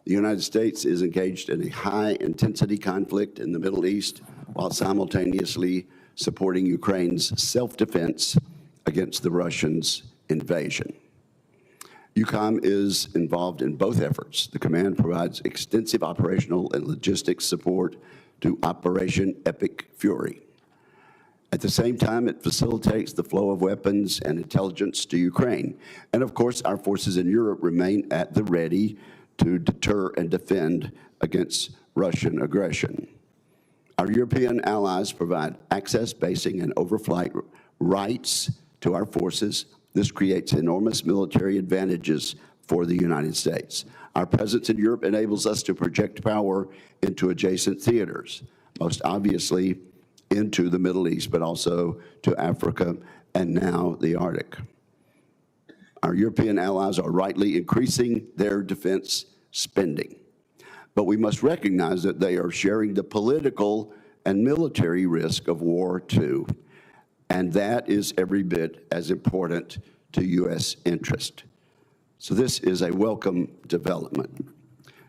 The United States is engaged in a high-intensity conflict in the Middle East while simultaneously supporting Ukraine's self-defense against the Russians' invasion. EUCOM is involved in both efforts. The command provides extensive operational and logistics support to Operation Epic Fury. At the same time, it facilitates the flow of weapons and intelligence to Ukraine. And of course, our forces in Europe remain at the ready to deter and defend against Russian aggression. Our European allies provide access, basing, and overflight rights to our forces. This creates enormous military advantages for the United States. Our presence in Europe enables us to project power into adjacent theaters, most obviously into the Middle East, but also to Africa and now the Arctic. Our European allies are rightly increasing their defense spending, but we must recognize that they are sharing the political and military risk of war too, and that is every bit as important to U.S. interest. So this is a welcome development.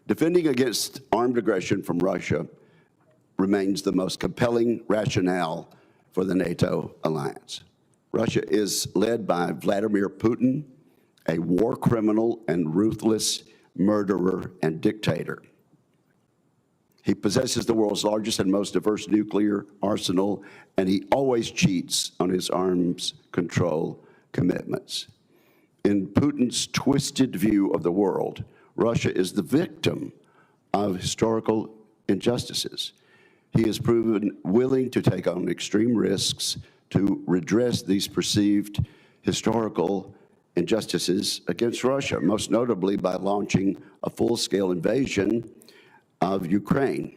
Defending against armed aggression from Russia remains the most compelling rationale for the NATO alliance. Russia is led by Vladimir Putin, a war criminal and ruthless murderer and dictator. He possesses the world's largest and most diverse nuclear arsenal, and he always cheats on his arms control commitments. In Putin's twisted view of the world, Russia is the victim of historical injustices. He has proven willing to take on extreme risks to redress these perceived historical injustices against Russia, most notably by launching a full-scale invasion of Ukraine,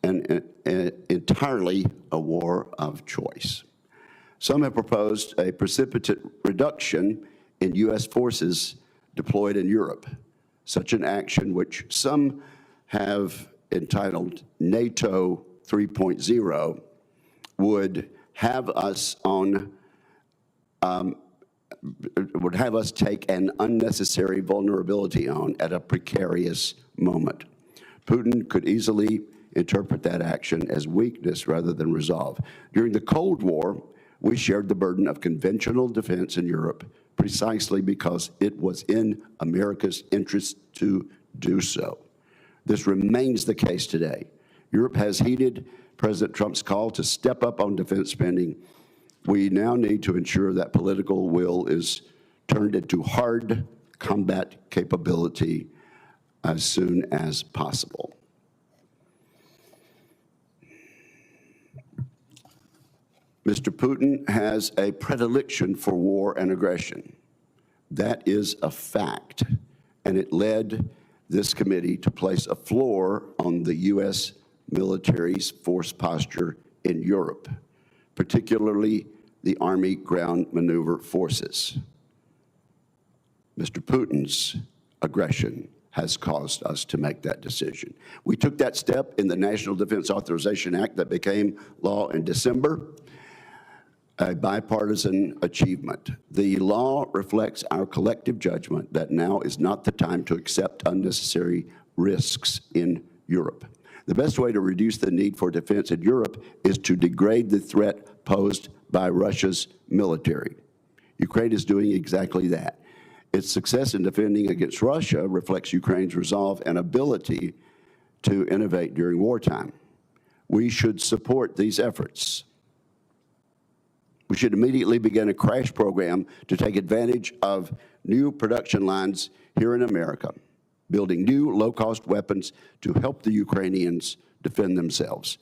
and entirely a war of choice. Some have proposed a precipitate reduction in U.S. forces deployed in Europe. Such an action, which some have entitled NATO 3.0, would have us take an unnecessary vulnerability on at a precarious moment. Putin could easily interpret that action as weakness rather than resolve. During the Cold War, we shared the burden of conventional defense in Europe precisely because it was in America's interest to do so. This remains the case today. Europe has heeded President Trump's call to step up on defense spending. We now need to ensure that political will is turned into hard combat capability as soon as possible. Mr. Putin has a predilection for war and aggression. That is a fact, and it led this committee to place a floor on the U.S. military's force posture in Europe, particularly the Army ground maneuver forces. Mr. Putin's aggression has caused us to make that decision. We took that step in the National Defense Authorization Act that became law in December, a bipartisan achievement. The law reflects our collective judgment that now is not the time to accept unnecessary risks in Europe. The best way to reduce the need for defense in Europe is to degrade the threat posed by Russia's military. Ukraine is doing exactly that. Its success in defending against Russia reflects Ukraine's resolve and ability to innovate during wartime. We should support these efforts. We should immediately begin a crash program to take advantage of new production lines here in America, building new low-cost weapons to help the Ukrainians defend themselves.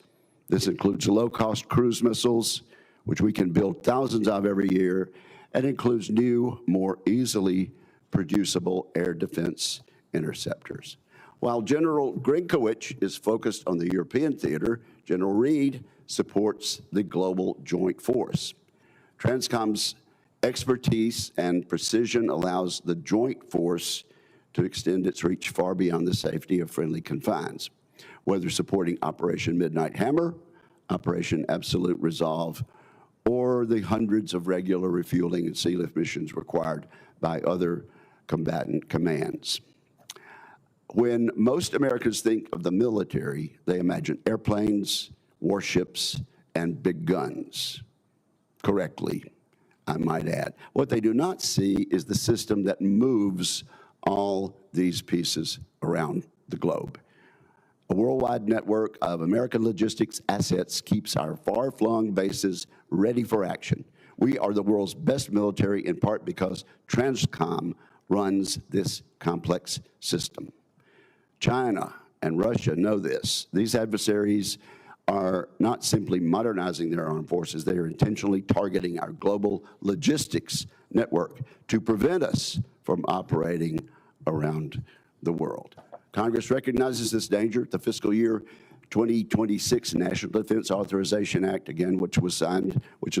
This includes low-cost cruise missiles, which we can build thousands of every year, and includes new, more easily producible air defense interceptors. While General Grinkevich is focused on the European theater, General Reed supports the global joint force. Transcom's expertise and precision allows the joint force to extend its reach far beyond the safety of friendly confines, whether supporting Operation Midnight Hammer, Operation Absolute Resolve, or the hundreds of regular refueling and sea lift missions required by other combatant commands. When most Americans think of the military, they imagine airplanes, warships, and big guns. Correctly, I might add. What they do not see is the system that moves all these pieces around the globe. A worldwide network of American logistics assets keeps our far-flung bases ready for action. We are the world's best military in part because Transcom runs this complex system. China and Russia know this. These adversaries are not simply modernizing their armed forces, they are intentionally targeting our global logistics network to prevent us from operating around the world. Congress recognizes this danger. The fiscal year 2026 National Defense Authorization Act, again, which was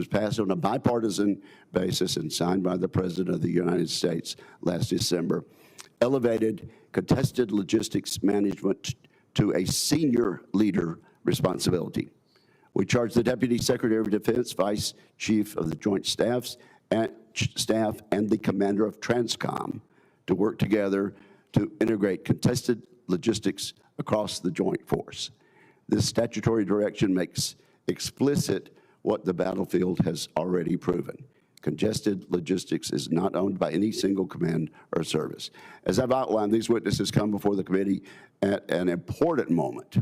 passed on a bipartisan basis and signed by the President of the United States last December, elevated contested logistics management to a senior leader responsibility. We charge the Deputy Secretary of Defense, Vice Chief of the Joint Staff, and the Commander of Transcom to work together to integrate contested logistics across the joint force. This statutory direction makes explicit what the battlefield has already proven. Congested logistics is not owned by any single command or service. As I've outlined, these witnesses come before the committee at an important moment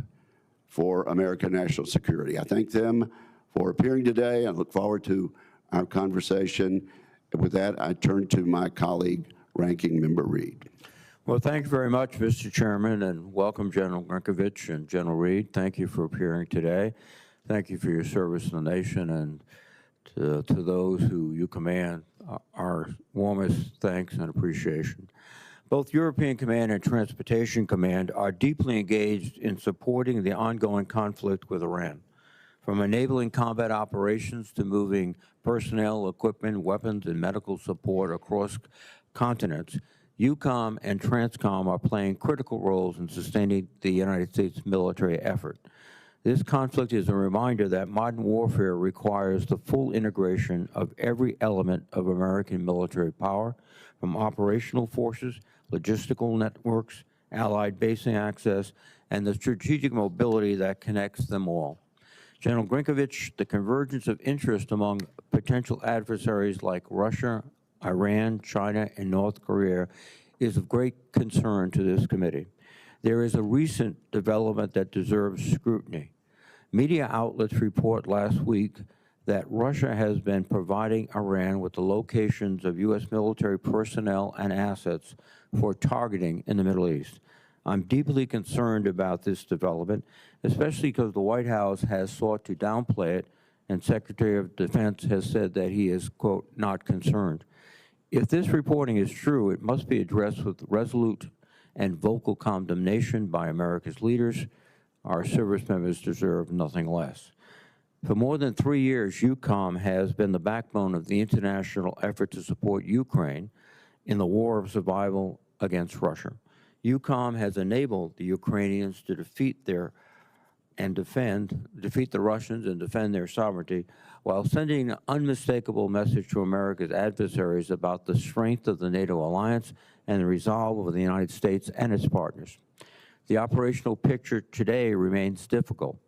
for American national security. I thank them for appearing today. I look forward to our conversation. With that, I turn to my colleague, Ranking Member Reed. Well, thank you very much, Mr. Chairman, and welcome General Grinkevich and General Reed. Thank you for appearing today. Thank you for your service to the nation, and to those who you command, our warmest thanks and appreciation. Both European Command and Transportation Command are deeply engaged in supporting the ongoing conflict with Iran. From enabling combat operations to moving personnel, equipment, weapons, and medical support across continents, EUCOM and Transcom are playing critical roles in sustaining the United States military effort. This conflict is a reminder that modern warfare requires the full integration of every element of American military power, from operational forces, logistical networks, allied basing access, and the strategic mobility that connects them all. General Grinkevich, the convergence of interest among potential adversaries like Russia, Iran, China, and North Korea is of great concern to this committee. There is a recent development that deserves scrutiny. Media outlets report last week that Russia has been providing Iran with the locations of U.S. military personnel and assets for targeting in the Middle East. I'm deeply concerned about this development, especially because the White House has sought to downplay it, and Secretary of Defense has said that he is, quote, not concerned. If this reporting is true, it must be addressed with resolute and vocal condemnation by America's leaders. Our service members deserve nothing less. For more than 3 years, EUCOM has been the backbone of the international effort to support Ukraine in the war of survival against Russia. EUCOM has enabled the Ukrainians to defeat the Russians and defend their sovereignty, while sending an unmistakable message to America's adversaries about the strength of the NATO alliance and the resolve of the United States and its partners. The operational picture today remains difficult.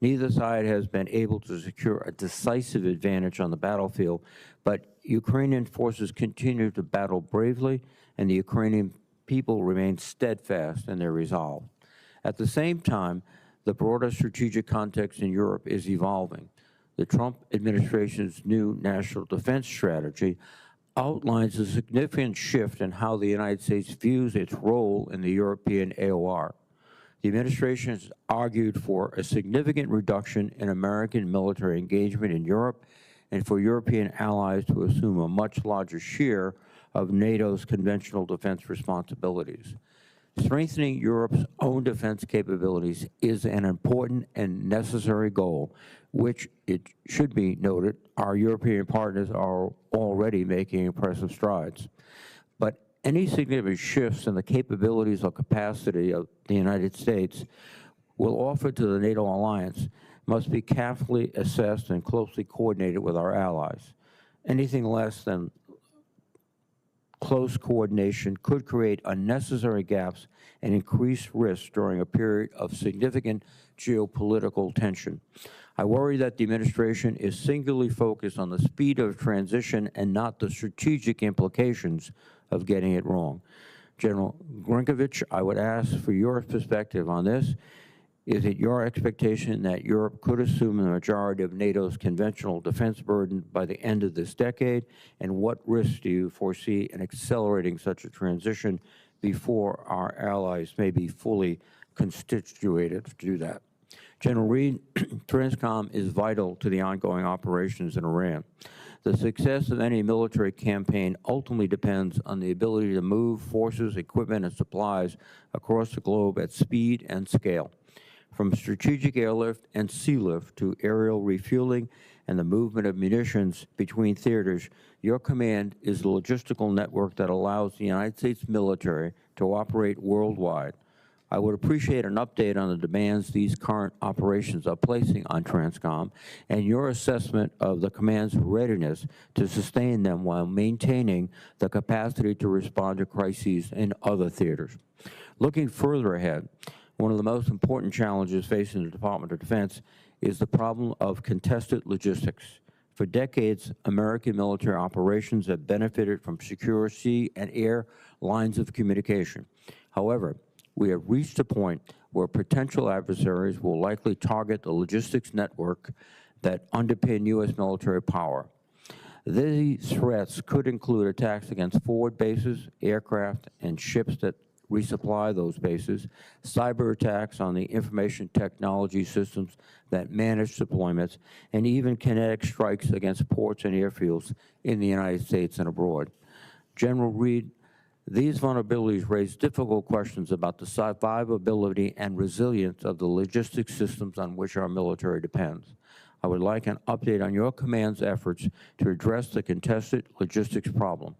Neither side has been able to secure a decisive advantage on the battlefield, but Ukrainian forces continue to battle bravely, and the Ukrainian people remain steadfast in their resolve. At the same time, the broader strategic context in Europe is evolving. The Trump administration's new national defense strategy outlines a significant shift in how the United States views its role in the European AOR. The administration has argued for a significant reduction in American military engagement in Europe and for European allies to assume a much larger share of NATO's conventional defense responsibilities. Strengthening Europe's own defense capabilities is an important and necessary goal, which, it should be noted, our European partners are already making impressive strides. But any significant shifts in the capabilities or capacity of the United States will offer to the NATO alliance must be carefully assessed and closely coordinated with our allies. Anything less than close coordination could create unnecessary gaps and increase risk during a period of significant geopolitical tension. I worry that the administration is singularly focused on the speed of transition and not the strategic implications of getting it wrong. General Grinkevich, I would ask for your perspective on this. Is it your expectation that Europe could assume the majority of NATO's conventional defense burden by the end of this decade? And what risks do you foresee in accelerating such a transition before our allies may be fully constituted to do that? General Reed, Transcom is vital to the ongoing operations in Iran. The success of any military campaign ultimately depends on the ability to move forces, equipment, and supplies across the globe at speed and scale. From strategic airlift and sea lift to aerial refueling and the movement of munitions between theaters, your command is the logistical network that allows the United States military to operate worldwide. I would appreciate an update on the demands these current operations are placing on Transcom and your assessment of the command's readiness to sustain them while maintaining the capacity to respond to crises in other theaters. Looking further ahead, one of the most important challenges facing the Department of Defense is the problem of contested logistics. For decades, American military operations have benefited from secure sea and air lines of communication. However, we have reached a point where potential adversaries will likely target the logistics network that underpin U.S. military power. These threats could include attacks against forward bases, aircraft, and ships that resupply those bases, cyber attacks on the information technology systems that manage deployments, and even kinetic strikes against ports and airfields in the United States and abroad. General Reed, these vulnerabilities raise difficult questions about the survivability and resilience of the logistics systems on which our military depends. I would like an update on your command's efforts to address the contested logistics problem.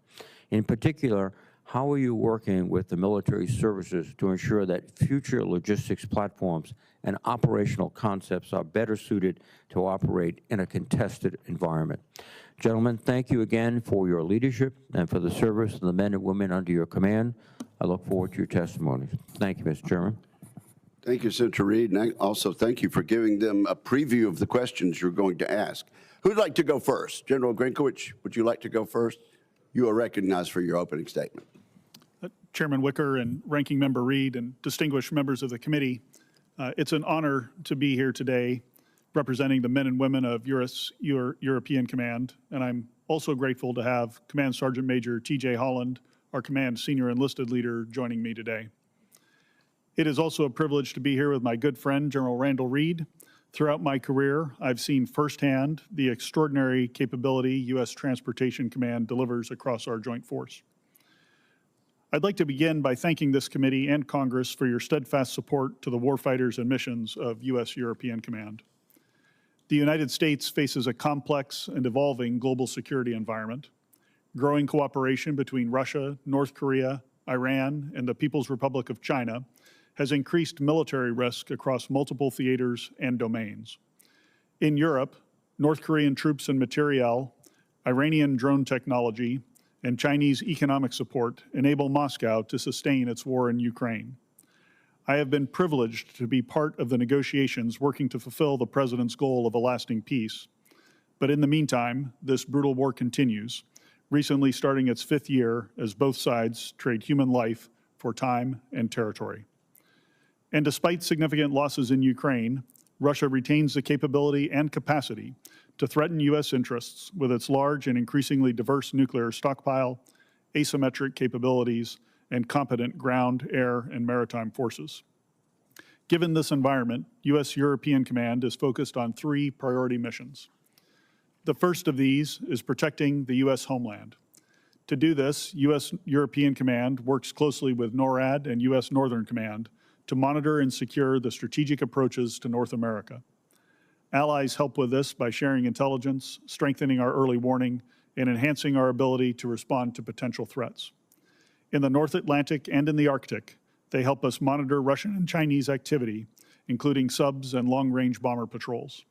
In particular, how are you working with the military services to ensure that future logistics platforms and operational concepts are better suited to operate in a contested environment? Gentlemen, thank you again for your leadership and for the service of the men and women under your command. I look forward to your testimonies. Thank you, Mr. Chairman. Thank you, Senator Reed, and also thank you for giving them a preview of the questions you're going to ask. Who'd like to go first? General Grinkevich, would you like to go first? You are recognized for your opening statement. Chairman Wicker and Ranking Member Reed and distinguished members of the committee, it's an honor to be here today representing the men and women of European Command, and I'm also grateful to have Command Sergeant Major T.J. Holland, our Command Senior Enlisted Leader, joining me today. It is also a privilege to be here with my good friend, General Randall Reed. Throughout my career, I've seen firsthand the extraordinary capability U.S. Transportation Command delivers across our joint force. I'd like to begin by thanking this committee and Congress for your steadfast support to the warfighters and missions of U.S. European Command. The United States faces a complex and evolving global security environment. Growing cooperation between Russia, North Korea, Iran, and the People's Republic of China has increased military risk across multiple theaters and domains. In Europe, North Korean troops and materiel, Iranian drone technology, and Chinese economic support enable Moscow to sustain its war in Ukraine. I have been privileged to be part of the negotiations working to fulfill the President's goal of a lasting peace. But in the meantime, this brutal war continues, recently starting its 5th year as both sides trade human life for time and territory. And despite significant losses in Ukraine, Russia retains the capability and capacity to threaten U.S. interests with its large and increasingly diverse nuclear stockpile, asymmetric capabilities, and competent ground, air, and maritime forces. Given this environment, U.S. European Command is focused on 3 priority missions. The first of these is protecting the U.S. homeland. To do this, U.S. European Command works closely with NORAD and U.S. Northern Command to monitor and secure the strategic approaches to North America. Allies help with this by sharing intelligence, strengthening our early warning, and enhancing our ability to respond to potential threats. In the North Atlantic and in the Arctic, they help us monitor Russian and Chinese activity, including subs and long-range bomber patrols.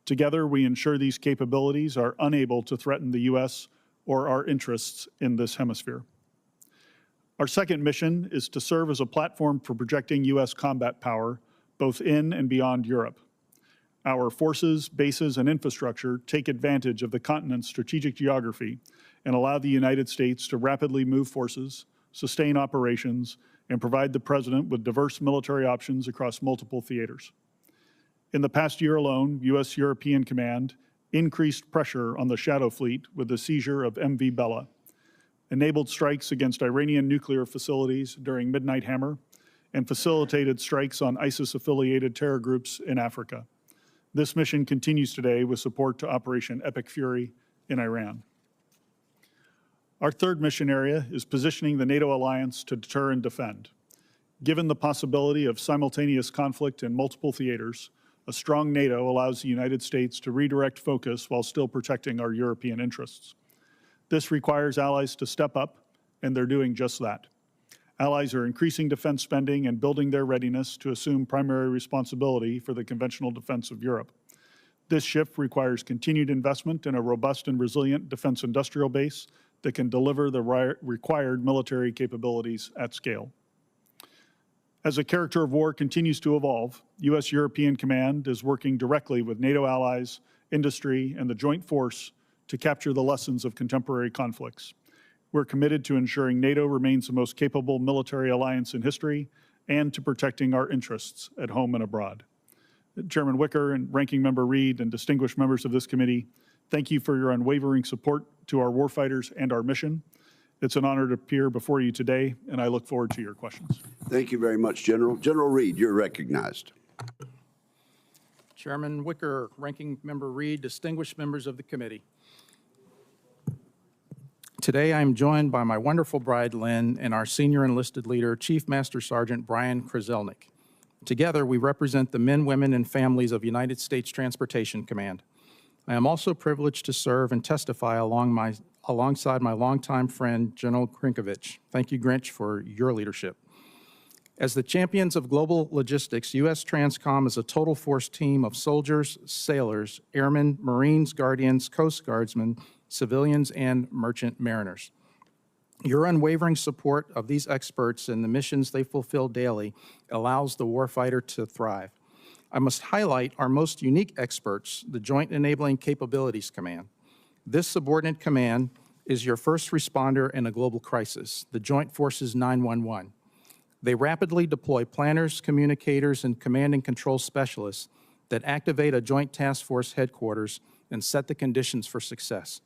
Together, we ensure these capabilities are unable to threaten the U.S. or our interests in this hemisphere. Our second mission is to serve as a platform for projecting U.S. combat power, both in and beyond Europe. Our forces, bases, and infrastructure take advantage of the continent's strategic geography and allow the United States to rapidly move forces, sustain operations, and provide the President with diverse military options across multiple theaters. In the past year alone, U.S. European Command increased pressure on the Shadow Fleet with the seizure of MV Bella, enabled strikes against Iranian nuclear facilities during Midnight Hammer, and facilitated strikes on ISIS-affiliated terror groups in Africa. This mission continues today with support to Operation Epic Fury in Iran. Our third mission area is positioning the NATO alliance to deter and defend. Given the possibility of simultaneous conflict in multiple theaters, a strong NATO allows the United States to redirect focus while still protecting our European interests. This requires allies to step up, and they're doing just that. Allies are increasing defense spending and building their readiness to assume primary responsibility for the conventional defense of Europe. This shift requires continued investment in a robust and resilient defense industrial base that can deliver the required military capabilities at scale. As the character of war continues to evolve, U.S. European Command is working directly with NATO allies, industry, and the Joint Force to capture the lessons of contemporary conflicts. We're committed to ensuring NATO remains the most capable military alliance in history and to protecting our interests at home and abroad. Chairman Wicker and Ranking Member Reed and distinguished members of this committee, thank you for your unwavering support to our warfighters and our mission. It's an honor to appear before you today, and I look forward to your questions. Thank you very much, General. General Reed, you're recognized. Chairman Wicker, Ranking Member Reed, distinguished members of the committee. Today, I am joined by my wonderful bride, Lynn, and our senior enlisted leader, Chief Master Sergeant Brian Kraselnik. Together, we represent the men, women, and families of United States Transportation Command. I am also privileged to serve and testify alongside my longtime friend, General Grinkevich. Thank you, Grinch, for your leadership. As the champions of global logistics, U.S. Transcom is a total force team of soldiers, sailors, airmen, Marines, Guardians, Coast Guardsmen, civilians, and merchant mariners. Your unwavering support of these experts and the missions they fulfill daily allows the warfighter to thrive. I must highlight our most unique experts, the Joint Enabling Capabilities Command. This subordinate command is your first responder in a global crisis, the Joint Forces 911. They rapidly deploy planners, communicators, and command and control specialists that activate a Joint Task Force headquarters and set the conditions for success.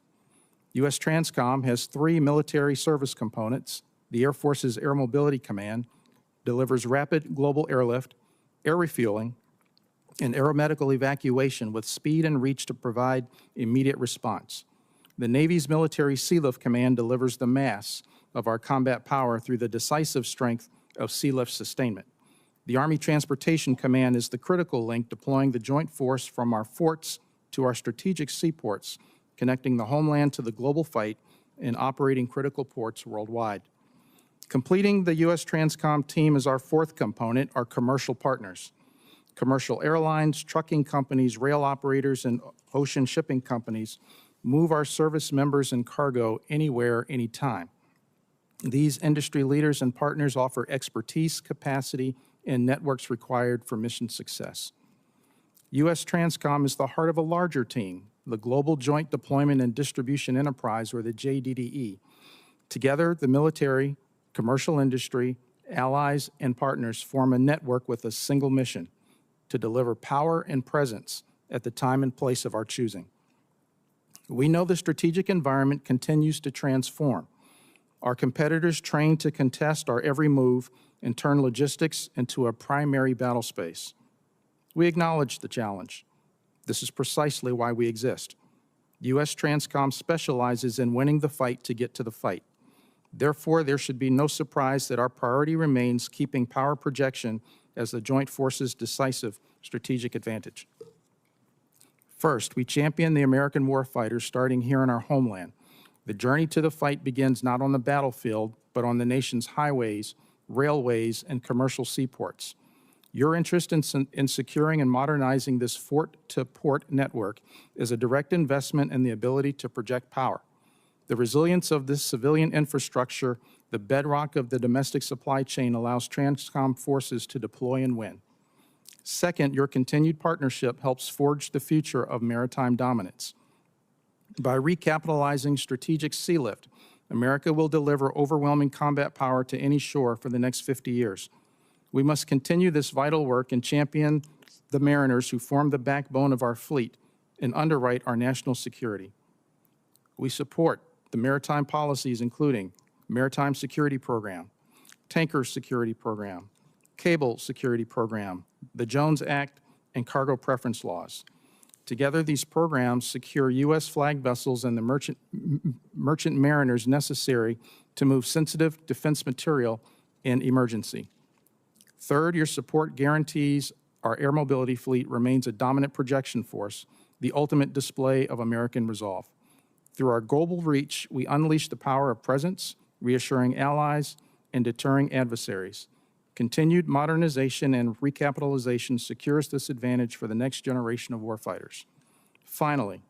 U.S. Transcom has 3 military service components. The Air Force's Air Mobility Command delivers rapid global airlift, air refueling, and aeromedical evacuation with speed and reach to provide immediate response. The Navy's Military Sealift Command delivers the mass of our combat power through the decisive strength of sealift sustainment. The Army Transportation Command is the critical link deploying the joint force from our forts to our strategic seaports, connecting the homeland to the global fight and operating critical ports worldwide. Completing the U.S. Transcom team is our fourth component, our commercial partners. Commercial airlines, trucking companies, rail operators, and ocean shipping companies move our service members and cargo anywhere, anytime. These industry leaders and partners offer expertise, capacity, and networks required for mission success. U.S. Transcom is the heart of a larger team, the Global Joint Deployment and Distribution Enterprise, or the JDDE. Together, the military, commercial industry, allies, and partners form a network with a single mission: to deliver power and presence at the time and place of our choosing. We know the strategic environment continues to transform. Our competitors train to contest our every move and turn logistics into a primary battle space. We acknowledge the challenge. This is precisely why we exist. U.S. Transcom specializes in winning the fight to get to the fight. Therefore, there should be no surprise that our priority remains keeping power projection as the joint force's decisive strategic advantage. First, we champion the American warfighter starting here in our homeland. The journey to the fight begins not on the battlefield, but on the nation's highways, railways, and commercial seaports. Your interest in securing and modernizing this fort-to-port network is a direct investment in the ability to project power. The resilience of this civilian infrastructure, the bedrock of the domestic supply chain, allows Transcom forces to deploy and win. Second, your continued partnership helps forge the future of maritime dominance. By recapitalizing strategic sea lift, America will deliver overwhelming combat power to any shore for the next 50 years. We must continue this vital work and champion the mariners who form the backbone of our fleet and underwrite our national security. We support the maritime policies including Maritime Security Program, Tanker Security Program, Cable Security Program, the Jones Act, and cargo preference laws. Together, these programs secure U.S. flag vessels and the merchant mariners necessary to move sensitive defense material in emergency. Third, your support guarantees our air mobility fleet remains a dominant projection force, the ultimate display of American resolve. Through our global reach, we unleash the power of presence, reassuring allies, and deterring adversaries. Continued modernization and recapitalization secures this advantage for the next generation of warfighters. Finally,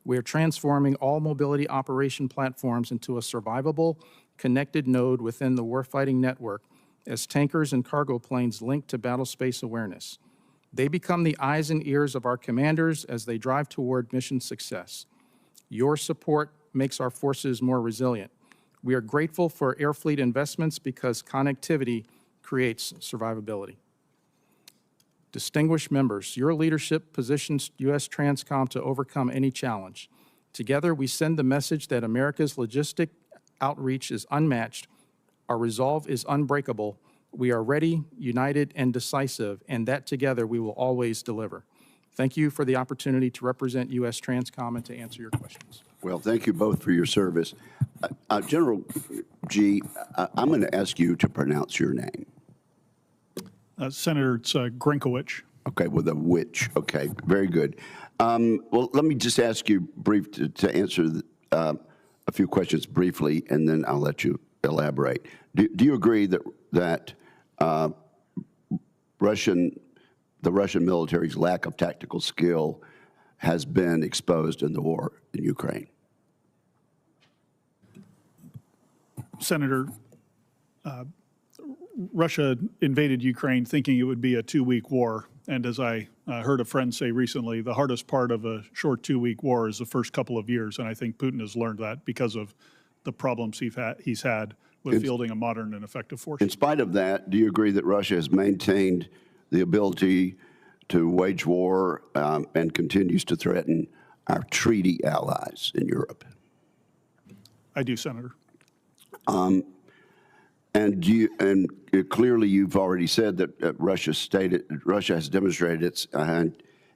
we are transforming all mobility operation platforms into a survivable, connected node within the warfighting network as tankers and cargo planes link to battle space awareness. They become the eyes and ears of our commanders as they drive toward mission success. Your support makes our forces more resilient. We are grateful for Air Fleet investments because connectivity creates survivability. Distinguished members, your leadership positions U.S. Transcom to overcome any challenge. Together, we send the message that America's logistic outreach is unmatched, our resolve is unbreakable, we are ready, united, and decisive, and that together we will always deliver. Thank you for the opportunity to represent U.S. Transcom and to answer your questions. Well, thank you both for your service. General G, I'm going to ask you to pronounce your name. Senator, it's Grinkevich. Okay, with a which. Okay, very good. Well, let me just ask you to answer a few questions briefly, and then I'll let you elaborate. Do you agree that the Russian military's lack of tactical skill has been exposed in the war in Ukraine? Senator, Russia invaded Ukraine thinking it would be a 2-week war. And as I heard a friend say recently, the hardest part of a short 2-week war is the first couple of years. And I think Putin has learned that because of the problems he's had with fielding a modern and effective force. In spite of that, do you agree that Russia has maintained the ability to wage war and continues to threaten our treaty allies in Europe? I do, Senator. And clearly, you've already said that Russia has demonstrated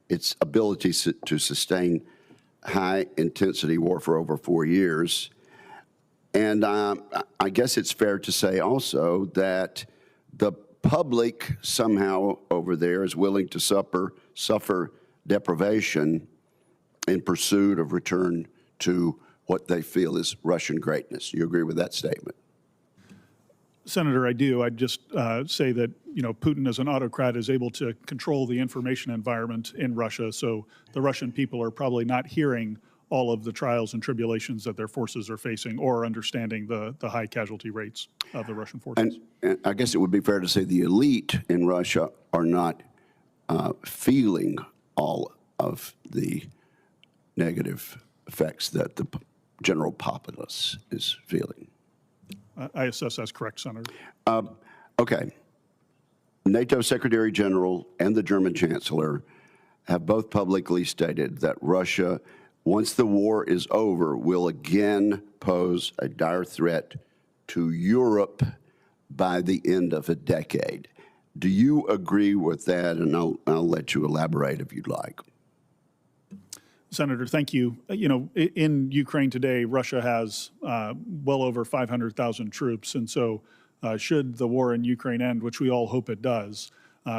its ability to sustain high-intensity war for over 4 years. And I guess it's fair to say also that the public somehow over there is willing to suffer deprivation in pursuit of return to what they feel is Russian greatness. You agree with that statement? Senator, I do. I'd just say that, Putin as an autocrat is able to control the information environment in Russia, so the Russian people are probably not hearing all of the trials and tribulations that their forces are facing or understanding the high casualty rates of the Russian forces. And I guess it would be fair to say the elite in Russia are not feeling all of the negative effects that the general populace is feeling. I assess that's correct, Senator. Okay. NATO Secretary General and the German Chancellor have both publicly stated that Russia, once the war is over, will again pose a dire threat to Europe by the end of a decade. Do you agree with that? And I'll let you elaborate if you'd like. Senator, thank you. In Ukraine today, Russia has well over 500,000 troops. And so should the war in Ukraine end, which we all hope it does,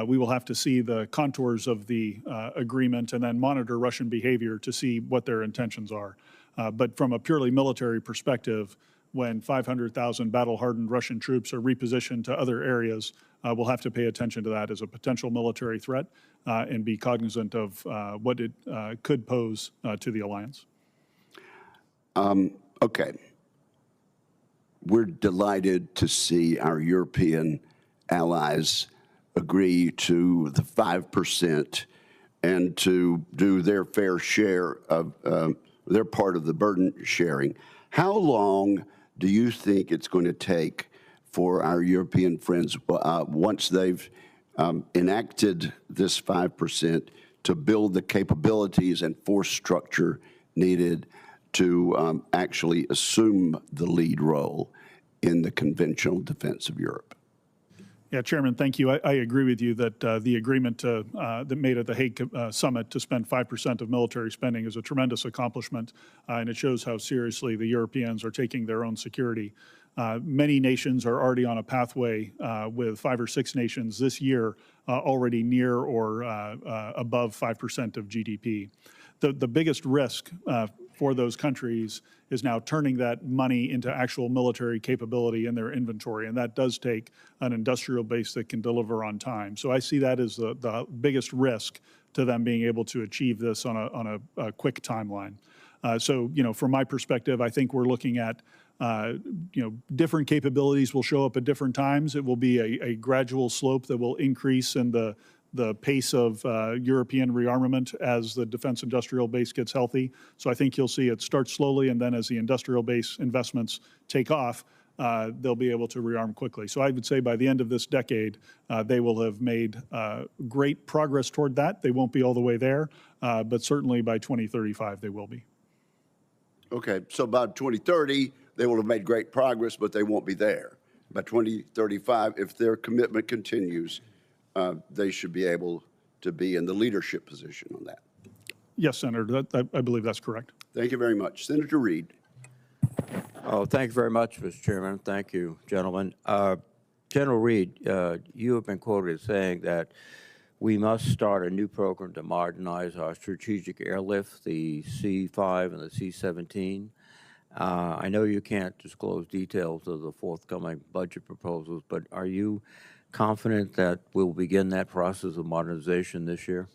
we will have to see the contours of the agreement and then monitor Russian behavior to see what their intentions are. But from a purely military perspective, when 500,000 battle-hardened Russian troops are repositioned to other areas, we'll have to pay attention to that as a potential military threat and be cognizant of what it could pose to the alliance. Okay. We're delighted to see our European allies agree to the 5% and to do their fair share of their part of the burden sharing. How long do you think it's going to take for our European friends, once they've enacted this 5%, to build the capabilities and force structure needed to actually assume the lead role in the conventional defense of Europe? Yeah, Chairman, thank you. I agree with you that the agreement that made at the Hague summit to spend 5% of military spending is a tremendous accomplishment, and it shows how seriously the Europeans are taking their own security. Many nations are already on a pathway, with 5 or 6 nations this year already near or above 5% of GDP. The biggest risk for those countries is now turning that money into actual military capability in their inventory, and that does take an industrial base that can deliver on time. So I see that as the biggest risk to them being able to achieve this on a quick timeline. So, from my perspective, I think we're looking at different capabilities will show up at different times. It will be a gradual slope that will increase in the pace of European rearmament as the defense industrial base gets healthy. So I think you'll see it start slowly, and then as the industrial base investments take off, they'll be able to rearm quickly. So I would say by the end of this decade, they will have made great progress toward that. They won't be all the way there, but certainly by 2035, they will be. Okay, so by 2030, they will have made great progress, but they won't be there. By 2035, if their commitment continues, they should be able to be in the leadership position on that. Yes, Senator, I believe that's correct. Thank you very much. Senator Reid. Oh, thank you very much, Mr. Chairman. Thank you, gentlemen. General Reid, you have been quoted as saying that we must start a new program to modernize our strategic airlift, the C-5 and the C-17. I know you can't disclose details of the forthcoming budget proposals, but are you confident that we'll begin that process of modernization this year?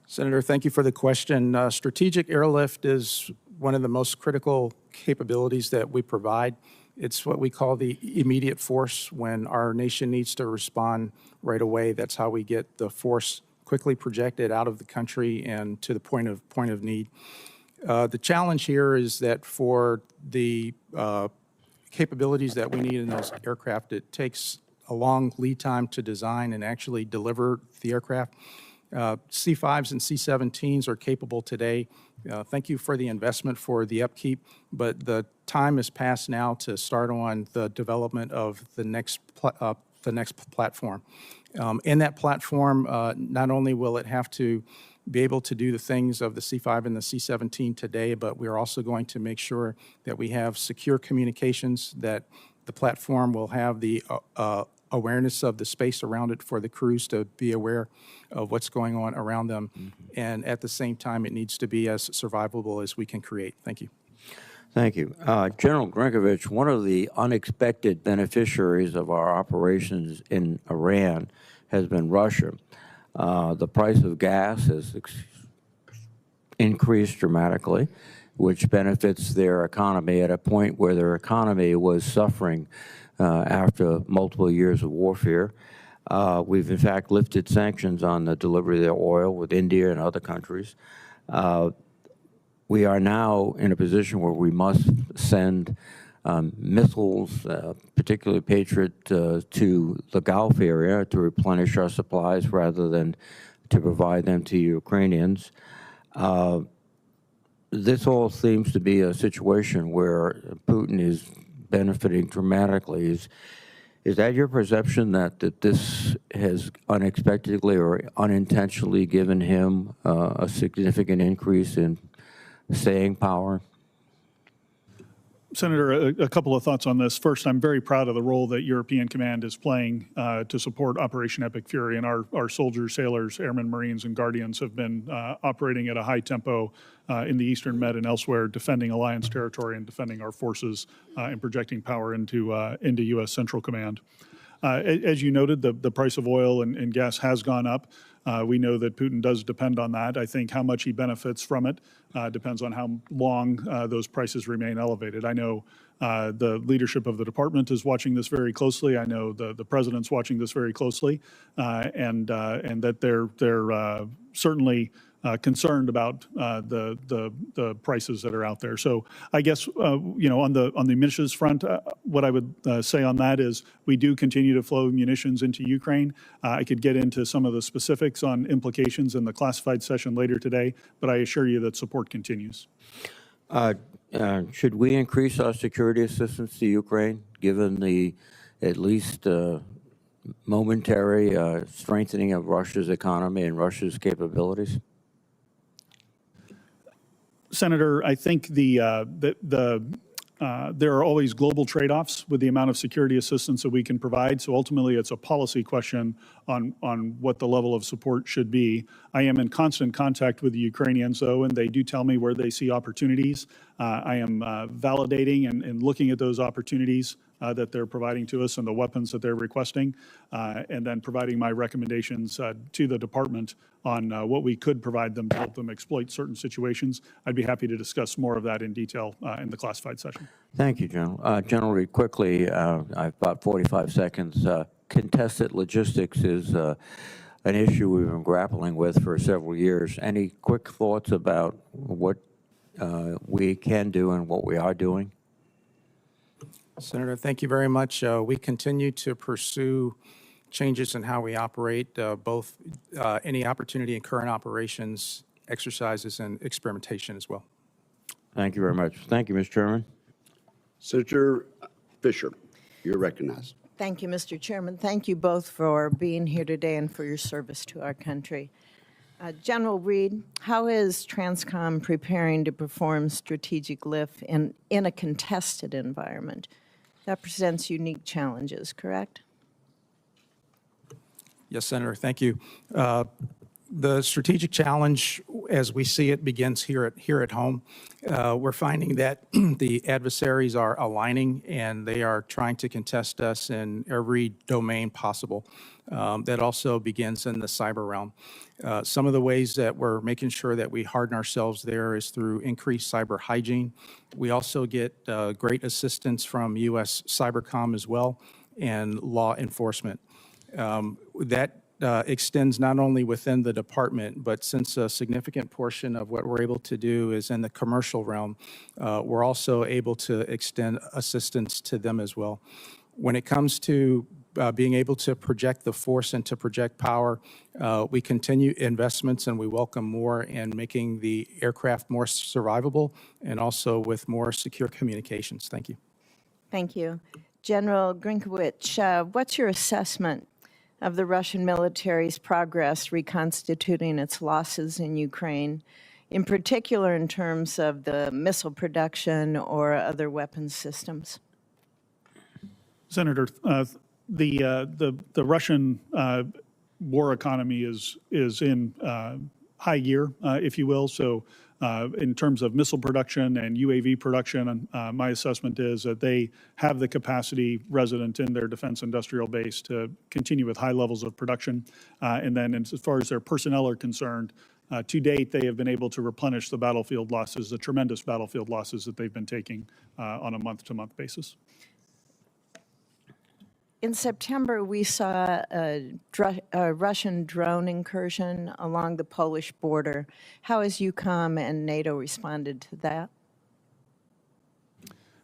Senator, thank you for the question. Strategic airlift is one of the most critical capabilities that we provide. It's what we call the immediate force. When our nation needs to respond right away, that's how we get the force quickly projected out of the country and to the point of need. The challenge here is that for the capabilities that we need in those aircraft, it takes a long lead time to design and actually deliver the aircraft. C-5s and C-17s are capable today. Thank you for the investment for the upkeep, but the time is past now to start on the development of the next platform. In that platform, not only will it have to be able to do the things of the C-5 and the C-17 today, but we're also going to make sure that we have secure communications, that the platform will have the awareness of the space around it for the crews to be aware of what's going on around them. And at the same time, it needs to be as survivable as we can create. Thank you. Thank you. General Grinkevich, one of the unexpected beneficiaries of our operations in Iran has been Russia. The price of gas has increased dramatically, which benefits their economy at a point where their economy was suffering after multiple years of warfare. We've, in fact, lifted sanctions on the delivery of their oil with India and other countries. We are now in a position where we must send missiles, particularly Patriot, to the Gulf area to replenish our supplies rather than to provide them to Ukrainians. This all seems to be a situation where Putin is benefiting dramatically. Is that your perception that this has unexpectedly or unintentionally given him a significant increase in staying power? Senator, a couple of thoughts on this. First, I'm very proud of the role that European Command is playing to support Operation Epic Fury, and our soldiers, sailors, airmen, Marines, and Guardians have been operating at a high tempo in the Eastern Med and elsewhere, defending Alliance territory and defending our forces and projecting power into U.S. Central Command. As you noted, the price of oil and gas has gone up. We know that Putin does depend on that. I think how much he benefits from it depends on how long those prices remain elevated. I know the leadership of the department is watching this very closely. I know the president's watching this very closely, and that they're certainly concerned about the prices that are out there. So I guess on the munitions front, what I would say on that is we do continue to flow munitions into Ukraine. I could get into some of the specifics on implications in the classified session later today, but I assure you that support continues. Should we increase our security assistance to Ukraine, given the at least momentary strengthening of Russia's economy and Russia's capabilities? Senator, I think there are always global trade-offs with the amount of security assistance that we can provide. So ultimately, it's a policy question on what the level of support should be. I am in constant contact with the Ukrainians, though, and they do tell me where they see opportunities. I am validating and looking at those opportunities that they're providing to us and the weapons that they're requesting, and then providing my recommendations to the department on what we could provide them to help them exploit certain situations. I'd be happy to discuss more of that in detail in the classified session. Thank you, General. General Reed, quickly, I've about 45 seconds. Contested logistics is an issue we've been grappling with for several years. Any quick thoughts about what we can do and what we are doing? Senator, thank you very much. We continue to pursue changes in how we operate, both any opportunity in current operations, exercises, and experimentation as well. Thank you very much. Thank you, Mr. Chairman. Senator Fisher, you're recognized. Thank you, Mr. Chairman. Thank you both for being here today and for your service to our country. General Reed, how is Transcom preparing to perform strategic lift in a contested environment? That presents unique challenges, correct? Yes, Senator, thank you. The strategic challenge, as we see it, begins here at home. We're finding that the adversaries are aligning and they are trying to contest us in every domain possible. That also begins in the cyber realm. Some of the ways that we're making sure that we harden ourselves there is through increased cyber hygiene. We also get great assistance from U.S. Cybercom as well and law enforcement. That extends not only within the department, but since a significant portion of what we're able to do is in the commercial realm, we're also able to extend assistance to them as well. When it comes to being able to project the force and to project power, we continue investments and we welcome more in making the aircraft more survivable and also with more secure communications. Thank you. Thank you. General Grinkevich, what's your assessment of the Russian military's progress reconstituting its losses in Ukraine, in particular in terms of the missile production or other weapons systems? Senator, the Russian war economy is in high gear, if you will. So in terms of missile production and UAV production, my assessment is that they have the capacity resident in their defense industrial base to continue with high levels of production. And then as far as their personnel are concerned, to date, they have been able to replenish the battlefield losses, the tremendous battlefield losses that they've been taking on a month-to-month basis. In September, we saw a Russian drone incursion along the Polish border. How has EUCOM and NATO responded to that?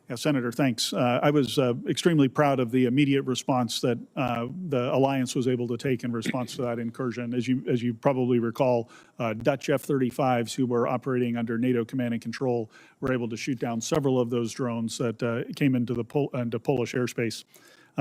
Yeah, Senator, thanks. I was extremely proud of the immediate response that the alliance was able to take in response to that incursion. As you probably recall, Dutch F-35s who were operating under NATO command and control were able to shoot down several of those drones that came into Polish airspace.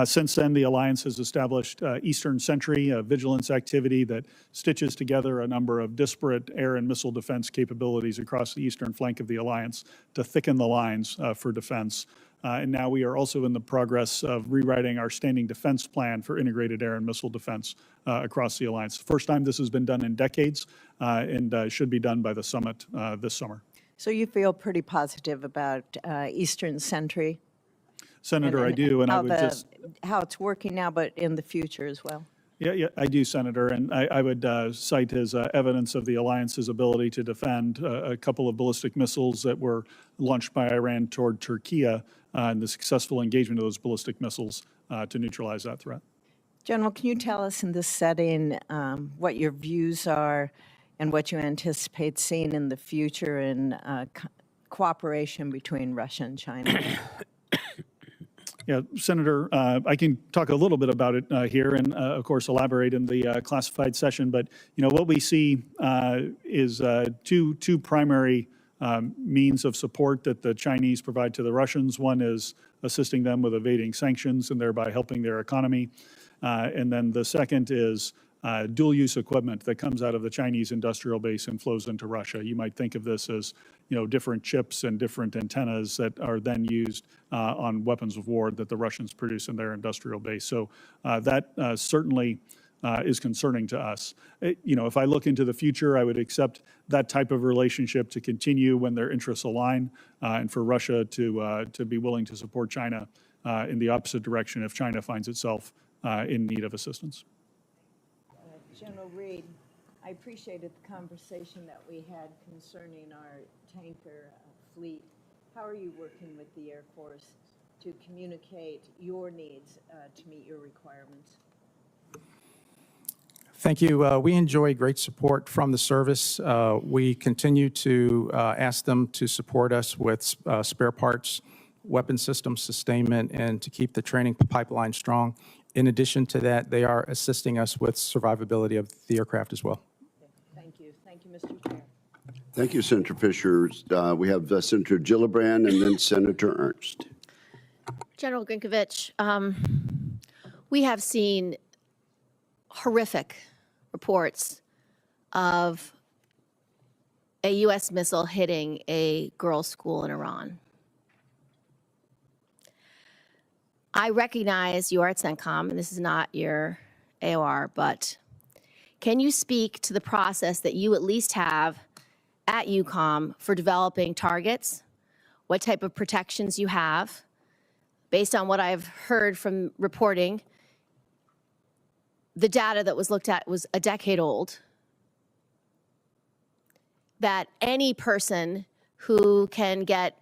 Since then, the alliance has established Eastern Sentry, a vigilance activity that stitches together a number of disparate air and missile defense capabilities across the eastern flank of the alliance to thicken the lines for defense. And now we are also in the progress of rewriting our standing defense plan for integrated air and missile defense across the alliance. First time this has been done in decades and should be done by the summit this summer. So you feel pretty positive about Eastern Sentry? Senator, I do, and I how would how it's working now, but in the future as well. Yeah, I do, Senator, and I would cite as evidence of the alliance's ability to defend a couple of ballistic missiles that were launched by Iran toward Turkey and the successful engagement of those ballistic missiles to neutralize that threat. General, can you tell us in this setting what your views are and what you anticipate seeing in the future in cooperation between Russia and China? Yeah, Senator, I can talk a little bit about it here and, of course, elaborate in the classified session. But, you know, what we see is two primary means of support that the Chinese provide to the Russians. One is assisting them with evading sanctions and thereby helping their economy. And then the second is dual-use equipment that comes out of the Chinese industrial base and flows into Russia. You might think of this as, you know, different chips and different antennas that are then used on weapons of war that the Russians produce in their industrial base. So that certainly is concerning to us. You know, if I look into the future, I would accept that type of relationship to continue when their interests align, and for Russia to be willing to support China in the opposite direction if China finds itself in need of assistance. General Reed, I appreciated the conversation that we had concerning our tanker fleet. How are you working with the Air Force to communicate your needs to meet your requirements? Thank you. We enjoy great support from the service. We continue to ask them to support us with spare parts, weapon system sustainment, and to keep the training pipeline strong. In addition to that, they are assisting us with survivability of the aircraft as well. Thank you. Thank you, Mr. Chair. Thank you, Senator Fisher. We have Senator Gillibrand and then Senator Ernst. General Grinkevich, we have seen horrific reports of a U.S. missile hitting a girls' school in Iran. I recognize you are at CENTCOM, and this is not your AOR, but can you speak to the process that you at least have at EUCOM for developing targets, what type of protections you have? Based on what I've heard from reporting, the data that was looked at was a decade old, that any person who can get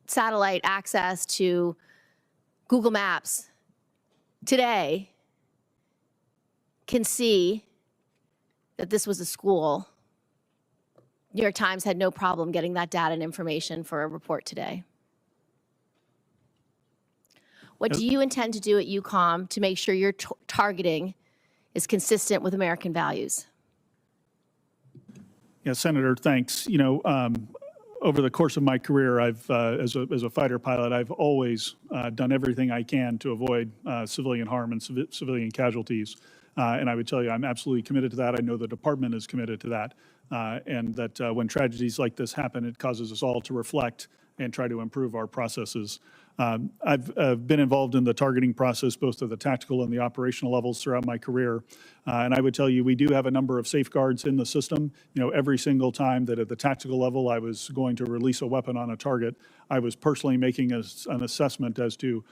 satellite access to Google Maps today can see that this was a school. New York Times had no problem getting that data and information for a report today. What do you intend to do at EUCOM to make sure your targeting is consistent with American values? Yeah, Senator, thanks. You know, over the course of my career, I've, as a fighter pilot, I've always done everything I can to avoid civilian harm and civilian casualties. And I would tell you, I'm absolutely committed to that. I know the department is committed to that. And that when tragedies like this happen, it causes us all to reflect and try to improve our processes. I've been involved in the targeting process, both at the tactical and the operational levels throughout my career. And I would tell you, we do have a number of safeguards in the system. You know, every single time that at the tactical level I was going to release a weapon on a target, I was personally making an assessment as to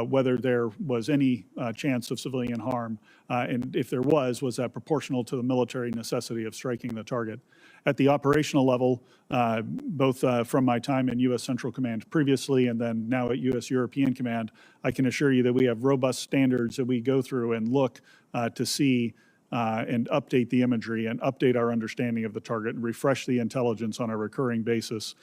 whether there was any chance of civilian harm. And if there was that proportional to the military necessity of striking the target? At the operational level, both from my time in U.S. Central Command previously and then now at U.S. European Command, I can assure you that we have robust standards that we go through and look to see and update the imagery and update our understanding of the target and refresh the intelligence on a recurring basis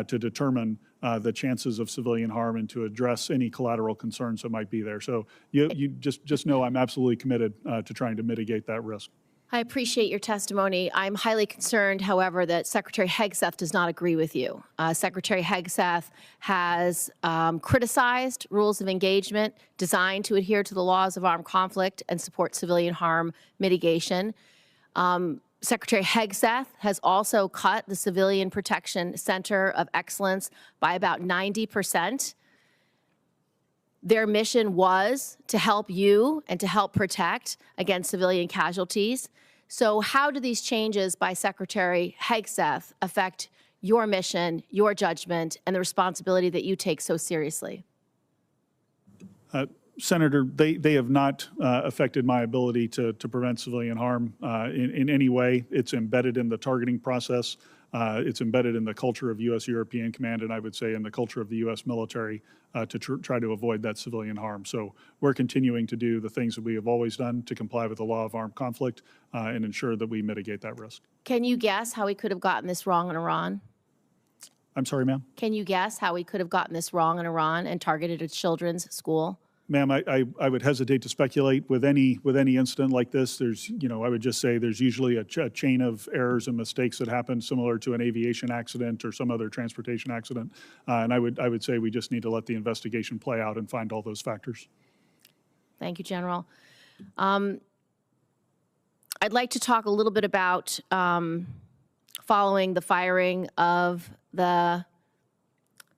to determine the chances of civilian harm and to address any collateral concerns that might be there. So you just know I'm absolutely committed to trying to mitigate that risk. I appreciate your testimony. I'm highly concerned, however, that Secretary Hegseth does not agree with you. Secretary Hegseth has criticized rules of engagement designed to adhere to the laws of armed conflict and support civilian harm mitigation. Secretary Hegseth has also cut the Civilian Protection Center of Excellence by about 90%. Their mission was to help you and to help protect against civilian casualties. So how do these changes by Secretary Hegseth affect your mission, your judgment, and the responsibility that you take so seriously? Senator, they have not affected my ability to prevent civilian harm in any way. It's embedded in the targeting process. It's embedded in the culture of U.S. European Command, and I would say in the culture of the U.S. military to try to avoid that civilian harm. So we're continuing to do the things that we have always done to comply with the law of armed conflict and ensure that we mitigate that risk. Can you guess how we could have gotten this wrong in Iran? I'm sorry, ma'am? Can you guess how we could have gotten this wrong in Iran and targeted a children's school? Ma'am, I would hesitate to speculate with any incident like this. There's, I would just say there's usually a chain of errors and mistakes that happen similar to an aviation accident or some other transportation accident. And I would say we just need to let the investigation play out and find all those factors. Thank you, General. I'd like to talk a little bit about following the firing of the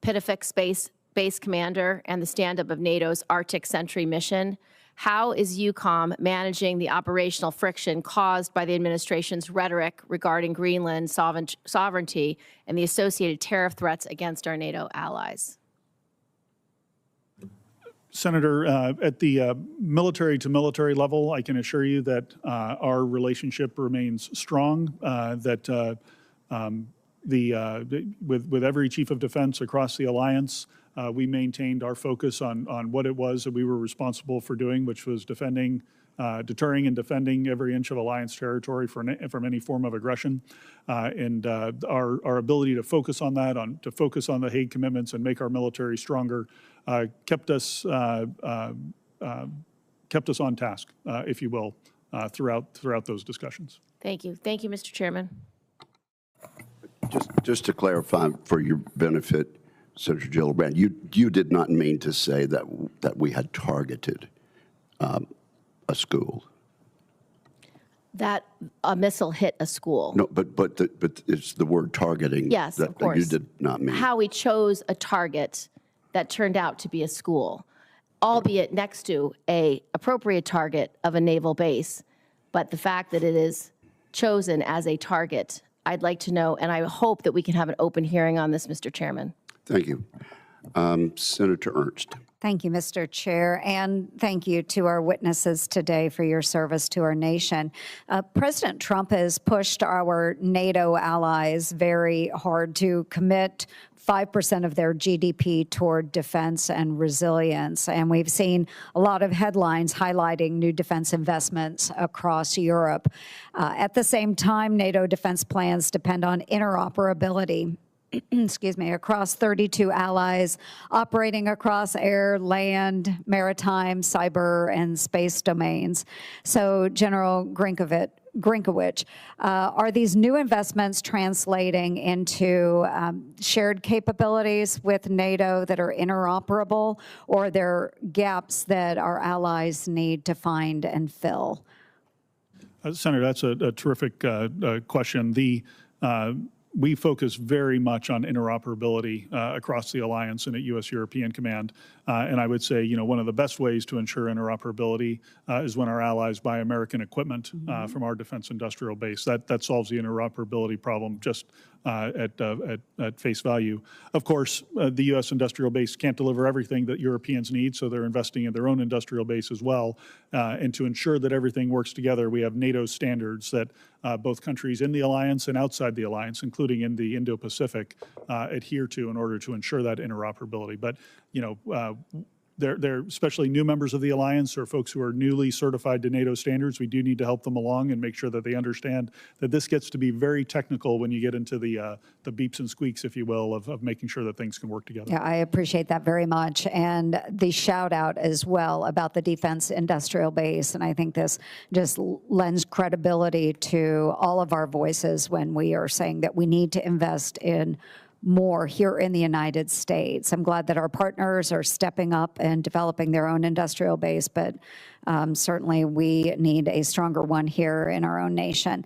Pitafik Base Commander and the stand-up of NATO's Arctic Sentry mission. How is EUCOM managing the operational friction caused by the administration's rhetoric regarding Greenland sovereignty and the associated tariff threats against our NATO allies? Senator, at the military-to-military level, I can assure you that our relationship remains strong, that with every chief of defense across the alliance, we maintained our focus on what it was that we were responsible for doing, which was deterring and defending every inch of alliance territory from any form of aggression. And our ability to focus on that, to focus on the Hague commitments and make our military stronger, kept us on task, if you will, throughout those discussions. Thank you. Thank you, Mr. Chairman. Just to clarify for your benefit, Senator Gillibrand, you did not mean to say that we had targeted a school. That a missile hit a school. No, but it's the word targeting. Yes, that of course. You did not mean. How we chose a target that turned out to be a school, albeit next to a appropriate target of a naval base, but the fact that it is chosen as a target, I'd like to know, and I hope that we can have an open hearing on this, Mr. Chairman. Thank you. Senator Ernst. Thank you, Mr. Chair, and thank you to our witnesses today for your service to our nation. President Trump has pushed our NATO allies very hard to commit 5% of their GDP toward defense and resilience. And we've seen a lot of headlines highlighting new defense investments across Europe. At the same time, NATO defense plans depend on interoperability excuse me, across 32 allies operating across air, land, maritime, cyber, and space domains. So, General Grinkevich, are these new investments translating into shared capabilities with NATO that are interoperable, or are there gaps that our allies need to find and fill? Senator, that's a terrific question. We focus very much on interoperability across the alliance and at U.S. European Command. And I would say, one of the best ways to ensure interoperability is when our allies buy American equipment from our defense industrial base. That solves the interoperability problem just at face value. Of course, the U.S. industrial base can't deliver everything that Europeans need, so they're investing in their own industrial base as well. And to ensure that everything works together, we have NATO standards that both countries in the alliance and outside the alliance, including in the Indo-Pacific, adhere to in order to ensure that interoperability. But, they're especially new members of the alliance or folks who are newly certified to NATO standards. We do need to help them along and make sure that they understand that this gets to be very technical when you get into the beeps and squeaks, if you will, of making sure that things can work together. Yeah, I appreciate that very much. And the shout out as well about the defense industrial base. And I think this just lends credibility to all of our voices when we are saying that we need to invest in more here in the United States. I'm glad that our partners are stepping up and developing their own industrial base, but certainly we need a stronger one here in our own nation.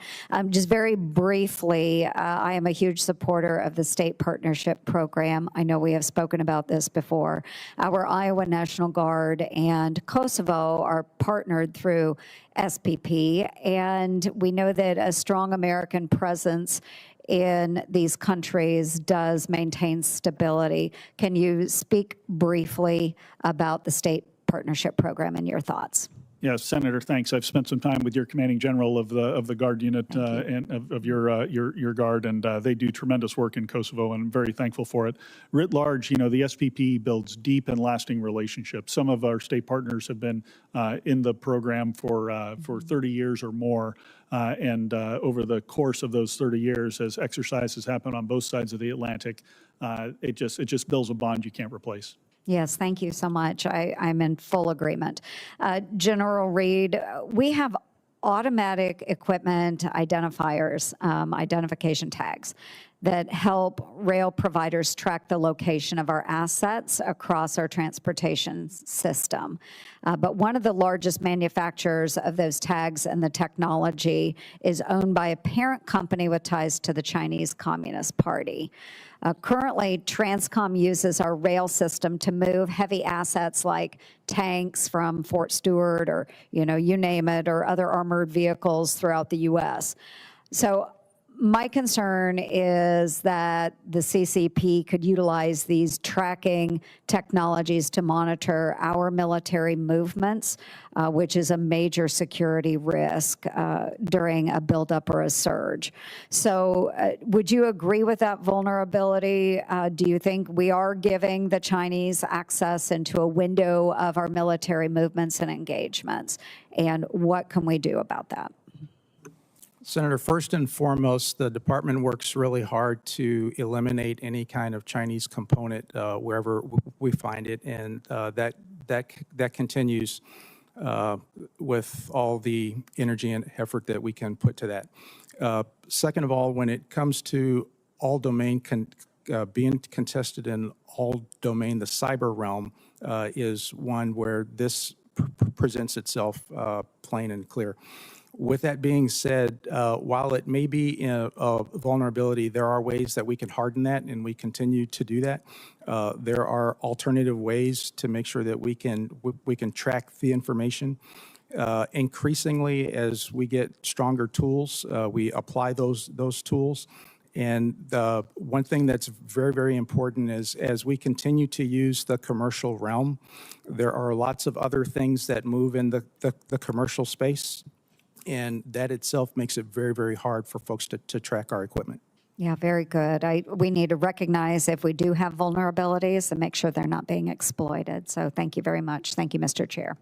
Just very briefly, I am a huge supporter of the State Partnership Program. I know we have spoken about this before. Our Iowa National Guard and Kosovo are partnered through SPP, and we know that a strong American presence in these countries does maintain stability. Can you speak briefly about the State partnership program and your thoughts. Yes, Senator, thanks. I've spent some time with your commanding general of the Guard unit and of your Guard, and they do tremendous work in Kosovo, and I'm very thankful for it. Writ large, the SPP builds deep and lasting relationships. Some of our state partners have been in the program for 30 years or more, and over the course of those 30 years, as exercises happen on both sides of the Atlantic, it just builds a bond you can't replace. Yes, thank you so much. I'm in full agreement. General Reed, we have automatic equipment identifiers, identification tags, that help rail providers track the location of our assets across our transportation system. But one of the largest manufacturers of those tags and the technology is owned by a parent company with ties to the Chinese Communist Party. Currently, Transcom uses our rail system to move heavy assets like tanks from Fort Stewart or, you name it, or other armored vehicles throughout the U.S. So my concern is that the CCP could utilize these tracking technologies to monitor our military movements, which is a major security risk during a buildup or a surge. So would you agree with that vulnerability? Do you think we are giving the Chinese access into a window of our military movements and engagements? And what can we do about that? Senator, first and foremost, the department works really hard to eliminate any kind of Chinese component wherever we find it, and that continues with all the energy and effort that we can put to that. Second of all, when it comes to all domain being contested in all domain, the cyber realm is one where this presents itself plain and clear. With that being said, while it may be a vulnerability, there are ways that we can harden that, and we continue to do that. There are alternative ways to make sure that we can track the information. Increasingly, as we get stronger tools, we apply those tools. And the one thing that's very, very important is as we continue to use the commercial realm, there are lots of other things that move in the commercial space. And that itself makes it very, very hard for folks to track our equipment. Yeah, very good. We need to recognize if we do have vulnerabilities and make sure they're not being exploited. So thank you very much. Thank you, Mr. Chair.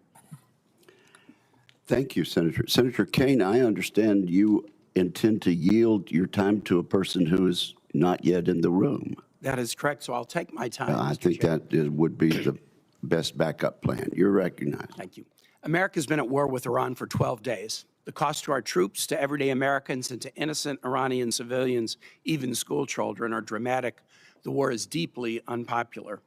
Thank you, Senator. Senator Kaine, I understand you intend to yield your time to a person who is not yet in the room. That is correct, so I'll take my time. I Mr. think Chair. that would be the best backup plan. You're recognized. Thank you. America's been at war with Iran for 12 days. The cost to our troops, to everyday Americans, and to innocent Iranian civilians, even school children, are dramatic. The war is deeply unpopular.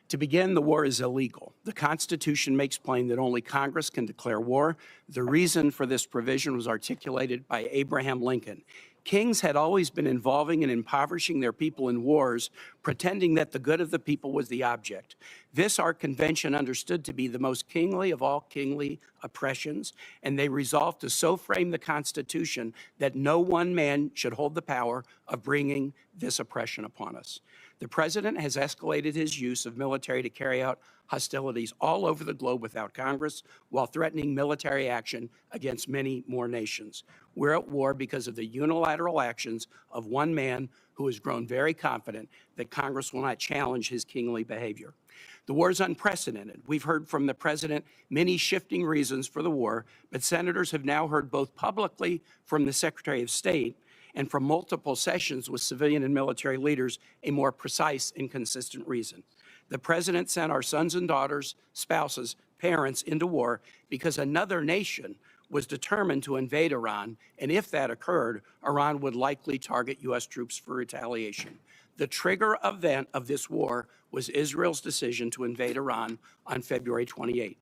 To begin, the war is illegal. The Constitution makes plain that only Congress can declare war. The reason for this provision was articulated by Abraham Lincoln. Kings had always been involving and impoverishing their people in wars, pretending that the good of the people was the object. This our convention understood to be the most kingly of all kingly oppressions, and they resolved to so frame the Constitution that no one man should hold the power of bringing this oppression upon us. The president has escalated his use of military to carry out hostilities all over the globe without Congress, while threatening military action against many more nations. We're at war because of the unilateral actions of one man who has grown very confident that Congress will not challenge his kingly behavior. The war is unprecedented. We've heard from the president many shifting reasons for the war, but senators have now heard both publicly from the Secretary of State and from multiple sessions with civilian and military leaders a more precise and consistent reason. The president sent our sons and daughters, spouses, parents into war because another nation was determined to invade Iran, and if that occurred, Iran would likely target U.S. troops for retaliation. The trigger event of this war was Israel's decision to invade Iran on February 28.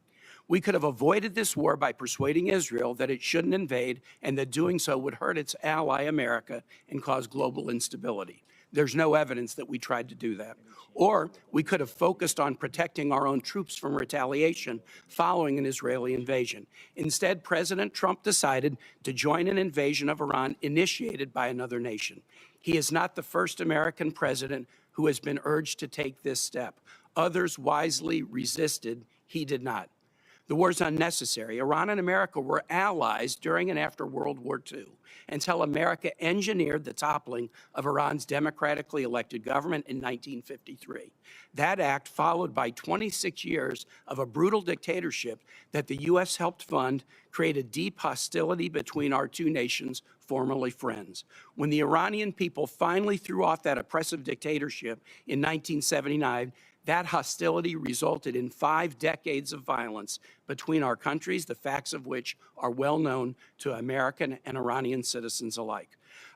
We could have avoided this war by persuading Israel that it shouldn't invade and that doing so would hurt its ally, America, and cause global instability. There's no evidence that we tried to do that. Or we could have focused on protecting our own troops from retaliation following an Israeli invasion. Instead, President Trump decided to join an invasion of Iran initiated by another nation. He is not the first American president who has been urged to take this step. Others wisely resisted. He did not. The war is unnecessary. Iran and America were allies during and after World War II until America engineered the toppling of Iran's democratically elected government in 1953. That act, followed by 26 years of a brutal dictatorship that the U.S. helped fund, created deep hostility between our two nations, formerly friends. When the Iranian people finally threw off that oppressive dictatorship in 1979, that hostility resulted in 5 decades of violence between our countries, the facts of which are well known to American and Iranian citizens alike.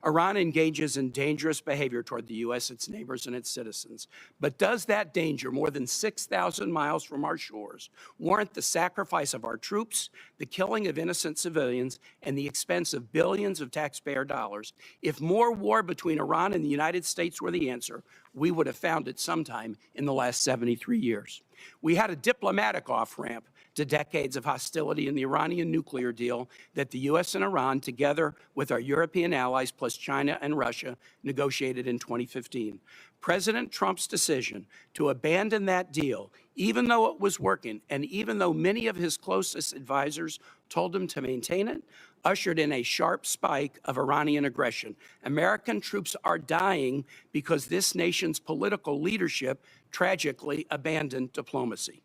Iran engages in dangerous behavior toward the U.S., its neighbors, and its citizens. But does that danger, more than 6,000 miles from our shores, warrant the sacrifice of our troops, the killing of innocent civilians, and the expense of billions of taxpayer dollars? If more war between Iran and the United States were the answer, we would have found it sometime in the last 73 years. We had a diplomatic off-ramp to decades of hostility in the Iranian nuclear deal that the U.S. and Iran, together with our European allies plus China and Russia, negotiated in 2015. President Trump's decision to abandon that deal, even though it was working and even though many of his closest advisors told him to maintain it, ushered in a sharp spike of Iranian aggression. American troops are dying because this nation's political leadership tragically abandoned diplomacy.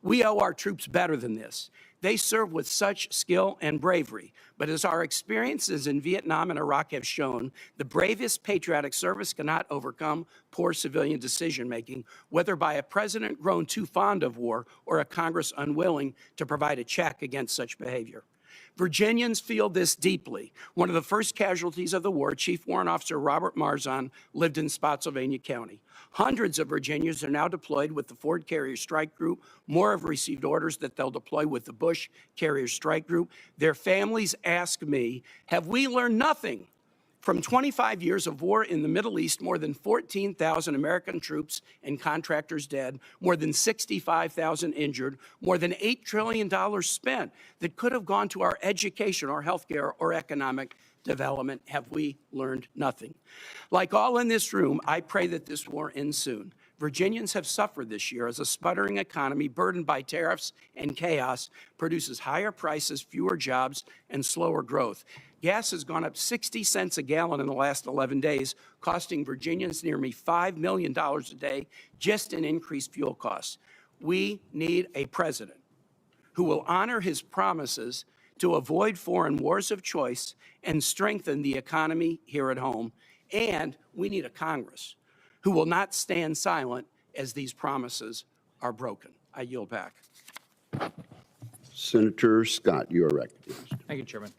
We owe our troops better than this. They serve with such skill and bravery. But as our experiences in Vietnam and Iraq have shown, the bravest patriotic service cannot overcome poor civilian decision-making, whether by a president grown too fond of war or a Congress unwilling to provide a check against such behavior. Virginians feel this deeply. One of the first casualties of the war, Chief Warrant Officer Robert Marzon, lived in Spotsylvania County. Hundreds of Virginians are now deployed with the Ford Carrier Strike Group. More have received orders that they'll deploy with the Bush Carrier Strike Group. Their families ask me, have we learned nothing? From 25 years of war in the Middle East, more than 14,000 American troops and contractors dead, more than 65,000 injured, more than $8 trillion spent that could have gone to our education, our healthcare, or economic development. Have we learned nothing? Like all in this room, I pray that this war ends soon. Virginians have suffered this year as a sputtering economy burdened by tariffs and chaos produces higher prices, fewer jobs, and slower growth. Gas has gone up 60 cents a gallon in the last 11 days, costing Virginians nearly $5 million a day just in increased fuel costs. We need a president who will honor his promises to avoid foreign wars of choice and strengthen the economy here at home. And we need a Congress who will not stand silent as these promises are broken. I yield back. Senator Scott, you are recognized. Thank you, Chairman.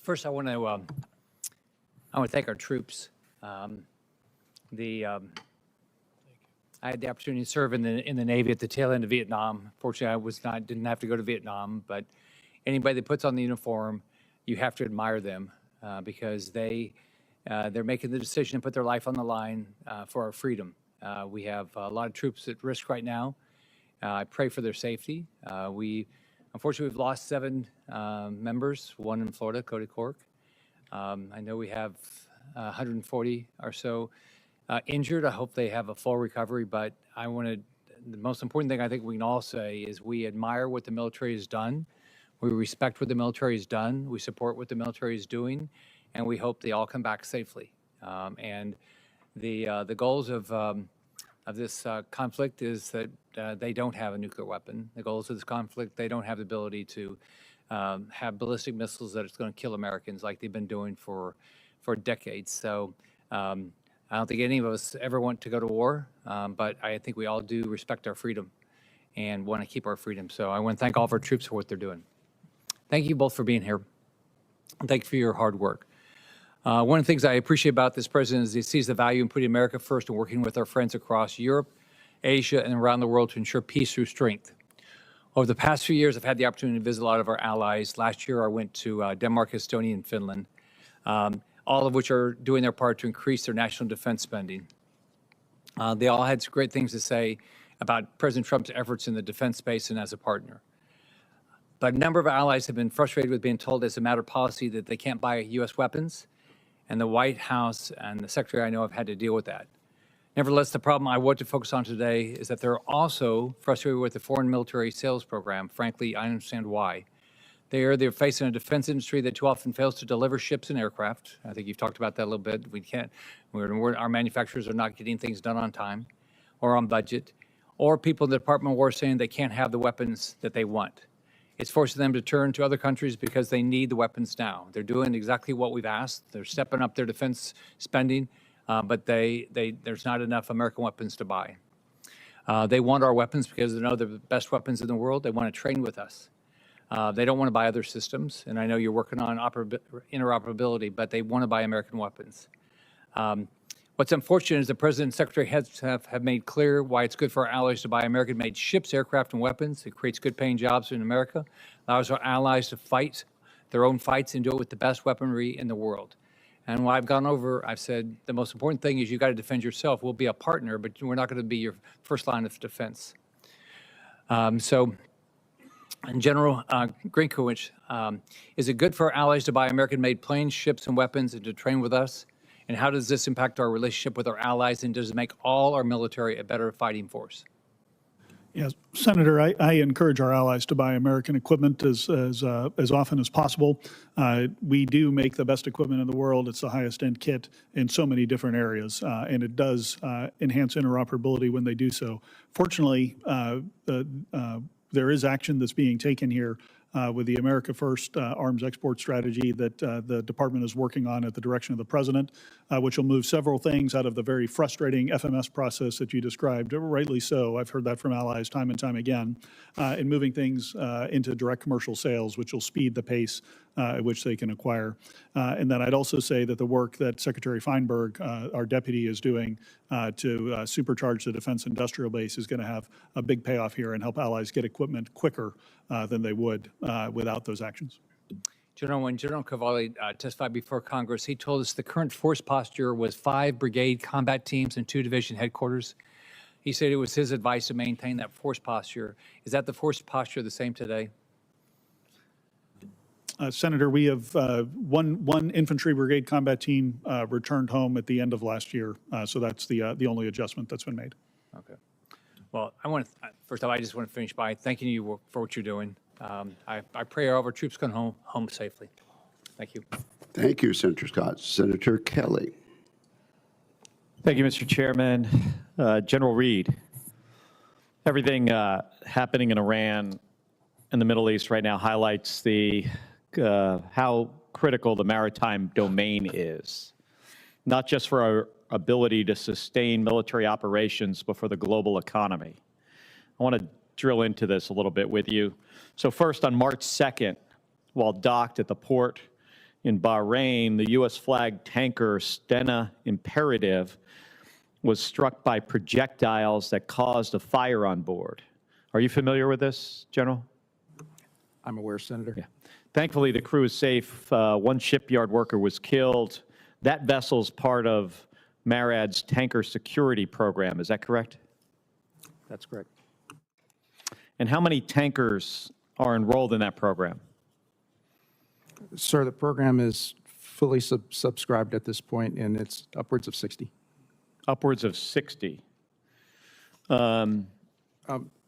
First, I want to thank our troops. I had the opportunity to serve in the Navy at the tail end of Vietnam. Fortunately, didn't have to go to Vietnam, but anybody that puts on the uniform, you have to admire them because they're making the decision to put their life on the line for our freedom. We have a lot of troops at risk right now. I pray for their safety. Unfortunately, we've lost 7 members, 1 in Florida, Cody Cork. I know we have 140 or so injured. I hope they have a full recovery, but the most important thing I think we can all say is we admire what the military has done. We respect what the military has done. We support what the military is doing, and we hope they all come back safely. And the goals of this conflict is that they don't have a nuclear weapon. The goals of this conflict, they don't have the ability to have ballistic missiles that it's going to kill Americans like they've been doing for decades. So I don't think any of us ever want to go to war, but I think we all do respect our freedom and want to keep our freedom. So I want to thank all of our troops for what they're doing. Thank you both for being here. Thank you for your hard work. One of the things I appreciate about this president is he sees the value in putting America first and working with our friends across Europe, Asia, and around the world to ensure peace through strength. Over the past few years, I've had the opportunity to visit a lot of our allies. Last year, I went to Denmark, Estonia, and Finland, all of which are doing their part to increase their national defense spending. They all had some great things to say about President Trump's efforts in the defense space and as a partner. But a number of allies have been frustrated with being told as a matter of policy that they can't buy U.S. weapons, and the White House and the Secretary I know have had to deal with that. Nevertheless, the problem I want to focus on today is that they're also frustrated with the foreign military sales program. Frankly, I understand why. They're facing a defense industry that too often fails to deliver ships and aircraft. I think you've talked about that a little bit. Our manufacturers are not getting things done on time or on budget, or people in the Department of War saying they can't have the weapons that they want. It's forcing them to turn to other countries because they need the weapons now. They're doing exactly what we've asked. They're stepping up their defense spending, but there's not enough American weapons to buy. They want our weapons because they know they're the best weapons in the world. They want to train with us. They don't want to buy other systems, and I know you're working on interoperability, but they want to buy American weapons. What's unfortunate is the President and Secretary have made clear why it's good for our allies to buy American-made ships, aircraft, and weapons. It creates good-paying jobs in America, allows our allies to fight their own fights and do it with the best weaponry in the world. And when I've gone over, I've said the most important thing is you got to defend yourself. We'll be a partner, but we're not going to be your first line of defense. In General Grinkevich, is it good for our allies to buy American-made planes, ships, and weapons and to train with us? And how does this impact our relationship with our allies, and does it make all our military a better fighting force? Yes, Senator, I encourage our allies to buy American equipment as often as possible. We do make the best equipment in the world. It's the highest end kit in so many different areas, and it does enhance interoperability when they do so. Fortunately, there is action that's being taken here with the America First arms export strategy that the department is working on at the direction of the president, which will move several things out of the very frustrating FMS process that you described, rightly so. I've heard that from allies time and time again, in moving things into direct commercial sales, which will speed the pace at which they can acquire. And then I'd also say that the work that Secretary Feinberg, our deputy, is doing to supercharge the defense industrial base is going to have a big payoff here and help allies get equipment quicker than they would without those actions. General, when General Cavalli testified before Congress, he told us the current force posture was 5 brigade combat teams and 2 division headquarters. He said it was his advice to maintain that force posture. Is that the force posture the same today? Senator, we have one infantry brigade combat team returned home at the end of last year, so that's the only adjustment that's been made. Okay. Well, first off, I just want to finish by thanking you for what you're doing. I pray all of our troops come home safely. Thank you. Thank you, Senator Scott. Senator Kelly. Thank you, Mr. Chairman. General Reed, everything happening in Iran and the Middle East right now highlights how critical the maritime domain is, not just for our ability to sustain military operations, but for the global economy. I want to drill into this a little bit with you. So first, on March 2nd, while docked at the port in Bahrain, the U.S.-flagged tanker Stena Imperative was struck by projectiles that caused a fire on board. Are you familiar with this, General? I'm aware, Senator. Yeah. Thankfully, the crew is safe. One shipyard worker was killed. That vessel's part of MARAD's tanker security program. Is that correct? That's correct. And how many tankers are enrolled in that program? Sir, the program is fully subscribed at this point, and it's upwards of 60. Upwards of 60.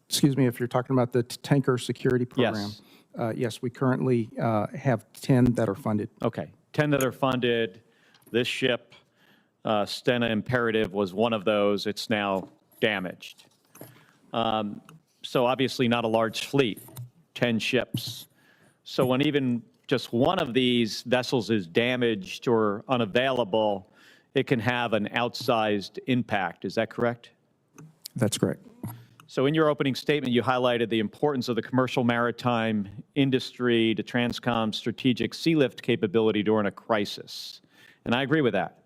Excuse me, if you're talking about the tanker security program. Yes. Yes, we currently have 10 that are funded. Okay, 10 that are funded. This ship, Stena Imperative, was one of those. It's now damaged. So obviously not a large fleet, 10 ships. So when even just one of these vessels is damaged or unavailable, it can have an outsized impact. Is that correct? That's correct. So in your opening statement, you highlighted the importance of the commercial maritime industry to Transcom's strategic sea lift capability during a crisis. And I agree with that.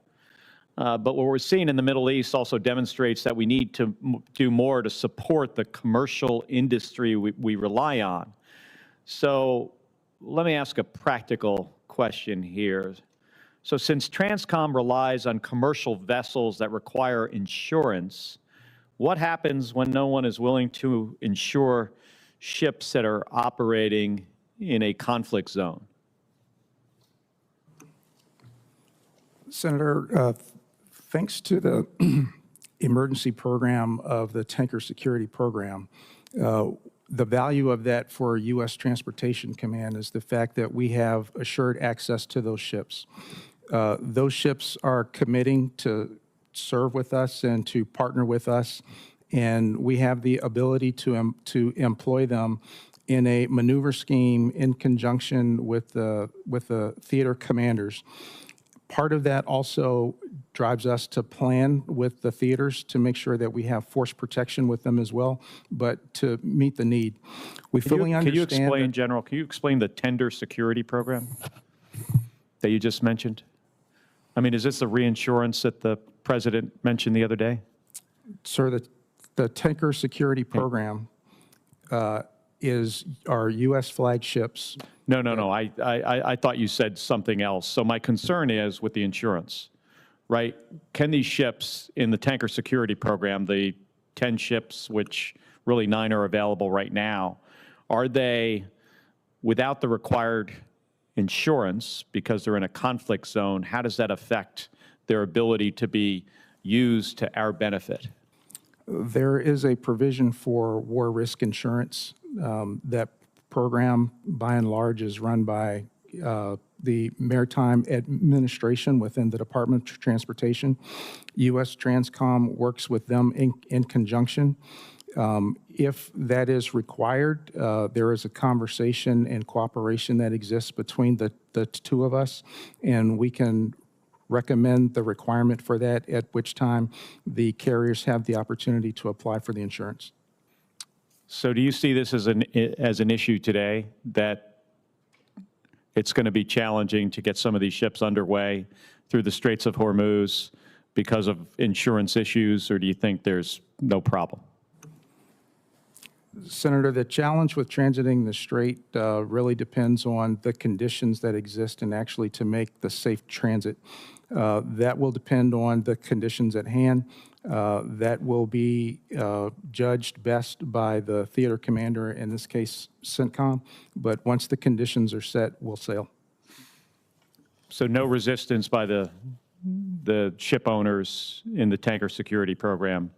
But what we're seeing in the Middle East also demonstrates that we need to do more to support the commercial industry we rely on. So let me ask a practical question here. So since Transcom relies on commercial vessels that require insurance, what happens when no one is willing to insure ships that are operating in a conflict zone? Senator, thanks to the emergency program of the tanker security program. The value of that for U.S. Transportation Command is the fact that we have assured access to those ships. Those ships are committing to serve with us and to partner with us, and we have the ability to employ them in a maneuver scheme in conjunction with the theater commanders. Part of that also drives us to plan with the theaters to make sure that we have force protection with them as well, but to meet the need. We fully understand. Can you explain, General, can you explain the tender security program that you just mentioned? I mean, is this the reinsurance that the President mentioned the other day? Sir, the tanker security program is our U.S. flagships. No. I thought you said something else. So my concern is with the insurance, right? Can these ships in the tanker security program, the 10 ships, which really 9 are available right now, are they without the required insurance because they're in a conflict zone? How does that affect their ability to be used to our benefit? There is a provision for war risk insurance. That program, by and large, is run by the Maritime Administration within the Department of Transportation. U.S. Transcom works with them in conjunction. If that is required, there is a conversation and cooperation that exists between the two of us, and we can recommend the requirement for that, at which time the carriers have the opportunity to apply for the insurance. So do you see this as an issue today, that it's going to be challenging to get some of these ships underway through the Straits of Hormuz because of insurance issues, or do you think there's no problem? Senator, the challenge with transiting the strait really depends on the conditions that exist and actually to make the safe transit. That will depend on the conditions at hand. That will be judged best by the theater commander, in this case, CENTCOM. But once the conditions are set, we'll sail. So no resistance by the ship owners in the tanker security program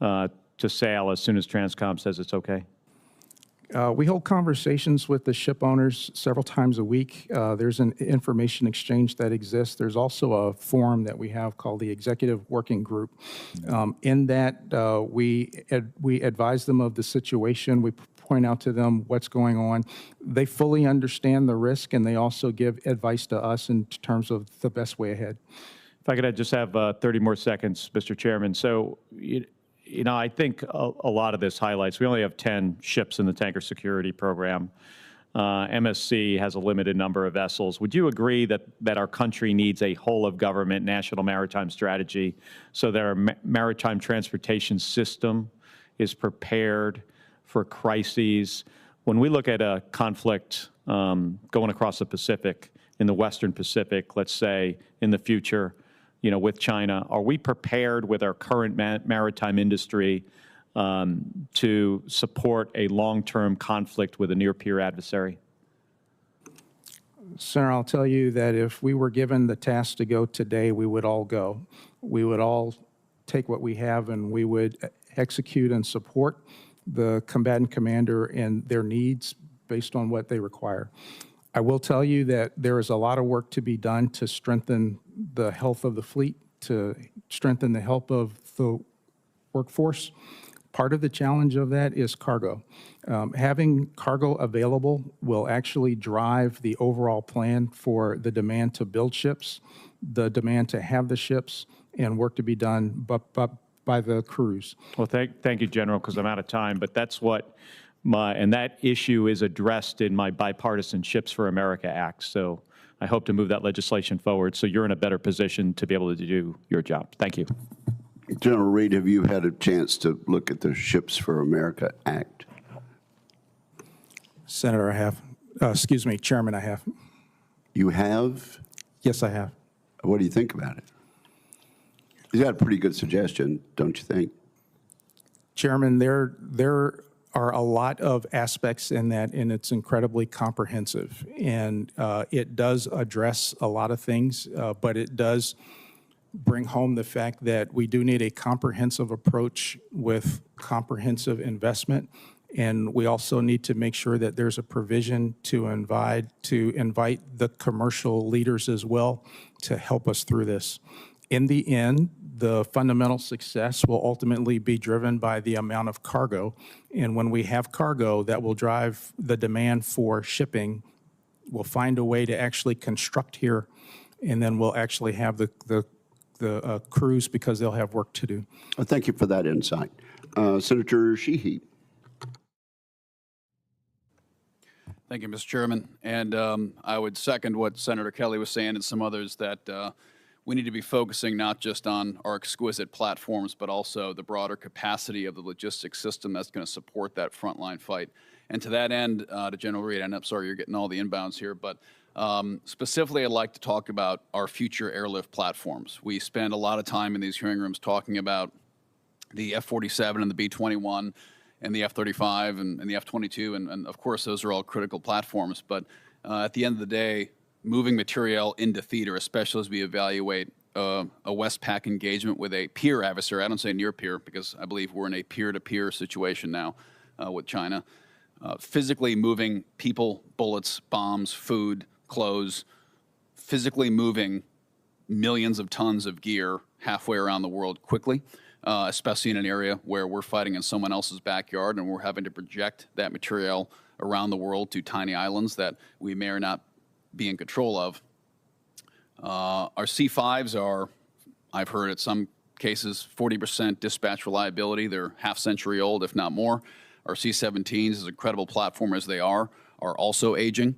to sail as soon as Transcom says it's okay? We hold conversations with the ship owners several times a week. There's an information exchange that exists. There's also a forum that we have called the Executive Working Group. In that, we advise them of the situation. We point out to them what's going on. They fully understand the risk, and they also give advice to us in terms of the best way ahead. If I could just have 30 more seconds, Mr. Chairman. So, you know, I think a lot of this highlights, we only have 10 ships in the tanker security program. MSC has a limited number of vessels. Would you agree that our country needs a whole-of-government national maritime strategy so that our maritime transportation system is prepared for crises? When we look at a conflict going across the Pacific, in the Western Pacific, let's say, in the future, you know, with China, are we prepared with our current maritime industry to support a long-term conflict with a near-peer adversary? Senator, I'll tell you that if we were given the task to go today, we would all go. We would all take what we have and we would execute and support the combatant commander and their needs based on what they require. I will tell you that there is a lot of work to be done to strengthen the health of the fleet, to strengthen the health of the workforce. Part of the challenge of that is cargo. Having cargo available will actually drive the overall plan for the demand to build ships, the demand to have the ships, and work to be done by the crews. Well, thank you, General, because I'm out of time, but that's what and that issue is addressed in my Bipartisan Ships for America Act. So I hope to move that legislation forward so you're in a better position to be able to do your job. Thank you. General Reed, have you had a chance to look at the Ships for America Act? Senator, I have. Excuse me, Chairman, I have. You have? Yes, I have. What do you think about it? You got a pretty good suggestion, don't you think? Chairman, there are a lot of aspects in that, and it's incredibly comprehensive. And it does address a lot of things, but it does bring home the fact that we do need a comprehensive approach with comprehensive investment. And we also need to make sure that there's a provision to invite the commercial leaders as well to help us through this. In the end, the fundamental success will ultimately be driven by the amount of cargo. And when we have cargo, that will drive the demand for shipping. We'll find a way to actually construct here, and then we'll actually have the crews because they'll have work to do. Well, thank you for that insight. Senator Sheehy. Thank you, Mr. Chairman. And I would second what Senator Kelly was saying and some others that we need to be focusing not just on our exquisite platforms, but also the broader capacity of the logistics system that's going to support that frontline fight. And to that end, to General Reed, and I'm sorry you're getting all the inbounds here, but specifically I'd like to talk about our future airlift platforms. We spend a lot of time in these hearing rooms talking about the F-47 and the B-21 and the F-35 and the F-22, and of course those are all critical platforms, but at the end of the day, moving material into theater, especially as we evaluate a Westpac engagement with a peer adversary. I don't say near peer because I believe we're in a peer-to-peer situation now with China. Physically moving people, bullets, bombs, food, clothes, physically moving millions of tons of gear halfway around the world quickly, especially in an area where we're fighting in someone else's backyard and we're having to project that material around the world to tiny islands that we may or not be in control of. Our C-5s are, I've heard at some cases, 40% dispatch reliability. They're half-century old, if not more. Our C-17s, as incredible platform as they are also aging.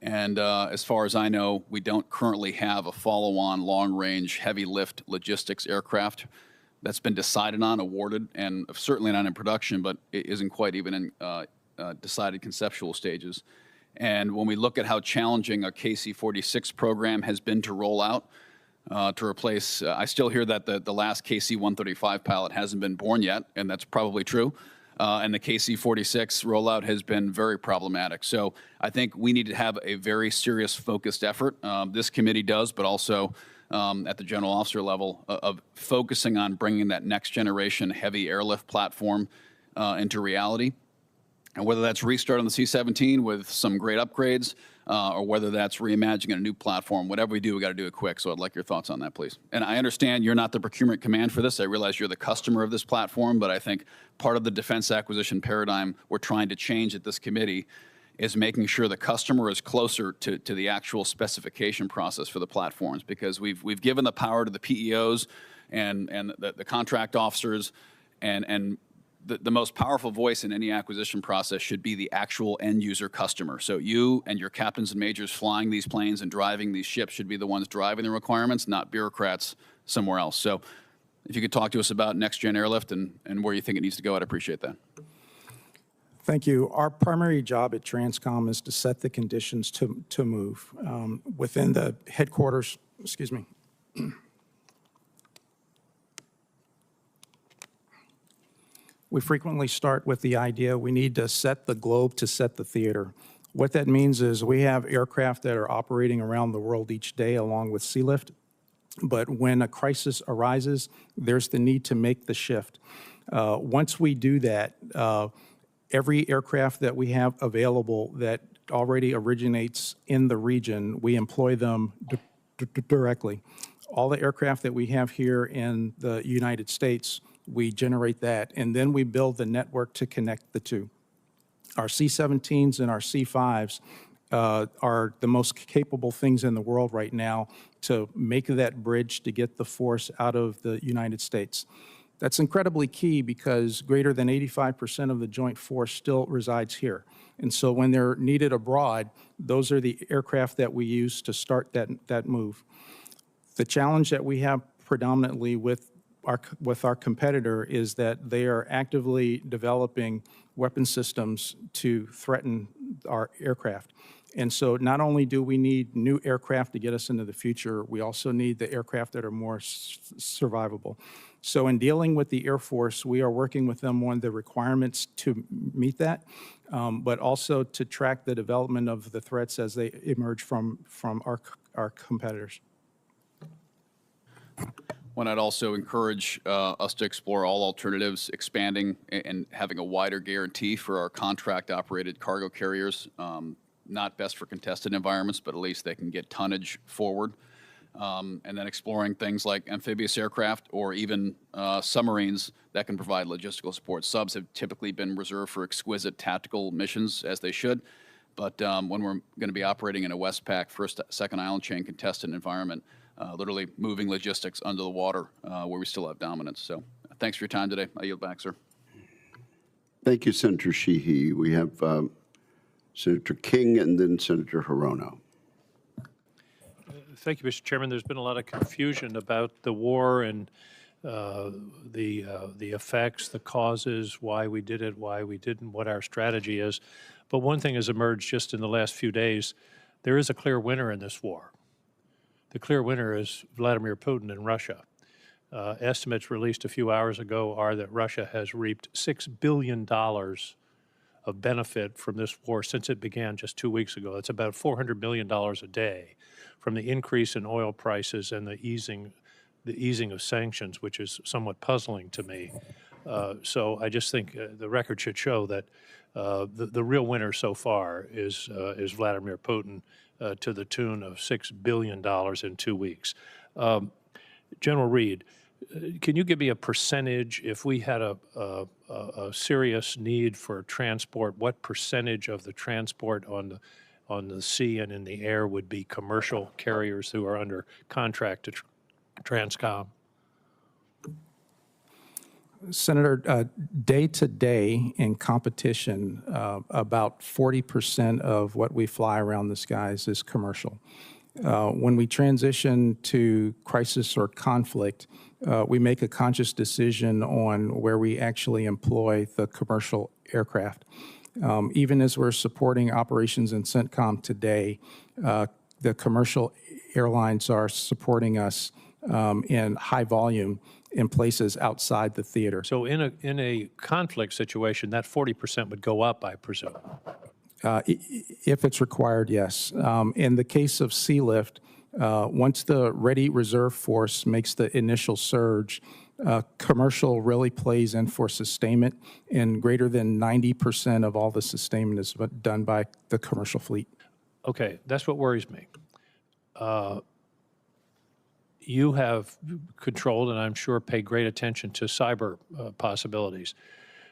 And as far as I know, we don't currently have a follow-on long-range heavy-lift logistics aircraft that's been decided on, awarded, and certainly not in production, but it isn't quite even in decided conceptual stages. And when we look at how challenging our KC-46 program has been to roll out, to replace, I still hear that the last KC-135 pilot hasn't been born yet, and that's probably true. And the KC-46 rollout has been very problematic. So I think we need to have a very serious, focused effort. This committee does, but also at the general officer level of focusing on bringing that next generation heavy airlift platform into reality. And whether that's restart on the C-17 with some great upgrades, or whether that's reimagining a new platform, whatever we do, we got to do it quick. So I'd like your thoughts on that, please. And I understand you're not the procurement command for this. I realize you're the customer of this platform, but I think part of the defense acquisition paradigm we're trying to change at this committee is making sure the customer is closer to the actual specification process for the platforms, because we've given the power to the PEOs and the contract officers, and the most powerful voice in any acquisition process should be the actual end user customer. So you and your captains and majors flying these planes and driving these ships should be the ones driving the requirements, not bureaucrats somewhere else. So if you could talk to us about next gen airlift and where you think it needs to go, I'd appreciate that. Thank you. Our primary job at Transcom is to set the conditions to move. Within the headquarters, excuse me. We frequently start with the idea we need to set the globe to set the theater. What that means is we have aircraft that are operating around the world each day along with sea lift, but when a crisis arises, there's the need to make the shift. Once we do that, every aircraft that we have available that already originates in the region, we employ them directly. All the aircraft that we have here in the United States, we generate that, and then we build the network to connect the two. Our C-17s and our C-5s are the most capable things in the world right now to make that bridge to get the force out of the United States. That's incredibly key because greater than 85% of the joint force still resides here. And so when they're needed abroad, those are the aircraft that we use to start that move. The challenge that we have predominantly with our competitor is that they are actively developing weapon systems to threaten our aircraft. And so not only do we need new aircraft to get us into the future, we also need the aircraft that are more survivable. So in dealing with the Air Force, we are working with them on the requirements to meet that, but also to track the development of the threats as they emerge from our competitors. When I'd also encourage us to explore all alternatives, expanding and having a wider guarantee for our contract-operated cargo carriers. Not best for contested environments, but at least they can get tonnage forward. And then exploring things like amphibious aircraft or even submarines that can provide logistical support. Subs have typically been reserved for exquisite tactical missions, as they should. But when we're going to be operating in a Westpac, first, second island chain contested environment, literally moving logistics under the water where we still have dominance. So thanks for your time today. I yield back, sir. Thank you, Senator Sheehy. We have Senator King and then Senator Hirono. Thank you, Mr. Chairman. There's been a lot of confusion about the war and the effects, the causes, why we did it, why we didn't, what our strategy is. But one thing has emerged just in the last few days. There is a clear winner in this war. The clear winner is Vladimir Putin and Russia. Estimates released a few hours ago are that Russia has reaped $6 billion of benefit from this war since it began just 2 weeks ago. That's about $400 million a day from the increase in oil prices and the easing of sanctions, which is somewhat puzzling to me. So I just think the record should show that the real winner so far is Vladimir Putin to the tune of $6 billion in 2 weeks. General Reed, can you give me a percentage, if we had a serious need for transport, what percentage of the transport on the sea and in the air would be commercial carriers who are under contract to Transcom? Senator, day to day in competition, about 40% of what we fly around the skies is commercial. When we transition to crisis or conflict, we make a conscious decision on where we actually employ the commercial aircraft. Even as we're supporting operations in CENTCOM today, the commercial airlines are supporting us in high volume in places outside the theater. So in a conflict situation, that 40% would go up, I presume. If it's required, yes. In the case of Sea Lift, once the Ready Reserve Force makes the initial surge, commercial really plays in for sustainment, and greater than 90% of all the sustainment is done by the commercial fleet. Okay, that's what worries me. You have controlled, and I'm sure pay great attention to cyber possibilities.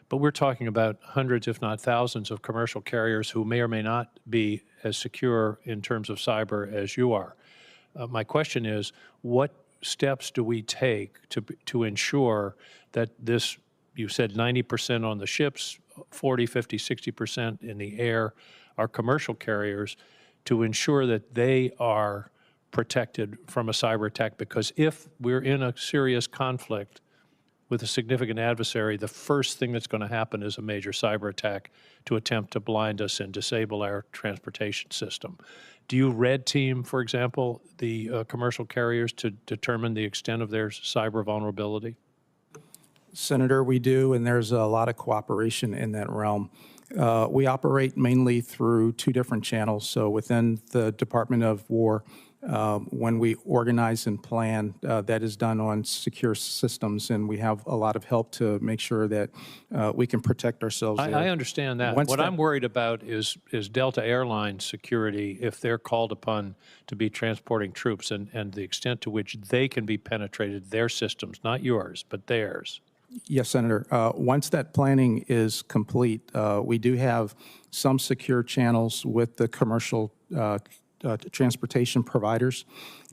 But we're talking about hundreds, if not thousands, of commercial carriers who may or may not be as secure in terms of cyber as you are. My question is, what steps do we take to ensure that this, you said 90% on the ships, 40, 50, 60% in the air are commercial carriers, to ensure that they are protected from a cyber attack? Because if we're in a serious conflict with a significant adversary, the first thing that's going to happen is a major cyber attack to attempt to blind us and disable our transportation system. Do you red team, for example, the commercial carriers to determine the extent of their cyber vulnerability? Senator, we do, and there's a lot of cooperation in that realm. We operate mainly through two different channels. So within the Department of War, when we organize and plan, that is done on secure systems, and we have a lot of help to make sure that we can protect ourselves. I understand that. What I'm worried about is Delta Airlines security if they're called upon to be transporting troops, and the extent to which they can be penetrated, their systems, not yours, but theirs. Yes, Senator. Once that planning is complete, we do have some secure channels with the commercial transportation providers.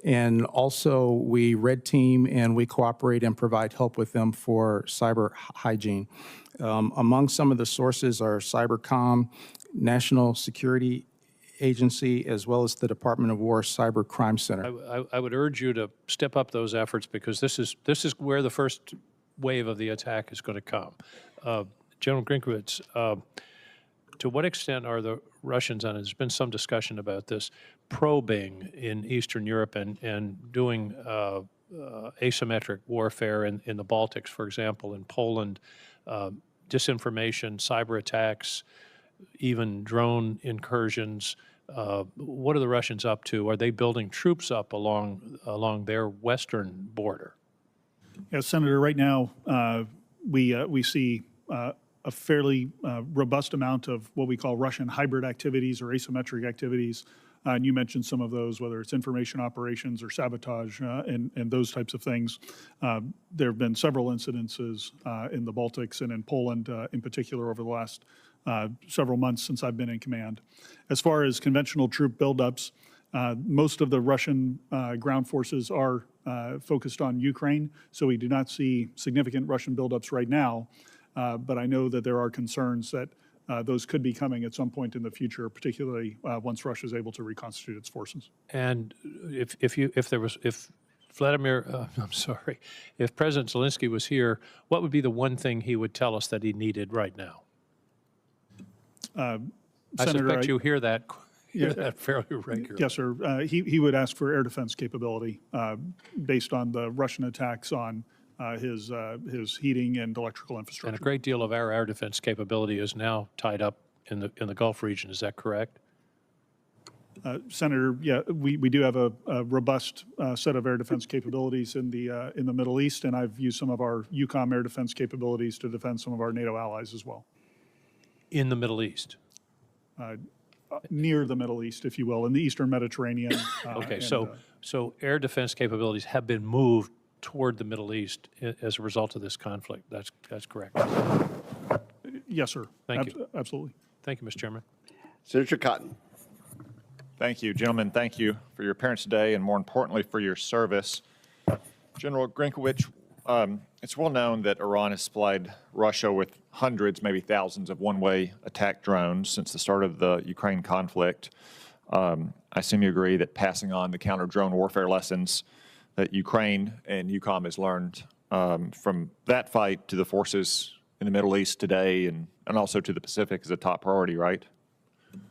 And also we red team and we cooperate and provide help with them for cyber hygiene. Among some of the sources are Cybercom, National Security Agency, as well as the Department of War Cyber Crime Center. I would urge you to step up those efforts, because this is where the first wave of the attack is going to come. General Grinkevich, to what extent are the Russians, and there's been some discussion about this, probing in Eastern Europe and doing asymmetric warfare in the Baltics, for example, in Poland, disinformation, cyber attacks, even drone incursions? What are the Russians up to? Are they building troops up along their western border? Yes, Senator, right now, we see a fairly robust amount of what we call Russian hybrid activities or asymmetric activities. And you mentioned some of those, whether it's information operations or sabotage and those types of things. There have been several incidences in the Baltics and in Poland in particular over the last several months since I've been in command. As far as conventional troop buildups, most of the Russian ground forces are focused on Ukraine, so we do not see significant Russian buildups right now. But I know that there are concerns that those could be coming at some point in the future, particularly once Russia is able to reconstitute its forces. And if President Zelensky was here, what would be the one thing he would tell us that he needed right now? I Senator, suspect you hear that fairly regularly. Yes, sir. He would ask for air defense capability based on the Russian attacks on his heating and electrical infrastructure. And a great deal of our air defense capability is now tied up in the Gulf region. Is that correct? Senator, yeah, we do have a robust set of air defense capabilities in the Middle East, and I've used some of our EUCOM air defense capabilities to defend some of our NATO allies as well. In the Middle East? Near the Middle East, if you will, in the Eastern Mediterranean. Okay, so air defense capabilities have been moved toward the Middle East as a result of this conflict. That's correct. Yes, sir. Thank you. Absolutely. Thank you, Mr. Chairman. Senator Cotton. Thank you, gentlemen. Thank you for your appearance today, and more importantly, for your service. General Grinkevich, it's well known that Iran has supplied Russia with hundreds, maybe thousands of one-way attack drones since the start of the Ukraine conflict. I assume you agree that passing on the counter-drone warfare lessons that Ukraine and EUCOM has learned from that fight to the forces in the Middle East today and also to the Pacific is a top priority, right?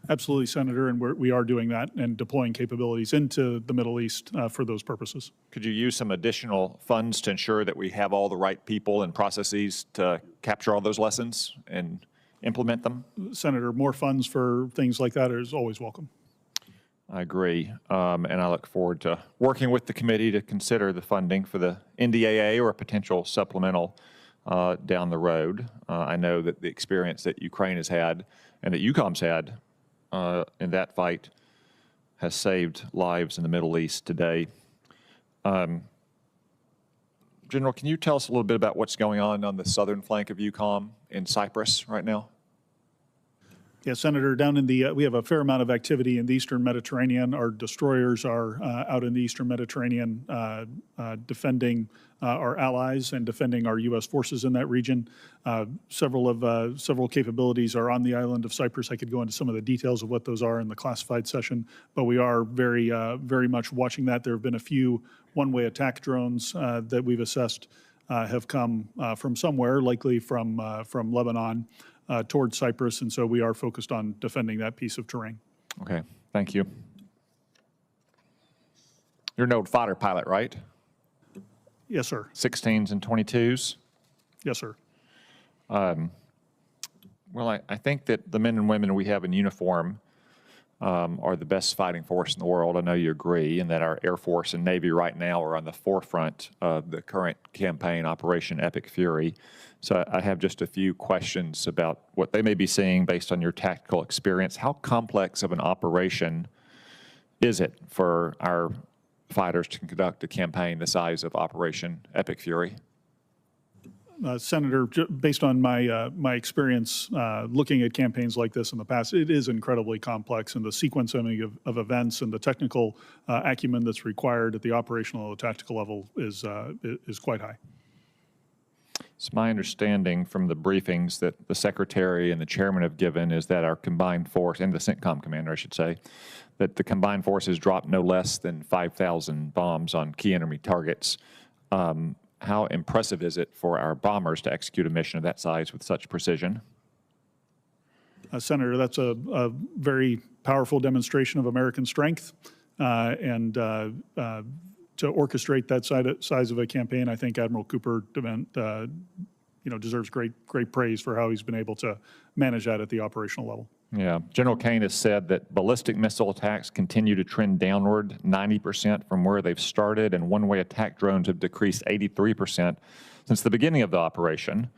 Absolutely, Senator, and we are doing that and deploying capabilities into the Middle East for those purposes. Could you use some additional funds to ensure that we have all the right people and processes to capture all those lessons and implement them? Senator, more funds for things like that is always welcome. I agree, and I look forward to working with the committee to consider the funding for the NDAA or a potential supplemental down the road. I know that the experience that Ukraine has had and that EUCOM's had in that fight has saved lives in the Middle East today. General, can you tell us a little bit about what's going on the southern flank of EUCOM in Cyprus right now? Yeah, Senator, down in the, we have a fair amount of activity in the Eastern Mediterranean. Our destroyers are out in the Eastern Mediterranean defending our allies and defending our U.S. forces in that region. Several capabilities are on the island of Cyprus. I could go into some of the details of what those are in the classified session, but we are very much watching that. There have been a few one-way attack drones that we've assessed have come from somewhere, likely from Lebanon. Towards Cyprus, and so we are focused on defending that piece of terrain. Okay, thank you. You're no fighter pilot, right? Yes, sir. 16s and 22s? Yes, sir. Well, I think that the men and women we have in uniform are the best fighting force in the world. I know you agree, and that our Air Force and Navy right now are on the forefront of the current campaign, Operation Epic Fury. So I have just a few questions about what they may be seeing based on your tactical experience. How complex of an operation is it for our fighters to conduct a campaign the size of Operation Epic Fury? Senator, based on my experience looking at campaigns like this in the past, it is incredibly complex, and the sequencing of events and the technical acumen that's required at the operational or tactical level is quite high. It's my understanding from the briefings that the Secretary and the Chairman have given is that our combined force, and the CENTCOM commander, I should say, that the combined forces dropped no less than 5,000 bombs on key enemy targets. How impressive is it for our bombers to execute a mission of that size with such precision? Senator, that's a very powerful demonstration of American strength, and to orchestrate that size of a campaign, I think Admiral Cooper deserves great praise for how he's been able to manage that at the operational level. Yeah, General Kane has said that ballistic missile attacks continue to trend downward 90% from where they've started, and one-way attack drones have decreased 83% since the beginning of the operation,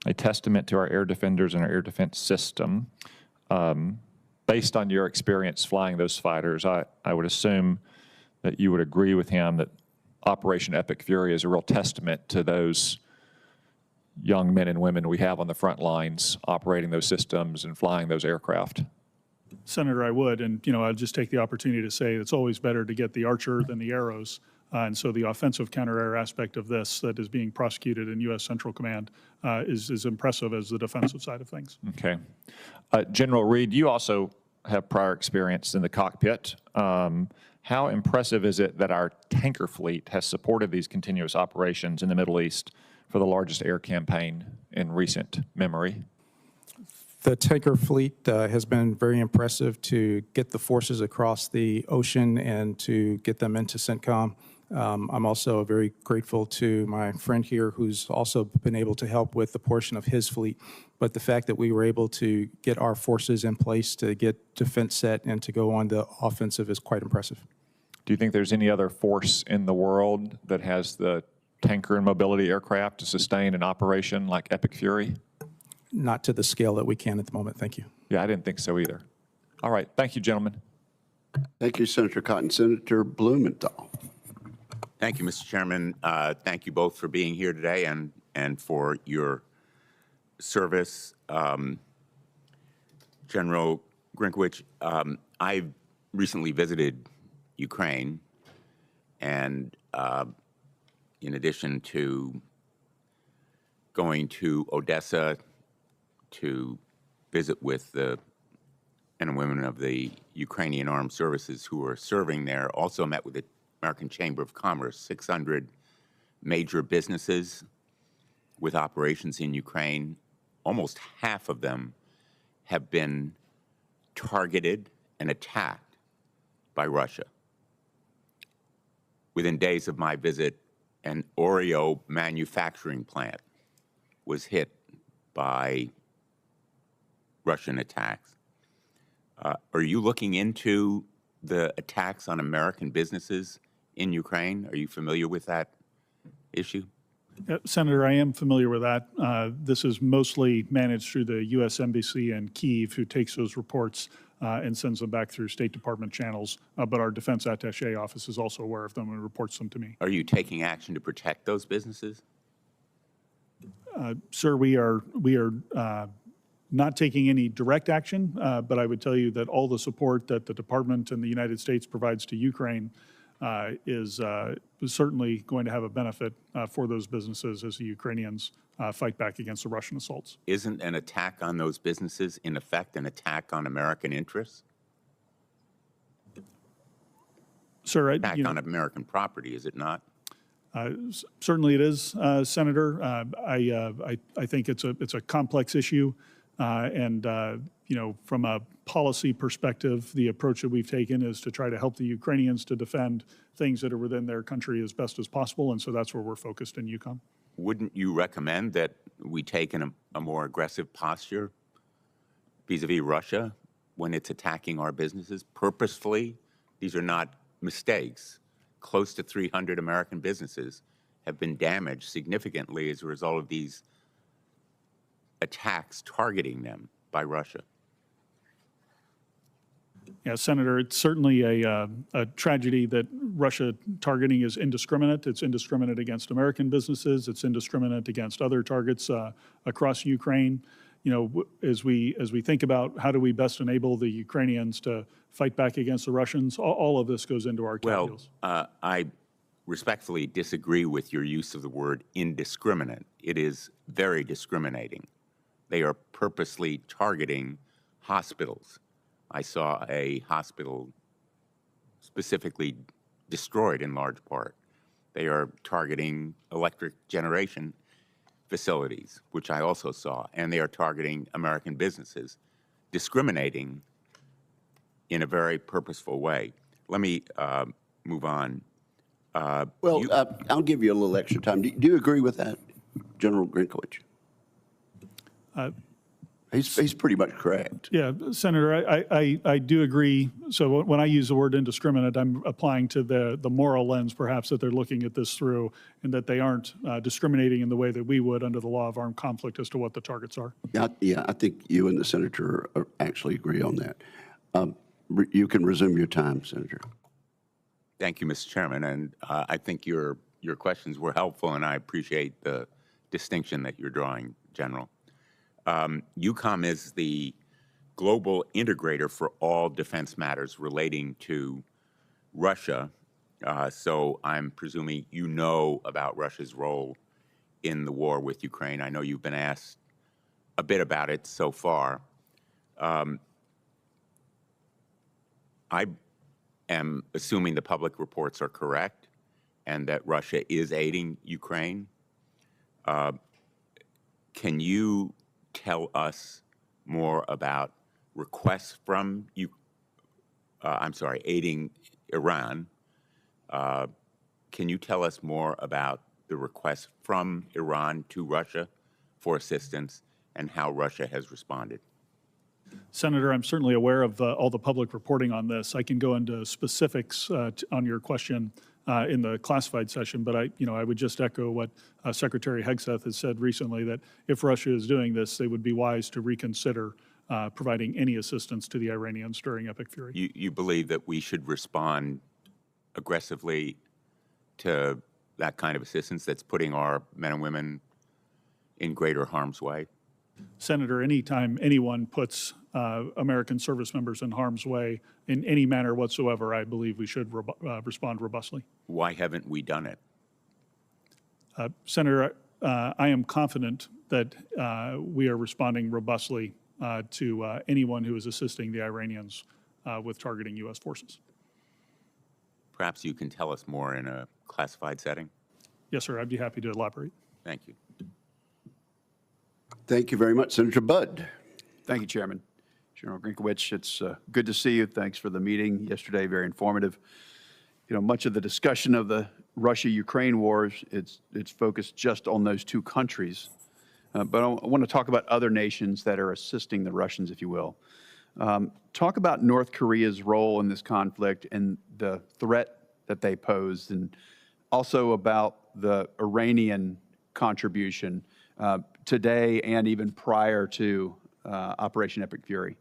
a testament to our air defenders and our air defense system. Based on your experience flying those fighters, I would assume that you would agree with him that Operation Epic Fury is a real testament to those young men and women we have on the front lines operating those systems and flying those aircraft. Senator, I would, and I'd just take the opportunity to say it's always better to get the Archer than the arrows. And so the offensive counter-air aspect of this that is being prosecuted in U.S. Central Command is as impressive as the defensive side of things. Okay. General Reed, you also have prior experience in the cockpit. How impressive is it that our tanker fleet has supported these continuous operations in the Middle East for the largest air campaign in recent memory? The tanker fleet has been very impressive to get the forces across the ocean and to get them into CENTCOM. I'm also very grateful to my friend here who's also been able to help with the portion of his fleet. But the fact that we were able to get our forces in place to get defense set and to go on the offensive is quite impressive. Do you think there's any other force in the world that has the tanker and mobility aircraft to sustain an operation like Epic Fury? Not to the scale that we can at the moment. Thank you. Yeah, I didn't think so either. All right. Thank you, gentlemen. Thank you, Senator Cotton. Senator Blumenthal. Thank you, Mr. Chairman. Thank you both for being here today and for your service. General Grinkevich, I recently visited Ukraine, and in addition to going to Odessa to visit with the men and women of the Ukrainian Armed Services who are serving there, also met with the American Chamber of Commerce, 600 major businesses with operations in Ukraine. Almost half of them have been targeted and attacked by Russia. Within days of my visit, an Oreo manufacturing plant was hit by Russian attacks. Are you looking into the attacks on American businesses in Ukraine? Are you familiar with that issue? Senator, I am familiar with that. This is mostly managed through the U.S. Embassy in Kyiv, who takes those reports and sends them back through State Department channels. But our defense attaché office is also aware of them and reports them to me. Are you taking action to protect those businesses? Sir, we are not taking any direct action, but I would tell you that all the support that the Department and the United States provides to Ukraine is certainly going to have a benefit for those businesses as the Ukrainians fight back against the Russian assaults. Isn't an attack on those businesses, in effect, an attack on American interests? Sir, attack on American property, is it not? Certainly it is, Senator. I think it's a complex issue. And from a policy perspective, the approach that we've taken is to try to help the Ukrainians to defend things that are within their country as best as possible. And so that's where we're focused in EUCOM. Wouldn't you recommend that we take a more aggressive posture vis-a-vis Russia when it's attacking our businesses purposefully? These are not mistakes. Close to 300 American businesses have been damaged significantly as a result of these attacks targeting them by Russia. Yeah, Senator, it's certainly a tragedy that Russia targeting is indiscriminate. It's indiscriminate against American businesses. It's indiscriminate against other targets across Ukraine. As we think about how do we best enable the Ukrainians to fight back against the Russians, all of this goes into our calculus. Well, I respectfully disagree with your use of the word indiscriminate. It is very discriminating. They are purposely targeting hospitals. I saw a hospital specifically destroyed in large part. They are targeting electric generation facilities, which I also saw, and they are targeting American businesses, discriminating in a very purposeful way. Let me move on. I'll give you a little extra time. Do you agree with that, General Grinkevich? He's pretty much correct. Yeah, Senator, I do agree. So when I use the word indiscriminate, I'm applying to the moral lens, perhaps, that they're looking at this through, and that they aren't discriminating in the way that we would under the law of armed conflict as to what the targets are. Yeah, I think you and the senator actually agree on that. You can resume your time, Senator. Thank you, Mr. Chairman. And I think your questions were helpful, and I appreciate the distinction that you're drawing, General. EUCOM is the global integrator for all defense matters relating to Russia. So I'm presuming you know about Russia's role in the war with Ukraine. I know you've been asked a bit about it so far. I am assuming the public reports are correct and that Russia is aiding Ukraine. Can you tell us more about requests from aiding Iran? Can you tell us more about the requests from Iran to Russia for assistance and how Russia has responded? Senator, I'm certainly aware of all the public reporting on this. I can go into specifics on your question in the classified session, but I would just echo what Secretary Hegseth has said recently, that if Russia is doing this, they would be wise to reconsider providing any assistance to the Iranians during Epic Fury. You believe that we should respond aggressively to that kind of assistance that's putting our men and women in greater harm's way? Senator, anytime anyone puts American service members in harm's way in any manner whatsoever, I believe we should respond robustly. Why haven't we done it? Senator, I am confident that we are responding robustly to anyone who is assisting the Iranians with targeting U.S. forces. Perhaps you can tell us more in a classified setting? Yes, sir. I'd be happy to elaborate. Thank you. Thank you very much, Senator Budd. Thank you, Chairman. General Grinkevich, it's good to see you. Thanks for the meeting yesterday, very informative. You know, much of the discussion of the Russia-Ukraine wars, it's focused just on those two countries. But I want to talk about other nations that are assisting the Russians, if you will. Talk about North Korea's role in this conflict and the threat that they pose, and also about the Iranian contribution today and even prior to Operation Epic Fury.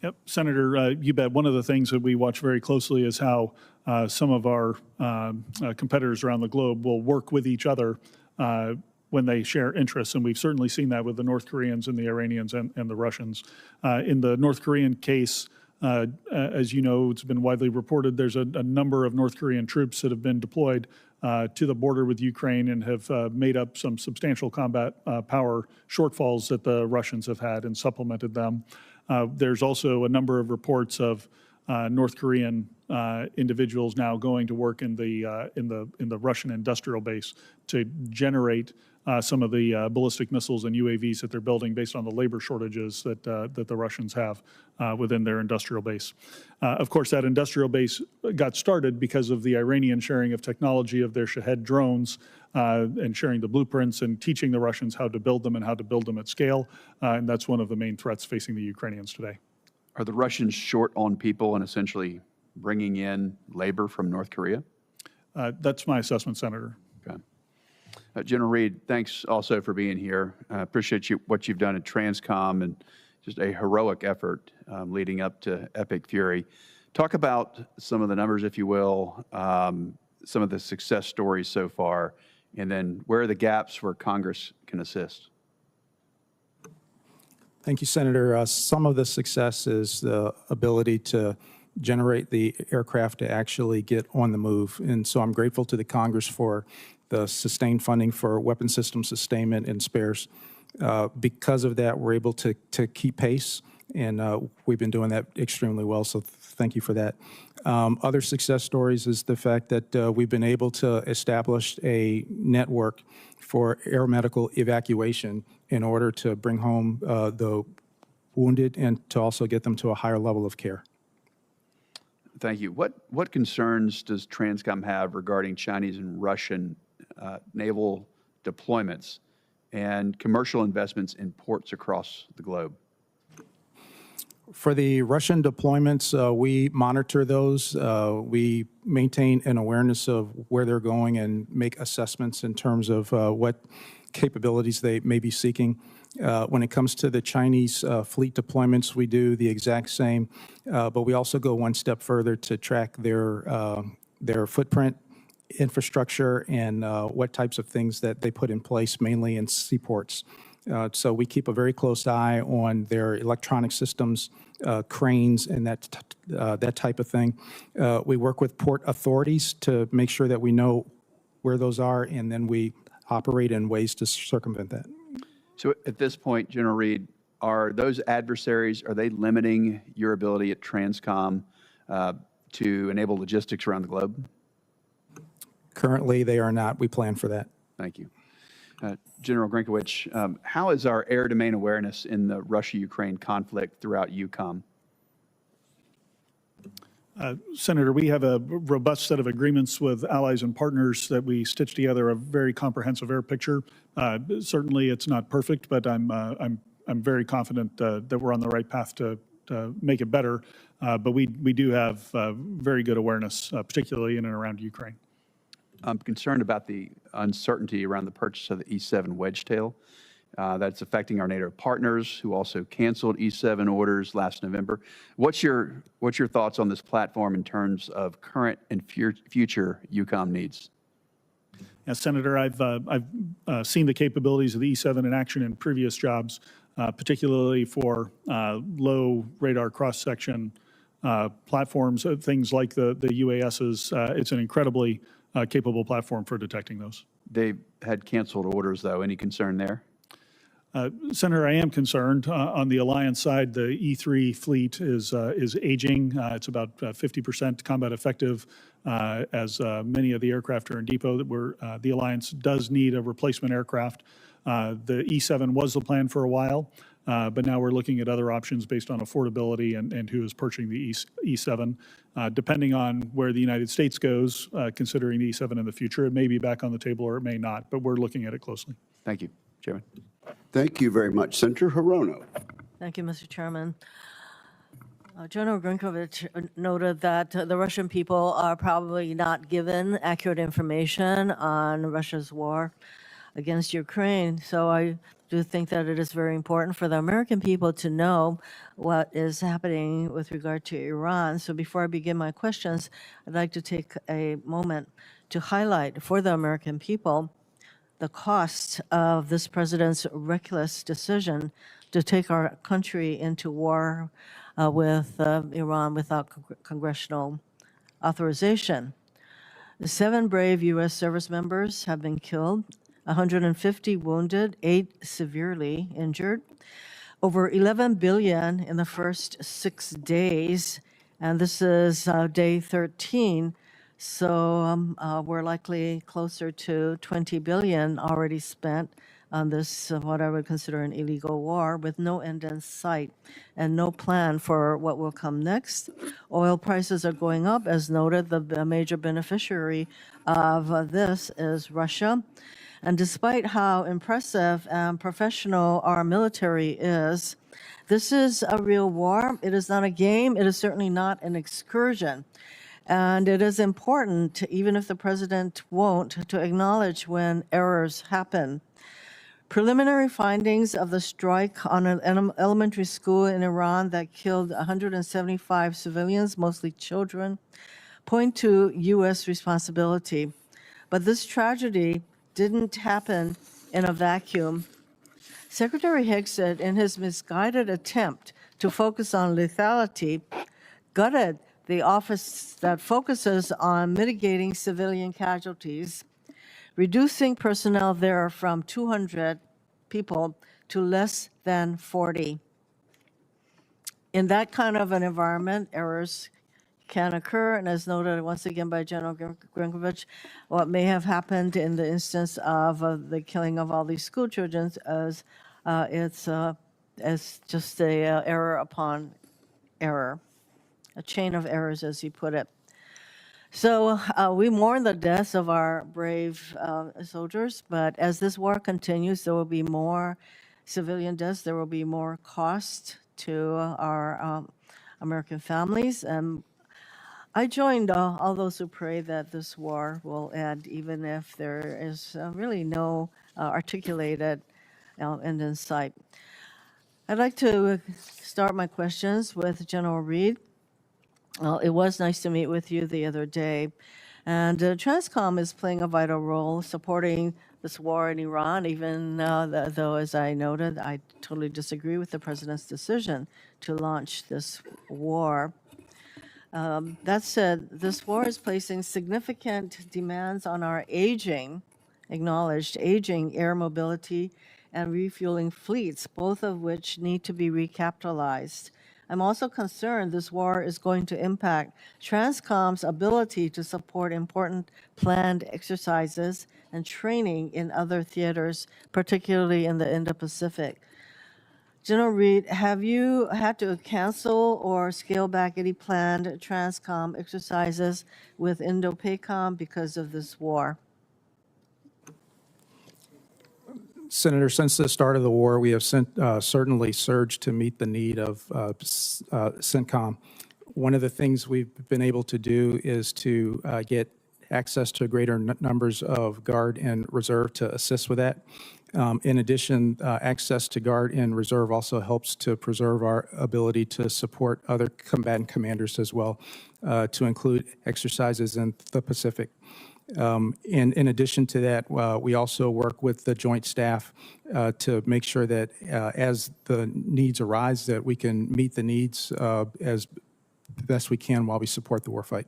Yep, Senator, you bet. One of the things that we watch very closely is how some of our competitors around the globe will work with each other when they share interests, and we've certainly seen that with the North Koreans and the Iranians and the Russians. In the North Korean case, as you know, it's been widely reported, there's a number of North Korean troops that have been deployed to the border with Ukraine and have made up some substantial combat power shortfalls that the Russians have had and supplemented them. There's also a number of reports of North Korean individuals now going to work in the Russian industrial base to generate some of the ballistic missiles and UAVs that they're building based on the labor shortages that the Russians have within their industrial base. Of course, that industrial base got started because of the Iranian sharing of technology of their Shahed drones and sharing the blueprints and teaching the Russians how to build them and how to build them at scale. And that's one of the main threats facing the Ukrainians today. Are the Russians short on people and essentially bringing in labor from North Korea? That's my assessment, Senator. Okay. General Reed, thanks also for being here. Appreciate what you've done at Transcom and just a heroic effort leading up to Epic Fury. Talk about some of the numbers, if you will, some of the success stories so far, and then where are the gaps where Congress can assist? Thank you, Senator. Some of the success is the ability to generate the aircraft to actually get on the move. And so I'm grateful to the Congress for the sustained funding for weapon system sustainment and spares. Because of that, we're able to keep pace, and we've been doing that extremely well, so thank you for that. Other success stories is the fact that we've been able to establish a network for air medical evacuation in order to bring home the wounded and to also get them to a higher level of care. Thank you. What concerns does Transcom have regarding Chinese and Russian naval deployments and commercial investments in ports across the globe? For the Russian deployments, we monitor those. We maintain an awareness of where they're going and make assessments in terms of what capabilities they may be seeking. When it comes to the Chinese fleet deployments, we do the exact same, but we also go one step further to track their footprint, infrastructure, and what types of things that they put in place, mainly in seaports. So we keep a very close eye on their electronic systems, cranes, and that type of thing. We work with port authorities to make sure that we know where those are, and then we operate in ways to circumvent that. So at this point, General Reed, are those adversaries, are they limiting your ability at Transcom to enable logistics around the globe? Currently, they are not. We plan for that. Thank you. General Grinkevich, how is our air domain awareness in the Russia-Ukraine conflict throughout EUCOM? Senator, we have a robust set of agreements with allies and partners that we stitch together a very comprehensive air picture. Certainly, it's not perfect, but I'm very confident that we're on the right path to make it better. But we do have very good awareness, particularly in and around Ukraine. I'm concerned about the uncertainty around the purchase of the E-7 Wedgetail. That's affecting our NATO partners who also canceled E-7 orders last November. What's your thoughts on this platform in terms of current and future EUCOM needs? Yes, Senator, I've seen the capabilities of the E-7 in action in previous jobs, particularly for low radar cross-section platforms, things like the UASs. It's an incredibly capable platform for detecting those. They had canceled orders, though. Any concern there? Senator, I am concerned. On the alliance side, the E-3 fleet is aging. It's about 50% combat effective, as many of the aircraft are in depot. The alliance does need a replacement aircraft. The E-7 was the plan for a while, but now we're looking at other options based on affordability and who is purchasing the E-7. Depending on where the United States goes, considering the E-7 in the future, it may be back on the table or it may not, but we're looking at it closely. Thank you, Chairman. Thank you very much. Senator Hirono. Thank you, Mr. Chairman. General Grinkevich noted that the Russian people are probably not given accurate information on Russia's war against Ukraine. So I do think that it is very important for the American people to know what is happening with regard to Iran. So before I begin my questions, I'd like to take a moment to highlight for the American people the cost of this president's reckless decision to take our country into war with Iran without congressional authorization. 7 brave U.S. service members have been killed, 150 wounded, 8 severely injured, over $11 billion in the first 6 days, and this is day 13. So we're likely closer to $20 billion already spent on this, what I would consider an illegal war, with no end in sight and no plan for what will come next. Oil prices are going up. As noted, the major beneficiary of this is Russia. And despite how impressive and professional our military is, this is a real war. It is not a game. It is certainly not an excursion. And it is important, even if the president won't, to acknowledge when errors happen. Preliminary findings of the strike on an elementary school in Iran that killed 175 civilians, mostly children, point to U.S. responsibility. But this tragedy didn't happen in a vacuum. Secretary Hegseth, in his misguided attempt to focus on lethality, gutted the office that focuses on mitigating civilian casualties, reducing personnel there from 200 people to less than 40. In that kind of an environment, errors can occur, and as noted once again by General Grinkevich, what may have happened in the instance of the killing of all these school children as just a error upon error, a chain of errors, as he put it. So we mourn the deaths of our brave soldiers, but as this war continues, there will be more civilian deaths. There will be more cost to our American families. And I joined all those who pray that this war will end, even if there is really no articulated end in sight. I'd like to start my questions with General Reed. It was nice to meet with you the other day. And Transcom is playing a vital role supporting this war in Iran, even though, as I noted, I totally disagree with the president's decision to launch this war. That said, this war is placing significant demands on our acknowledged aging air mobility and refueling fleets, both of which need to be recapitalized. I'm also concerned this war is going to impact Transcom's ability to support important planned exercises and training in other theaters, particularly in the Indo-Pacific. General Reed, have you had to cancel or scale back any planned Transcom exercises with Indo-PACOM because of this war? Senator, since the start of the war, we have certainly surged to meet the need of CENTCOM. One of the things we've been able to do is to get access to greater numbers of Guard and Reserve to assist with that. In addition, access to Guard and Reserve also helps to preserve our ability to support other combatant commanders as well, to include exercises in the Pacific. In addition to that, we also work with the Joint Staff to make sure that as the needs arise, that we can meet the needs as best we can while we support the warfight.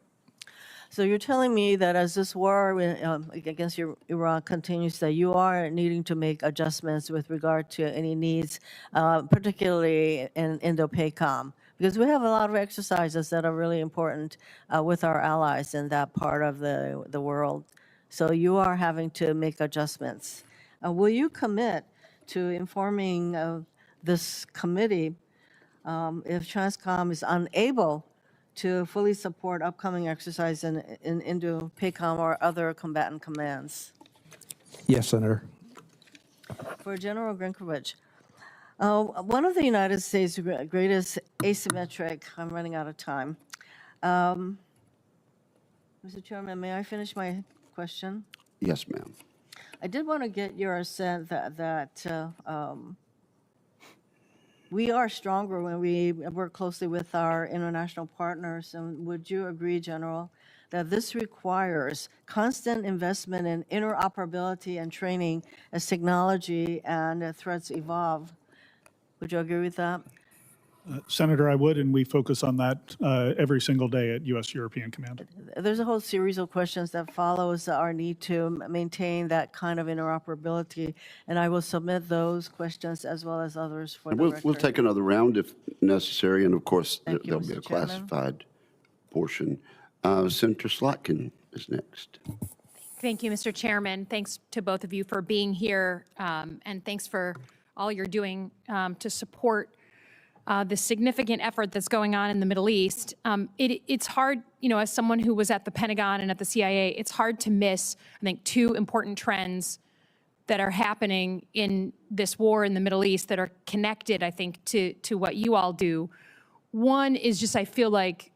So you're telling me that as this war against Iran continues, that you are needing to make adjustments with regard to any needs, particularly in Indo-PACOM, because we have a lot of exercises that are really important with our allies in that part of the world. So you are having to make adjustments. Will you commit to informing this committee if Transcom is unable to fully support upcoming exercise in Indo-PACOM or other combatant commands? Yes, Senator. For General Grinkevich, one of the United States' greatest asymmetric, I'm running out of time. Mr. Chairman, may I finish my question? Yes, ma'am. I did want to get your sense that we are stronger when we work closely with our international partners. And would you agree, General, that this requires constant investment in interoperability and training as technology and threats evolve? Would you agree with that? Senator, I would, and we focus on that every single day at U.S.-European Command. There's a whole series of questions that follows our need to maintain that kind of interoperability, and I will submit those questions as well as others for the record. We'll take another round if necessary, and of course, Thank you, there'll be Mr. a Chairman. classified portion. Senator Slotkin is next. Thank you, Mr. Chairman. Thanks to both of you for being here, and thanks for all you're doing to support the significant effort that's going on in the Middle East. It's hard, as someone who was at the Pentagon and at the CIA, it's hard to miss, I think, two important trends that are happening in this war in the Middle East that are connected, I think, to what you all do. One is just, I feel like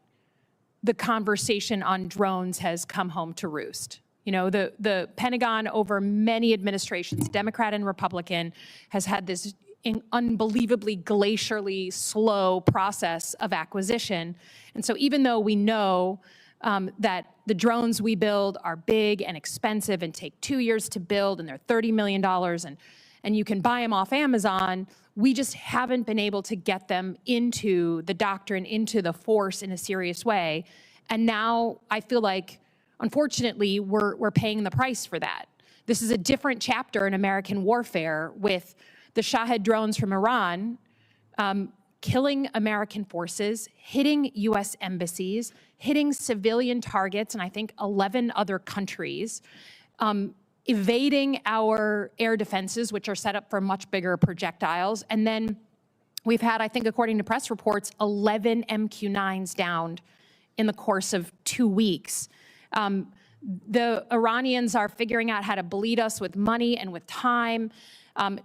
the conversation on drones has come home to roost. The Pentagon over many administrations, Democrat and Republican, has had this unbelievably glacially slow process of acquisition. And so even though we know that the drones we build are big and expensive and take 2 years to build and they're $30 million and you can buy them off Amazon, we just haven't been able to get them into the doctrine, into the force in a serious way. And now I feel like, unfortunately, we're paying the price for that. This is a different chapter in American warfare with the Shahed drones from Iran killing American forces, hitting U.S. embassies, hitting civilian targets in, I think, 11 other countries, evading our air defenses, which are set up for much bigger projectiles. And then we've had, I think, according to press reports, 11 MQ-9s downed in the course of 2 weeks. The Iranians are figuring out how to bleed us with money and with time,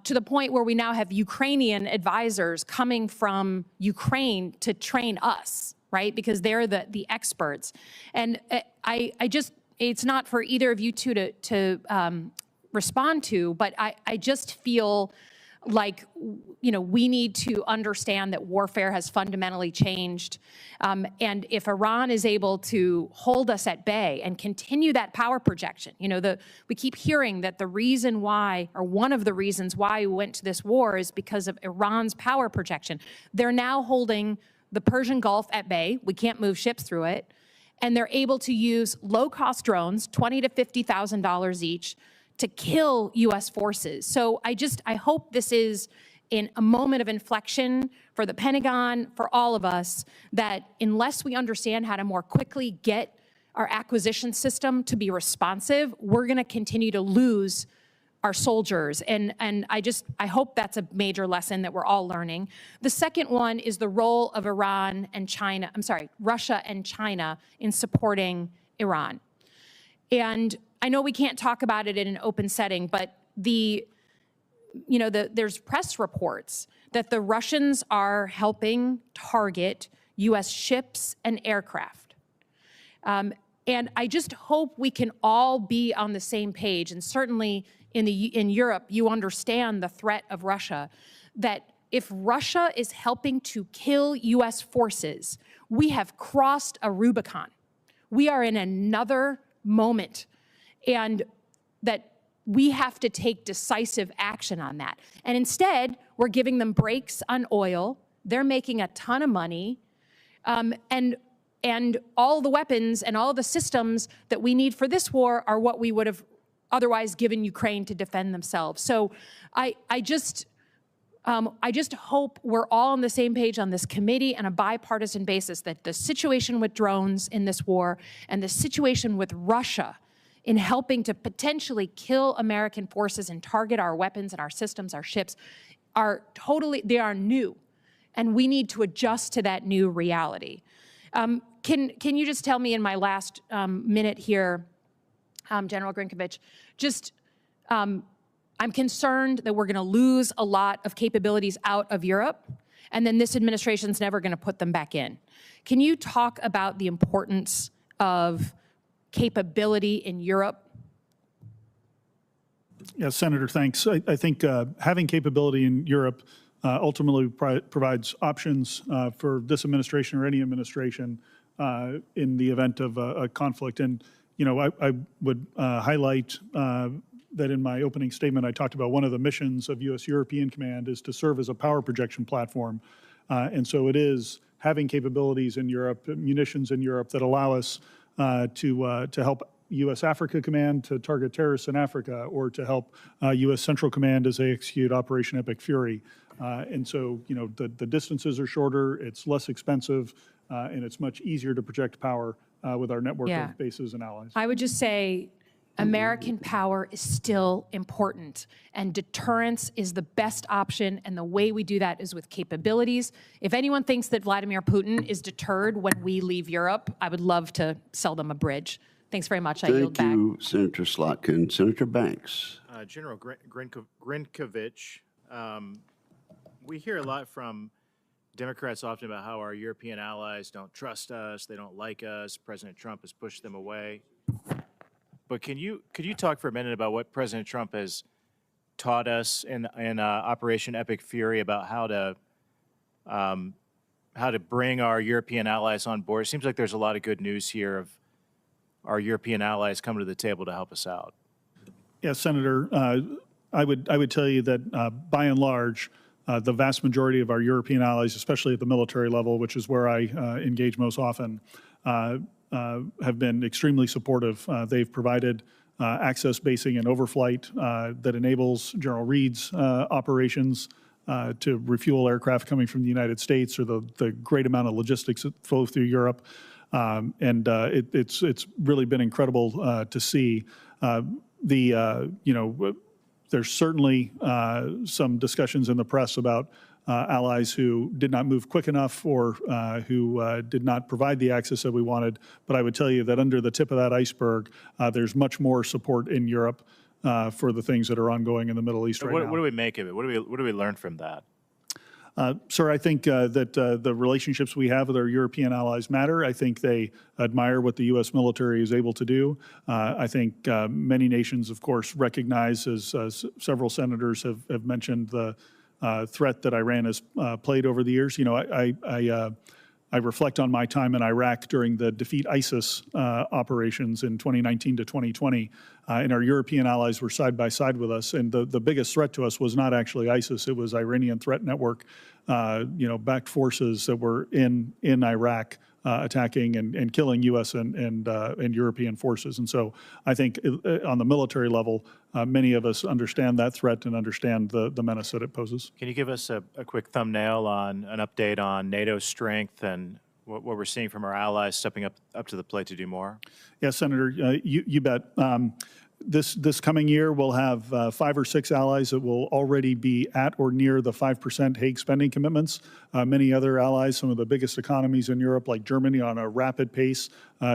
to the point where we now have Ukrainian advisors coming from Ukraine to train us, right? Because they're the experts. And it's not for either of you two to respond to, but I just feel like, we need to understand that warfare has fundamentally changed. And if Iran is able to hold us at bay and continue that power projection, we keep hearing that the reason why, or one of the reasons why we went to this war is because of Iran's power projection. They're now holding the Persian Gulf at bay. We can't move ships through it. And they're able to use low-cost drones, $20,000 to $50,000 each, to kill U.S. forces. So I hope this is in a moment of inflection for the Pentagon, for all of us, that unless we understand how to more quickly get our acquisition system to be responsive, we're going to continue to lose our soldiers. And I hope that's a major lesson that we're all learning. The second one is the role of Russia and China in supporting Iran. And I know we can't talk about it in an open setting, but there's press reports that the Russians are helping target U.S. ships and aircraft. And I just hope we can all be on the same page. And certainly in Europe, you understand the threat of Russia, that if Russia is helping to kill U.S. forces, we have crossed a Rubicon. We are in another moment, and that we have to take decisive action on that. And instead, we're giving them breaks on oil. They're making a ton of money, and all the weapons and all the systems that we need for this war are what we would have otherwise given Ukraine to defend themselves. So I just hope we're all on the same page on this committee on a bipartisan basis, that the situation with drones in this war and the situation with Russia in helping to potentially kill American forces and target our weapons and our systems, our ships, they are new. And we need to adjust to that new reality. Can you just tell me in my last minute here, General Grinkevich, I'm concerned that we're going to lose a lot of capabilities out of Europe, and then this administration's never going to put them back in. Can you talk about the importance of capability in Europe? Yes, Senator, thanks. I think having capability in Europe ultimately provides options for this administration or any administration in the event of a conflict. And, I would highlight that in my opening statement, I talked about one of the missions of U.S. European Command is to serve as a power projection platform. And so it is having capabilities in Europe, munitions in Europe that allow us to help U.S. Africa Command to target terrorists in Africa, or to help U.S. Central Command as they execute Operation Epic Fury. And so, the distances are shorter, it's less expensive, and it's much easier to project power with our network of bases and allies. I would just say American power is still important, and deterrence is the best option, and the way we do that is with capabilities. If anyone thinks that Vladimir Putin is deterred when we leave Europe, I would love to sell them a bridge. Thanks very much. I yield back. Thank you, Senator Slotkin. Senator Banks. General Grinkevich, we hear a lot from Democrats often about how our European allies don't trust us, they don't like us, President Trump has pushed them away. But could you talk for a minute about what President Trump has taught us in Operation Epic Fury about how to bring our European allies on board? It seems like there's a lot of good news here of our European allies coming to the table to help us out. Yes, Senator, I would tell you that by and large, the vast majority of our European allies, especially at the military level, which is where I engage most often, have been extremely supportive. They've provided access, basing, and overflight that enables General Reed's operations to refuel aircraft coming from the United States, or the great amount of logistics that flow through Europe. It's really been incredible to see. There's certainly some discussions in the press about allies who did not move quick enough or who did not provide the access that we wanted. But I would tell you that under the tip of that iceberg, there's much more support in Europe for the things that are ongoing in the Middle East right now. What do we make of it? What do we learn from that? Sir, I think that the relationships we have with our European allies matter. I think they admire what the U.S. military is able to do. I think many nations, of course, recognize, as several senators have mentioned, the threat that Iran has played over the years. You know, I reflect on my time in Iraq during the defeat ISIS operations in 2019 to 2020, and our European allies were side by side with us. And the biggest threat to us was not actually ISIS; it was Iranian threat network, backed forces that were in Iraq attacking and killing U.S. and European forces. And so I think on the military level, many of us understand that threat and understand the menace that it poses. Can you give us a quick thumbnail on an update on NATO's strength and what we're seeing from our allies stepping up to the plate to do more? Yes, Senator, you bet. This coming year, we'll have 5 or 6 allies that will already be at or near the 5% Hague spending commitments. Many other allies, some of the biggest economies in Europe, like Germany, on a rapid pace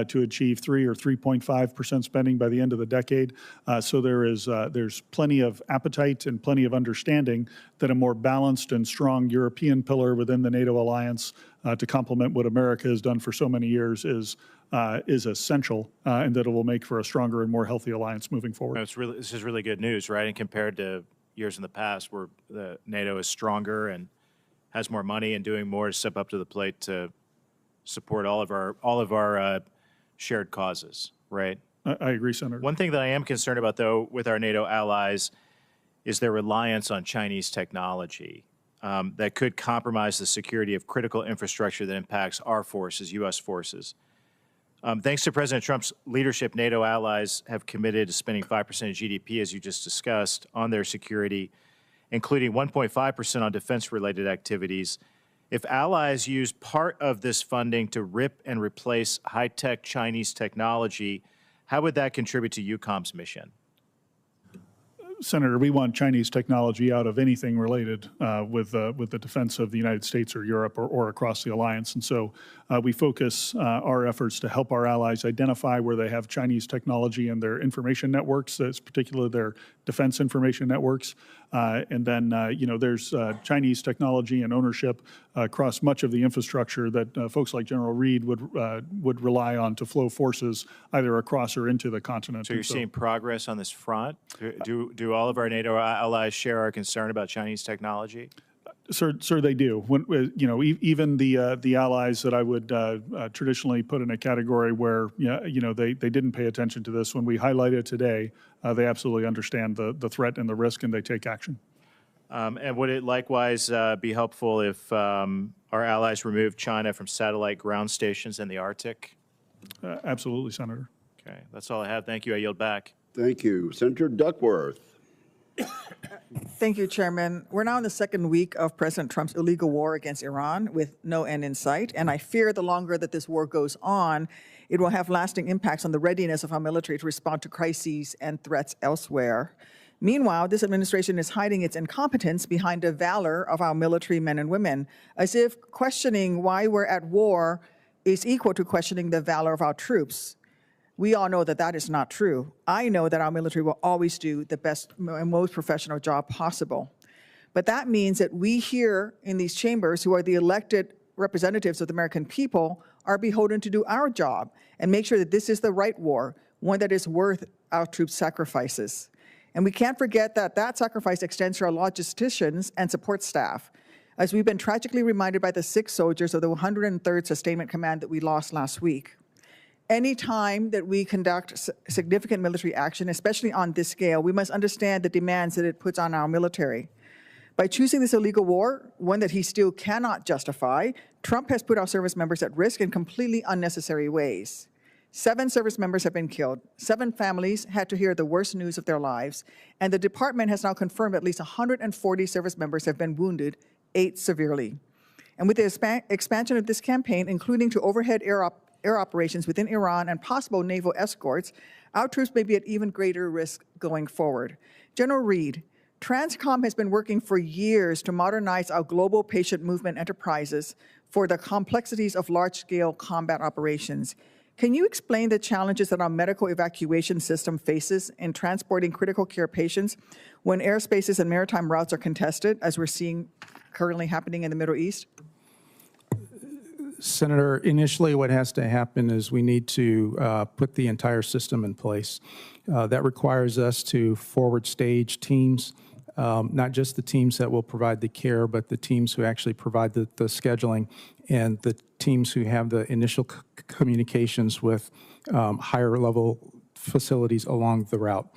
to achieve 3 or 3.5% spending by the end of the decade. So there's plenty of appetite and plenty of understanding that a more balanced and strong European pillar within the NATO alliance to complement what America has done for so many years is essential, and that it will make for a stronger and more healthy alliance moving forward. This is really good news, right? And compared to years in the past where the NATO is stronger and has more money and doing more to step up to the plate to support all of our shared causes, right? I agree, Senator. One thing that I am concerned about, though, with our NATO allies is their reliance on Chinese technology that could compromise the security of critical infrastructure that impacts our forces, U.S. forces. Thanks to President Trump's leadership, NATO allies have committed to spending 5% of GDP, as you just discussed, on their security, including 1.5% on defense-related activities. If allies use part of this funding to rip and replace high-tech Chinese technology, how would that contribute to EUCOM's mission? Senator, we want Chinese technology out of anything related with the defense of the United States or Europe or across the alliance. And so we focus our efforts to help our allies identify where they have Chinese technology in their information networks, particularly their defense information networks. And then, there's Chinese technology and ownership across much of the infrastructure that folks like General Reed would rely on to flow forces either across or into the continent. So you're seeing progress on this front? Do all of our NATO allies share our concern about Chinese technology? Sir, they do. Even the allies that I would traditionally put in a category where they didn't pay attention to this, when we highlight it today, they absolutely understand the threat and the risk, and they take action. And would it likewise be helpful if our allies remove China from satellite ground stations in the Arctic? Absolutely, Senator. Okay, that's all I have. Thank you. I yield back. Thank you. Senator Duckworth. Thank you, Chairman. We're now in the second week of President Trump's illegal war against Iran with no end in sight, and I fear the longer that this war goes on, it will have lasting impacts on the readiness of our military to respond to crises and threats elsewhere. Meanwhile, this administration is hiding its incompetence behind the valor of our military men and women, as if questioning why we're at war is equal to questioning the valor of our troops. We all know that that is not true. I know that our military will always do the best and most professional job possible. But that means that we here in these chambers, who are the elected representatives of the American people, are beholden to do our job and make sure that this is the right war, one that is worth our troops' sacrifices. And we can't forget that that sacrifice extends to our logisticians and support staff, as we've been tragically reminded by the 6 soldiers of the 103rd Sustainment Command that we lost last week. Any time that we conduct significant military action, especially on this scale, we must understand the demands that it puts on our military. By choosing this illegal war, one that he still cannot justify, Trump has put our service members at risk in completely unnecessary ways. 7 service members have been killed, 7 families had to hear the worst news of their lives, and the department has now confirmed at least 140 service members have been wounded, 8 severely. And with the expansion of this campaign, including to overhead air operations within Iran and possible naval escorts, our troops may be at even greater risk going forward. General Reed, Transcom has been working for years to modernize our global patient movement enterprises for the complexities of large-scale combat operations. Can you explain the challenges that our medical evacuation system faces in transporting critical care patients when airspaces and maritime routes are contested, as we're seeing currently happening in the Middle East? Senator, initially what has to happen is we need to put the entire system in place. That requires us to forward stage teams, not just the teams that will provide the care, but the teams who actually provide the scheduling and the teams who have the initial communications with higher level facilities along the route.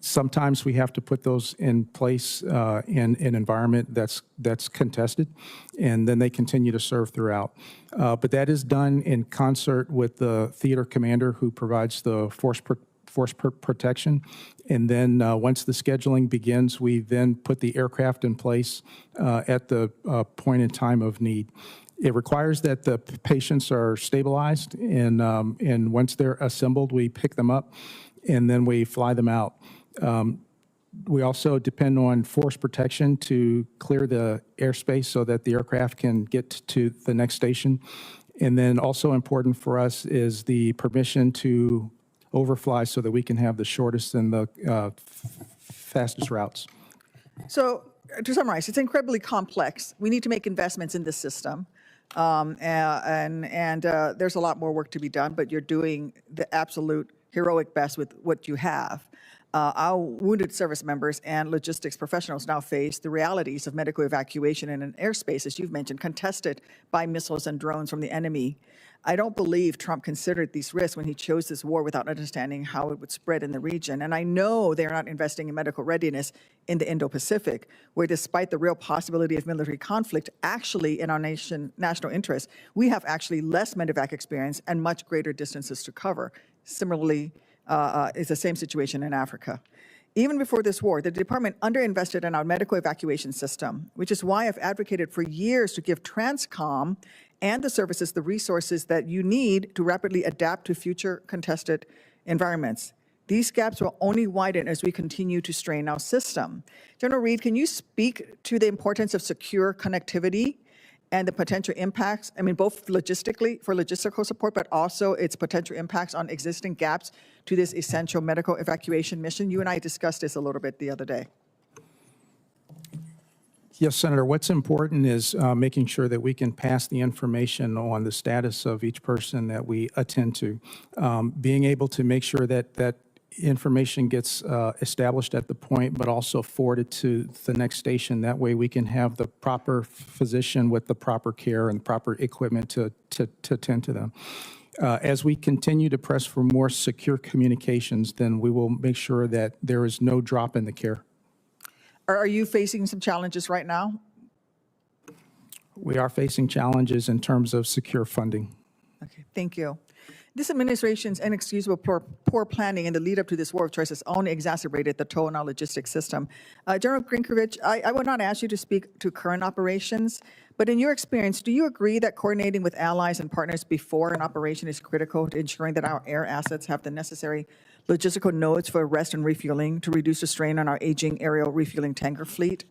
Sometimes we have to put those in place in an environment that's contested, and then they continue to serve throughout. But that is done in concert with the theater commander who provides the force protection. And then once the scheduling begins, we then put the aircraft in place at the point in time of need. It requires that the patients are stabilized, and once they're assembled, we pick them up, and then we fly them out. We also depend on force protection to clear the airspace so that the aircraft can get to the next station. And then also important for us is the permission to overfly so that we can have the shortest and the fastest routes. So to summarize, it's incredibly complex. We need to make investments in this system. There's a lot more work to be done, but you're doing the absolute heroic best with what you have. Our wounded service members and logistics professionals now face the realities of medical evacuation in an airspace, as you've mentioned, contested by missiles and drones from the enemy. I don't believe Trump considered these risks when he chose this war without understanding how it would spread in the region. And I know they're not investing in medical readiness in the Indo-Pacific, where despite the real possibility of military conflict, actually in our national interest, we have actually less medevac experience and much greater distances to cover. Similarly, is the same situation in Africa. Even before this war, the department underinvested in our medical evacuation system, which is why I've advocated for years to give Transcom and the services the resources that you need to rapidly adapt to future contested environments. These gaps will only widen as we continue to strain our system. General Reed, can you speak to the importance of secure connectivity and the potential impacts, I mean, both logistically, for logistical support, but also its potential impacts on existing gaps to this essential medical evacuation mission? You and I discussed this a little bit the other day. Yes, Senator, what's important is making sure that we can pass the information on the status of each person that we attend to. Being able to make sure that that information gets established at the point, but also forwarded to the next station. That way we can have the proper physician with the proper care and proper equipment to tend to them. As we continue to press for more secure communications, then we will make sure that there is no drop in the care. Are you facing some challenges right now? We are facing challenges in terms of secure funding. Okay, thank you. This administration's inexcusable poor planning in the lead up to this war of choice has only exacerbated the toll in our logistics system. General Grinkevich, I would not ask you to speak to current operations, but in your experience, do you agree that coordinating with allies and partners before an operation is critical to ensuring that our air assets have the necessary logistical nodes for rest and refueling to reduce the strain on our aging aerial refueling tanker fleet?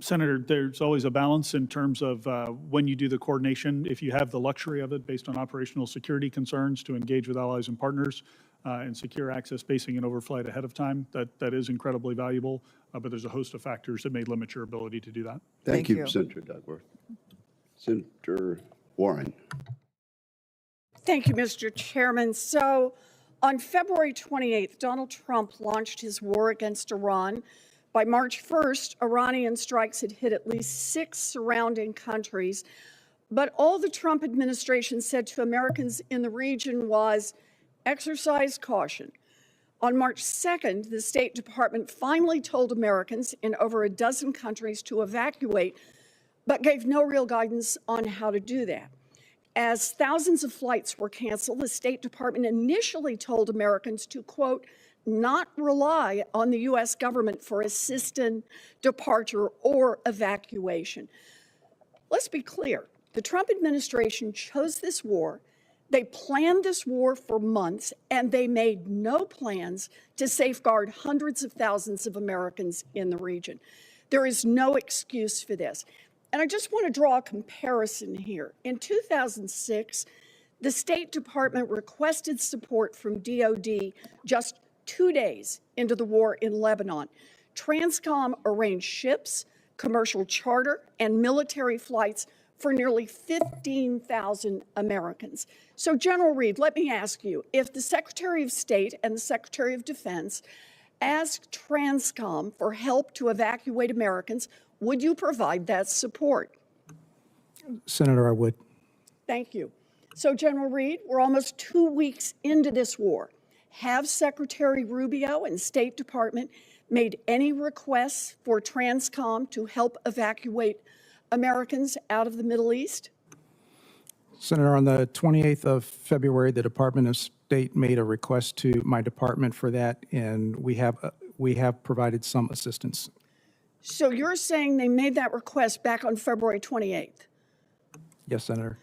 Senator, there's always a balance in terms of when you do the coordination. If you have the luxury of it based on operational security concerns to engage with allies and partners and secure access basing and overflight ahead of time, that is incredibly valuable. But there's a host of factors that may limit your ability to do that. Thank you, Senator Duckworth. Senator Warren. Thank you, Mr. Chairman. So on February 28th, Donald Trump launched his war against Iran. By March 1st, Iranian strikes had hit at least 6 surrounding countries. But all the Trump administration said to Americans in the region was, exercise caution. On March 2nd, the State Department finally told Americans in over a dozen countries to evacuate, but gave no real guidance on how to do that. As thousands of flights were canceled, the State Department initially told Americans to, quote, not rely on the U.S. government for assistance, departure, or evacuation. Let's be clear. The Trump administration chose this war They planned this war for months, and they made no plans to safeguard hundreds of thousands of Americans in the region. There is no excuse for this. And I just want to draw a comparison here. In 2006, the State Department requested support from DOD just 2 days into the war in Lebanon. Transcom arranged ships, commercial charter, and military flights for nearly 15,000 Americans. So, General Reed, let me ask you, if the Secretary of State and the Secretary of Defense asked Transcom for help to evacuate Americans, would you provide that support? Senator, I would. Thank you. So, General Reed, we're almost 2 weeks into this war. Have Secretary Rubio and State Department made any requests for Transcom to help evacuate Americans out of the Middle East? Senator, on the 28th of February, the Department of State made a request to my department for that, and we have provided some assistance. So you're saying they made that request back on February 28th? Yes, Senator.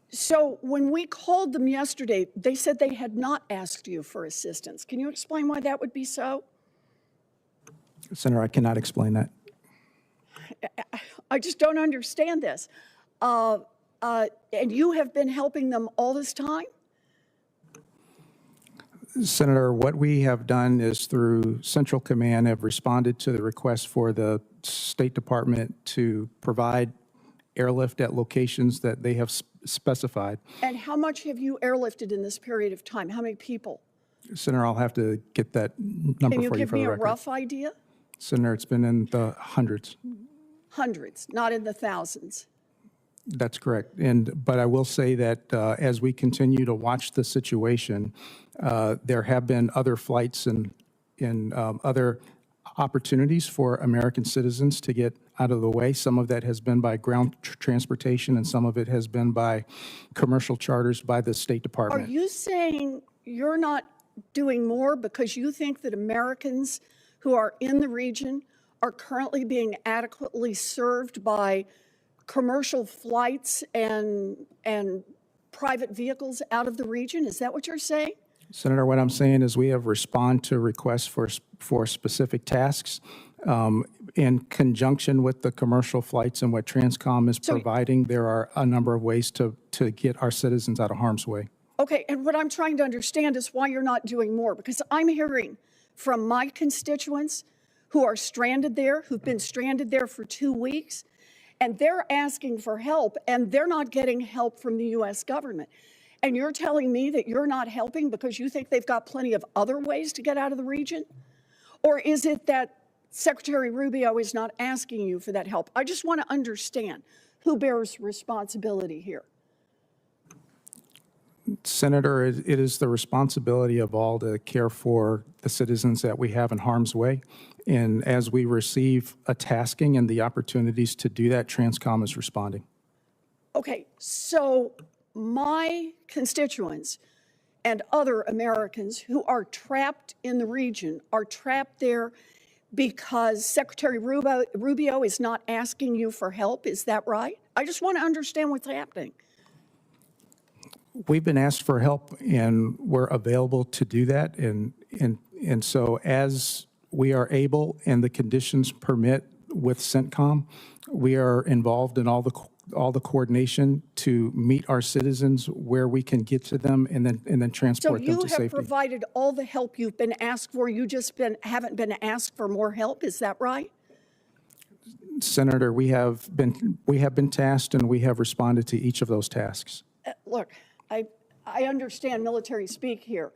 So when we called them yesterday, they said they had not asked you for assistance. Can you explain why that would be so? Senator, I cannot explain that. I just don't understand this. And you have been helping them all this time? Senator, what we have done is through Central Command have responded to the request for the State Department to provide airlift at locations that they have specified. And how much have you airlifted in this period of time? How many people? Senator, I'll have to get that number Can you for you give for me the a record. rough idea? Senator, it's been in the hundreds. Hundreds, not in the thousands. That's correct. But I will say that as we continue to watch the situation, there have been other flights and other opportunities for American citizens to get out of the way. Some of that has been by ground transportation, and some of it has been by commercial charters by the State Department. Are you saying you're not doing more because you think that Americans who are in the region are currently being adequately served by commercial flights and private vehicles out of the region? Is that what you're saying? Senator, what I'm saying is we have responded to requests for specific tasks in conjunction with the commercial flights and what Transcom is providing. There are a number of ways to get our citizens out of harm's way. Okay, and what I'm trying to understand is why you're not doing more, because I'm hearing from my constituents who are stranded there, who've been stranded there for 2 weeks, and they're asking for help, and they're not getting help from the U.S. government. And you're telling me that you're not helping because you think they've got plenty of other ways to get out of the region? Or is it that Secretary Rubio is not asking you for that help? I just want to understand who bears responsibility here. Senator, it is the responsibility of all to care for the citizens that we have in harm's way. And as we receive a tasking and the opportunities to do that, Transcom is responding. Okay, so my constituents and other Americans who are trapped in the region are trapped there because Secretary Rubio is not asking you for help. Is that right? I just want to understand what's happening. We've been asked for help, and we're available to do that. And so as we are able and the conditions permit with CENTCOM, we are involved in all the coordination to meet our citizens where we can get to them and then transport them to So you safety. have provided all the help you've been asked for. You just haven't been asked for more help. Is that right? Senator, we have been tasked, and we have responded to each of those tasks. Look, I understand military speak here,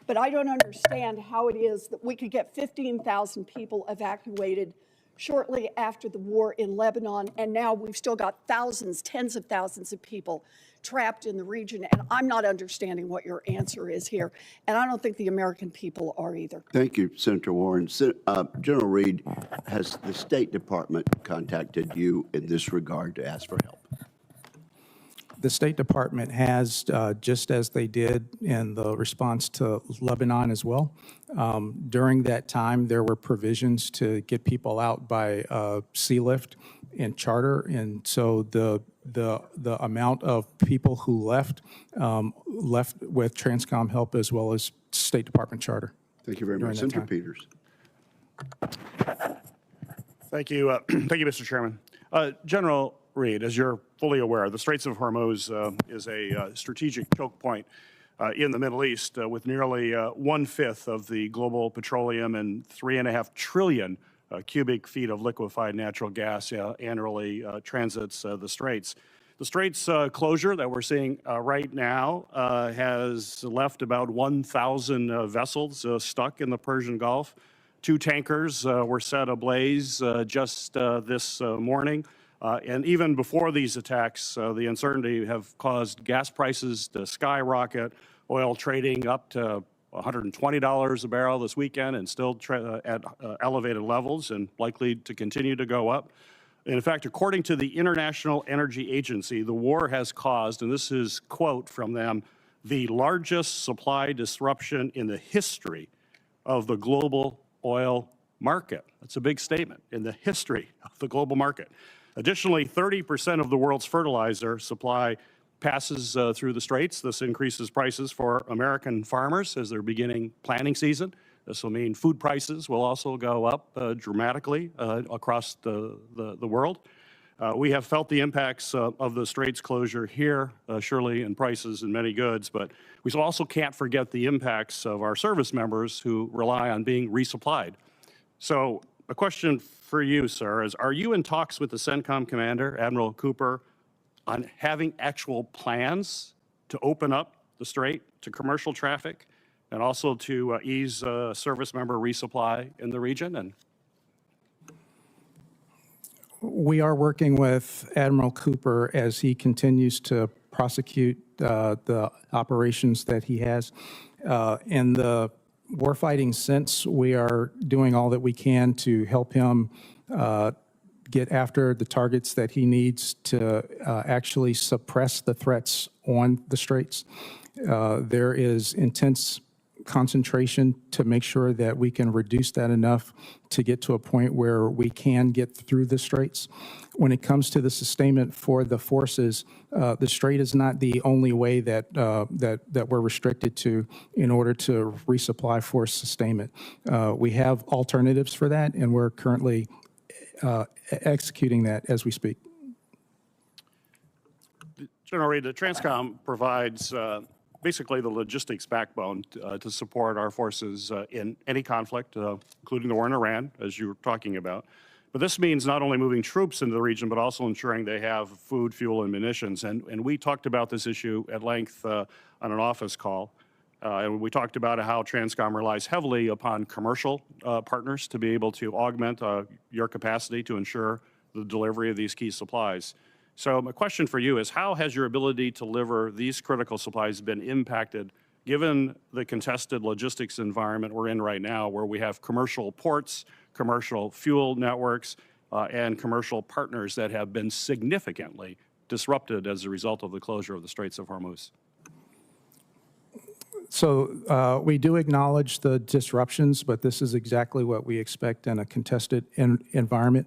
but I don't understand how it is that we could get 15,000 people evacuated shortly after the war in Lebanon, and now we've still got thousands, tens of thousands of people trapped in the region, and I'm not understanding what your answer is here, and I don't think the American people are either. Thank you, Senator Warren. General Reed, has the State Department contacted you in this regard to ask for help? The State Department has, just as they did in the response to Lebanon as well. During that time, there were provisions to get people out by sea lift and charter. And so the the amount of people who left with Transcom help as well as State Department charter. Thank you very much. During that Senator time. Peters. Thank you. Thank you, Mr. Chairman. General Reed, as you're fully aware, the Straits of Hormuz is a strategic choke point in the Middle East with nearly 1/5 of the global petroleum and 3.5 trillion cubic feet of liquefied natural gas annually transits the Straits. The Straits closure that we're seeing right now has left about 1,000 vessels stuck in the Persian Gulf. 2 tankers were set ablaze just this morning. And even before these attacks, the uncertainty have caused gas prices to skyrocket, oil trading up to $120 a barrel this weekend and still at elevated levels and likely to continue to go up. In fact, according to the International Energy Agency, the war has caused, and this is quote from them, the largest supply disruption in the history of the global oil market. That's a big statement, in the history of the global market. Additionally, 30% of the world's fertilizer supply passes through the Straits. This increases prices for American farmers as they're beginning planting season. This will mean food prices will also go up dramatically across the world. We have felt the impacts of the Straits closure here, surely in prices and many goods, but we also can't forget the impacts of our service members who rely on being resupplied. So a question for you, sir, is are you in talks with the CENTCOM commander, Admiral Cooper, on having actual plans to open up the Strait to commercial traffic and also to ease service member resupply in the region? And We are working with Admiral Cooper as he continues to prosecute the operations that he has. In the warfighting sense, we are doing all that we can to help him get after the targets that he needs to actually suppress the threats on the Straits. There is intense concentration to make sure that we can reduce that enough to get to a point where we can get through the Straits. When it comes to the sustainment for the forces, the Strait is not the only way that we're restricted to in order to resupply force sustainment. We have alternatives for that, and we're currently executing that as we speak. General Reed, the Transcom provides basically the logistics backbone to support our forces in any conflict, including the war in Iran, as you were talking about. But this means not only moving troops into the region, but also ensuring they have food, fuel, and munitions. And we talked about this issue at length on an office call. And we talked about how Transcom relies heavily upon commercial partners to be able to augment your capacity to ensure the delivery of these key supplies. So my question for you is, how has your ability to deliver these critical supplies been impacted given the contested logistics environment we're in right now, where we have commercial ports, commercial fuel networks, and commercial partners that have been significantly disrupted as a result of the closure of the Straits of Hormuz? So we do acknowledge the disruptions, but this is exactly what we expect in a contested environment.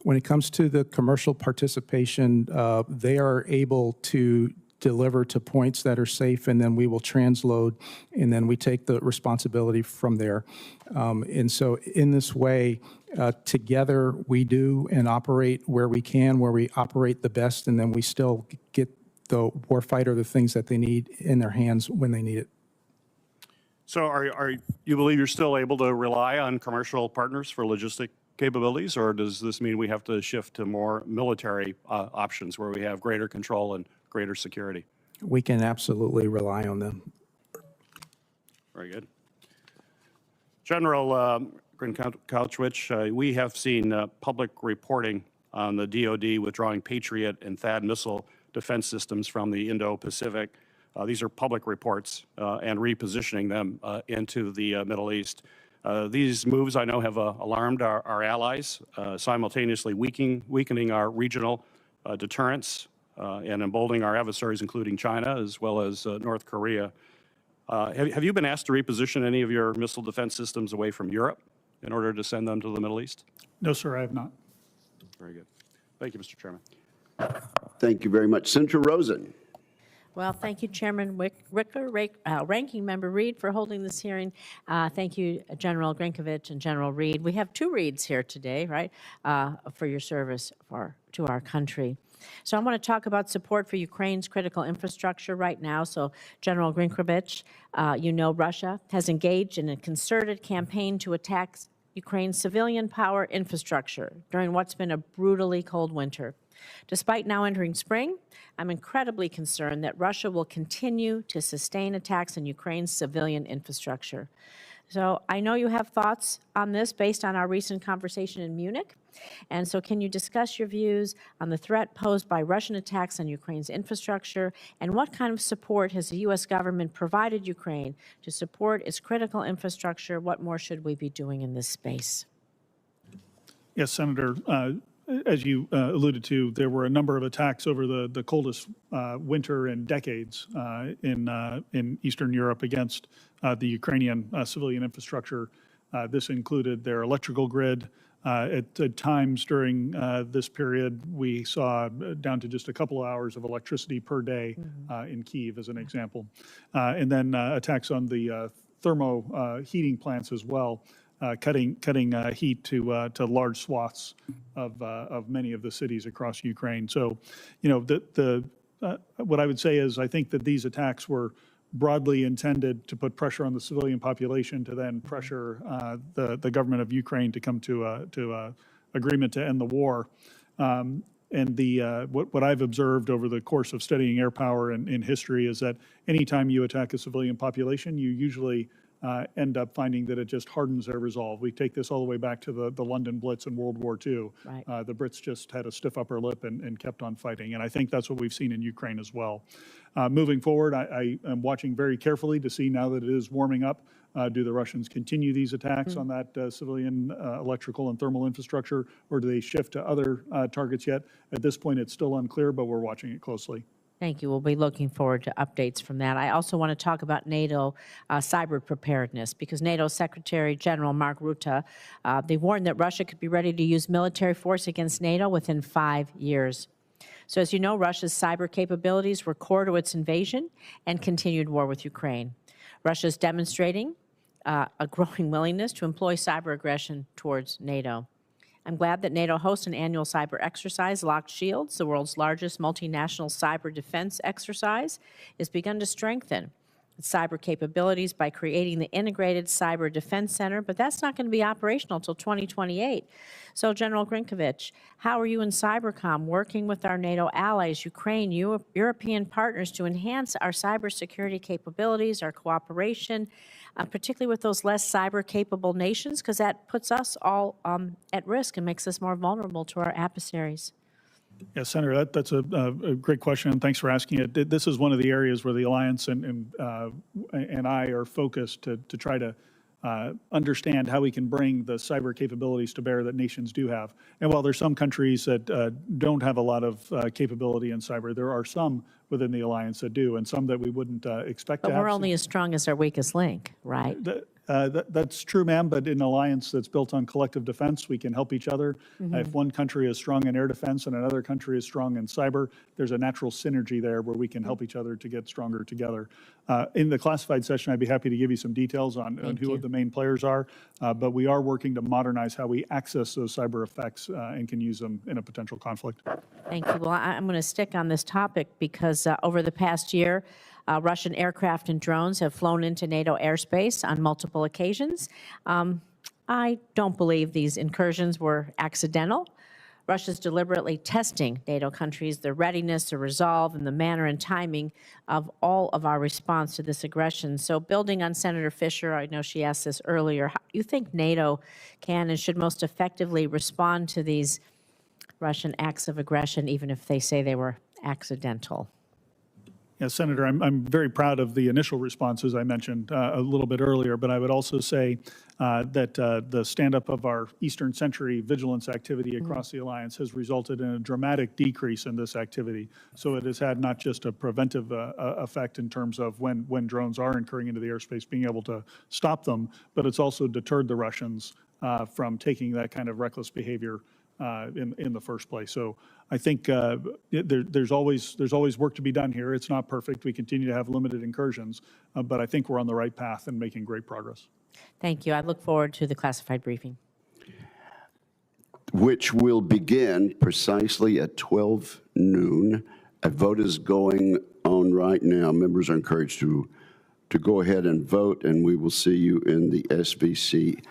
When it comes to the commercial participation, they are able to deliver to points that are safe, and then we will transload, and then we take the responsibility from there. And so in this way, together we do and operate where we can, where we operate the best, and then we still get the warfighter the things that they need in their hands when they need it. So are you believe you're still able to rely on commercial partners for logistic capabilities, or does this mean we have to shift to more military options where we have greater control and greater security? We can absolutely rely on them. Very good. General Grinkevich, we have seen public reporting on the DoD withdrawing Patriot and THAAD missile defense systems from the Indo-Pacific. These are public reports and repositioning them into the Middle East. These moves, I know, have alarmed our allies, simultaneously weakening our regional deterrence and emboldening our adversaries, including China, as well as North Korea. Have you been asked to reposition any of your missile defense systems away from Europe in order to send them to the Middle East? No, sir, I have not. Very good. Thank you, Mr. Chairman. Thank you very much. Senator Rosen. Well, thank you, Chairman Wicker, Ranking Member Reed, for holding this hearing. Thank you, General Grinkevich and General Reed. We have two Reeds here today, right, for your service to our country. So I want to talk about support for Ukraine's critical infrastructure right now. So, General Grinkevich, you know Russia has engaged in a concerted campaign to attack Ukraine's civilian power infrastructure during what's been a brutally cold winter. Despite now entering spring, I'm incredibly concerned that Russia will continue to sustain attacks on Ukraine's civilian infrastructure. So I know you have thoughts on this based on our recent conversation in Munich. And so can you discuss your views on the threat posed by Russian attacks on Ukraine's infrastructure, and what kind of support has the U.S. government provided Ukraine to support its critical infrastructure? What more should we be doing in this space? Yes, Senator. As you alluded to, there were a number of attacks over the coldest winter in decades in Eastern Europe against the Ukrainian civilian infrastructure. This included their electrical grid. At times during this period, we saw down to just a couple of hours of electricity per day in Kyiv, as an example. And then attacks on the thermo heating plants as well. Cutting heat to large swaths of many of the cities across Ukraine. So, you know, what I would say is I think that these attacks were broadly intended to put pressure on the civilian population to then pressure the government of Ukraine to come to a agreement to end the war. And what I've observed over the course of studying air power in history is that anytime you attack a civilian population, you usually end up finding that it just hardens their resolve. We take this all the way back to the London Blitz in World War II. Right. The Brits just had a stiff upper lip and kept on fighting. And I think that's what we've seen in Ukraine as well. Moving forward, I am watching very carefully to see now that it is warming up. Do the Russians continue these attacks on that civilian electrical and thermal infrastructure, or do they shift to other targets yet? At this point, it's still unclear, but we're watching it closely. Thank you. We'll be looking forward to updates from that. I also want to talk about NATO cyber preparedness, because NATO Secretary General Mark Rutte, they warned that Russia could be ready to use military force against NATO within 5 years. So as you know, Russia's cyber capabilities were core to its invasion and continued war with Ukraine. Russia is demonstrating a growing willingness to employ cyber aggression towards NATO. I'm glad that NATO hosts an annual cyber exercise. Locked Shields, the world's largest multinational cyber defense exercise, is begun to strengthen its cyber capabilities by creating the Integrated Cyber Defense Center, but that's not going to be operational until 2028. So, General Grinkevich, how are you and Cybercom working with our NATO allies, Ukraine, European partners, to enhance our cybersecurity capabilities, our cooperation, particularly with those less cyber-capable nations, because that puts us all at risk and makes us more vulnerable to our adversaries? Yeah, Senator, that's a great question, and thanks for asking it. This is one of the areas where the Alliance and I are focused to try to understand how we can bring the cyber capabilities to bear that nations do have. And while there's some countries that don't have a lot of capability in cyber, there are some within the Alliance that do, and some that we wouldn't expect to have. But we're only as strong as our weakest link, right? That's true, ma'am, but in an alliance that's built on collective defense, we can help each other. If one country is strong in air defense and another country is strong in cyber, there's a natural synergy there where we can help each other to get stronger together. In the classified session, I'd be happy to give you some details on who the main players are, but we are working to modernize how we access those cyber effects and can use them in a potential conflict. Thank you. Well, I'm going to stick on this topic because over the past year, Russian aircraft and drones have flown into NATO airspace on multiple occasions. I don't believe these incursions were accidental. Russia's deliberately testing NATO countries, their readiness, their resolve, and the manner and timing of all of our response to this aggression. So building on Senator Fisher, I know she asked this earlier, how do you think NATO can and should most effectively respond to these Russian acts of aggression, even if they say they were accidental? Yeah, Senator, I'm very proud of the initial responses I mentioned a little bit earlier, but I would also say that the stand-up of our Eastern Century vigilance activity across the Alliance has resulted in a dramatic decrease in this activity. So it has had not just a preventive effect in terms of when drones are incurring into the airspace, being able to stop them, but it's also deterred the Russians from taking that kind of reckless behavior in the first place. So I think there's always work to be done here. It's not perfect. We continue to have limited incursions, but I think we're on the right path and making great progress. Thank you. I look forward to the classified briefing. Which will begin precisely at 12 noon. A vote is going on right now. Members are encouraged to go ahead and vote, and we will see you in the SVC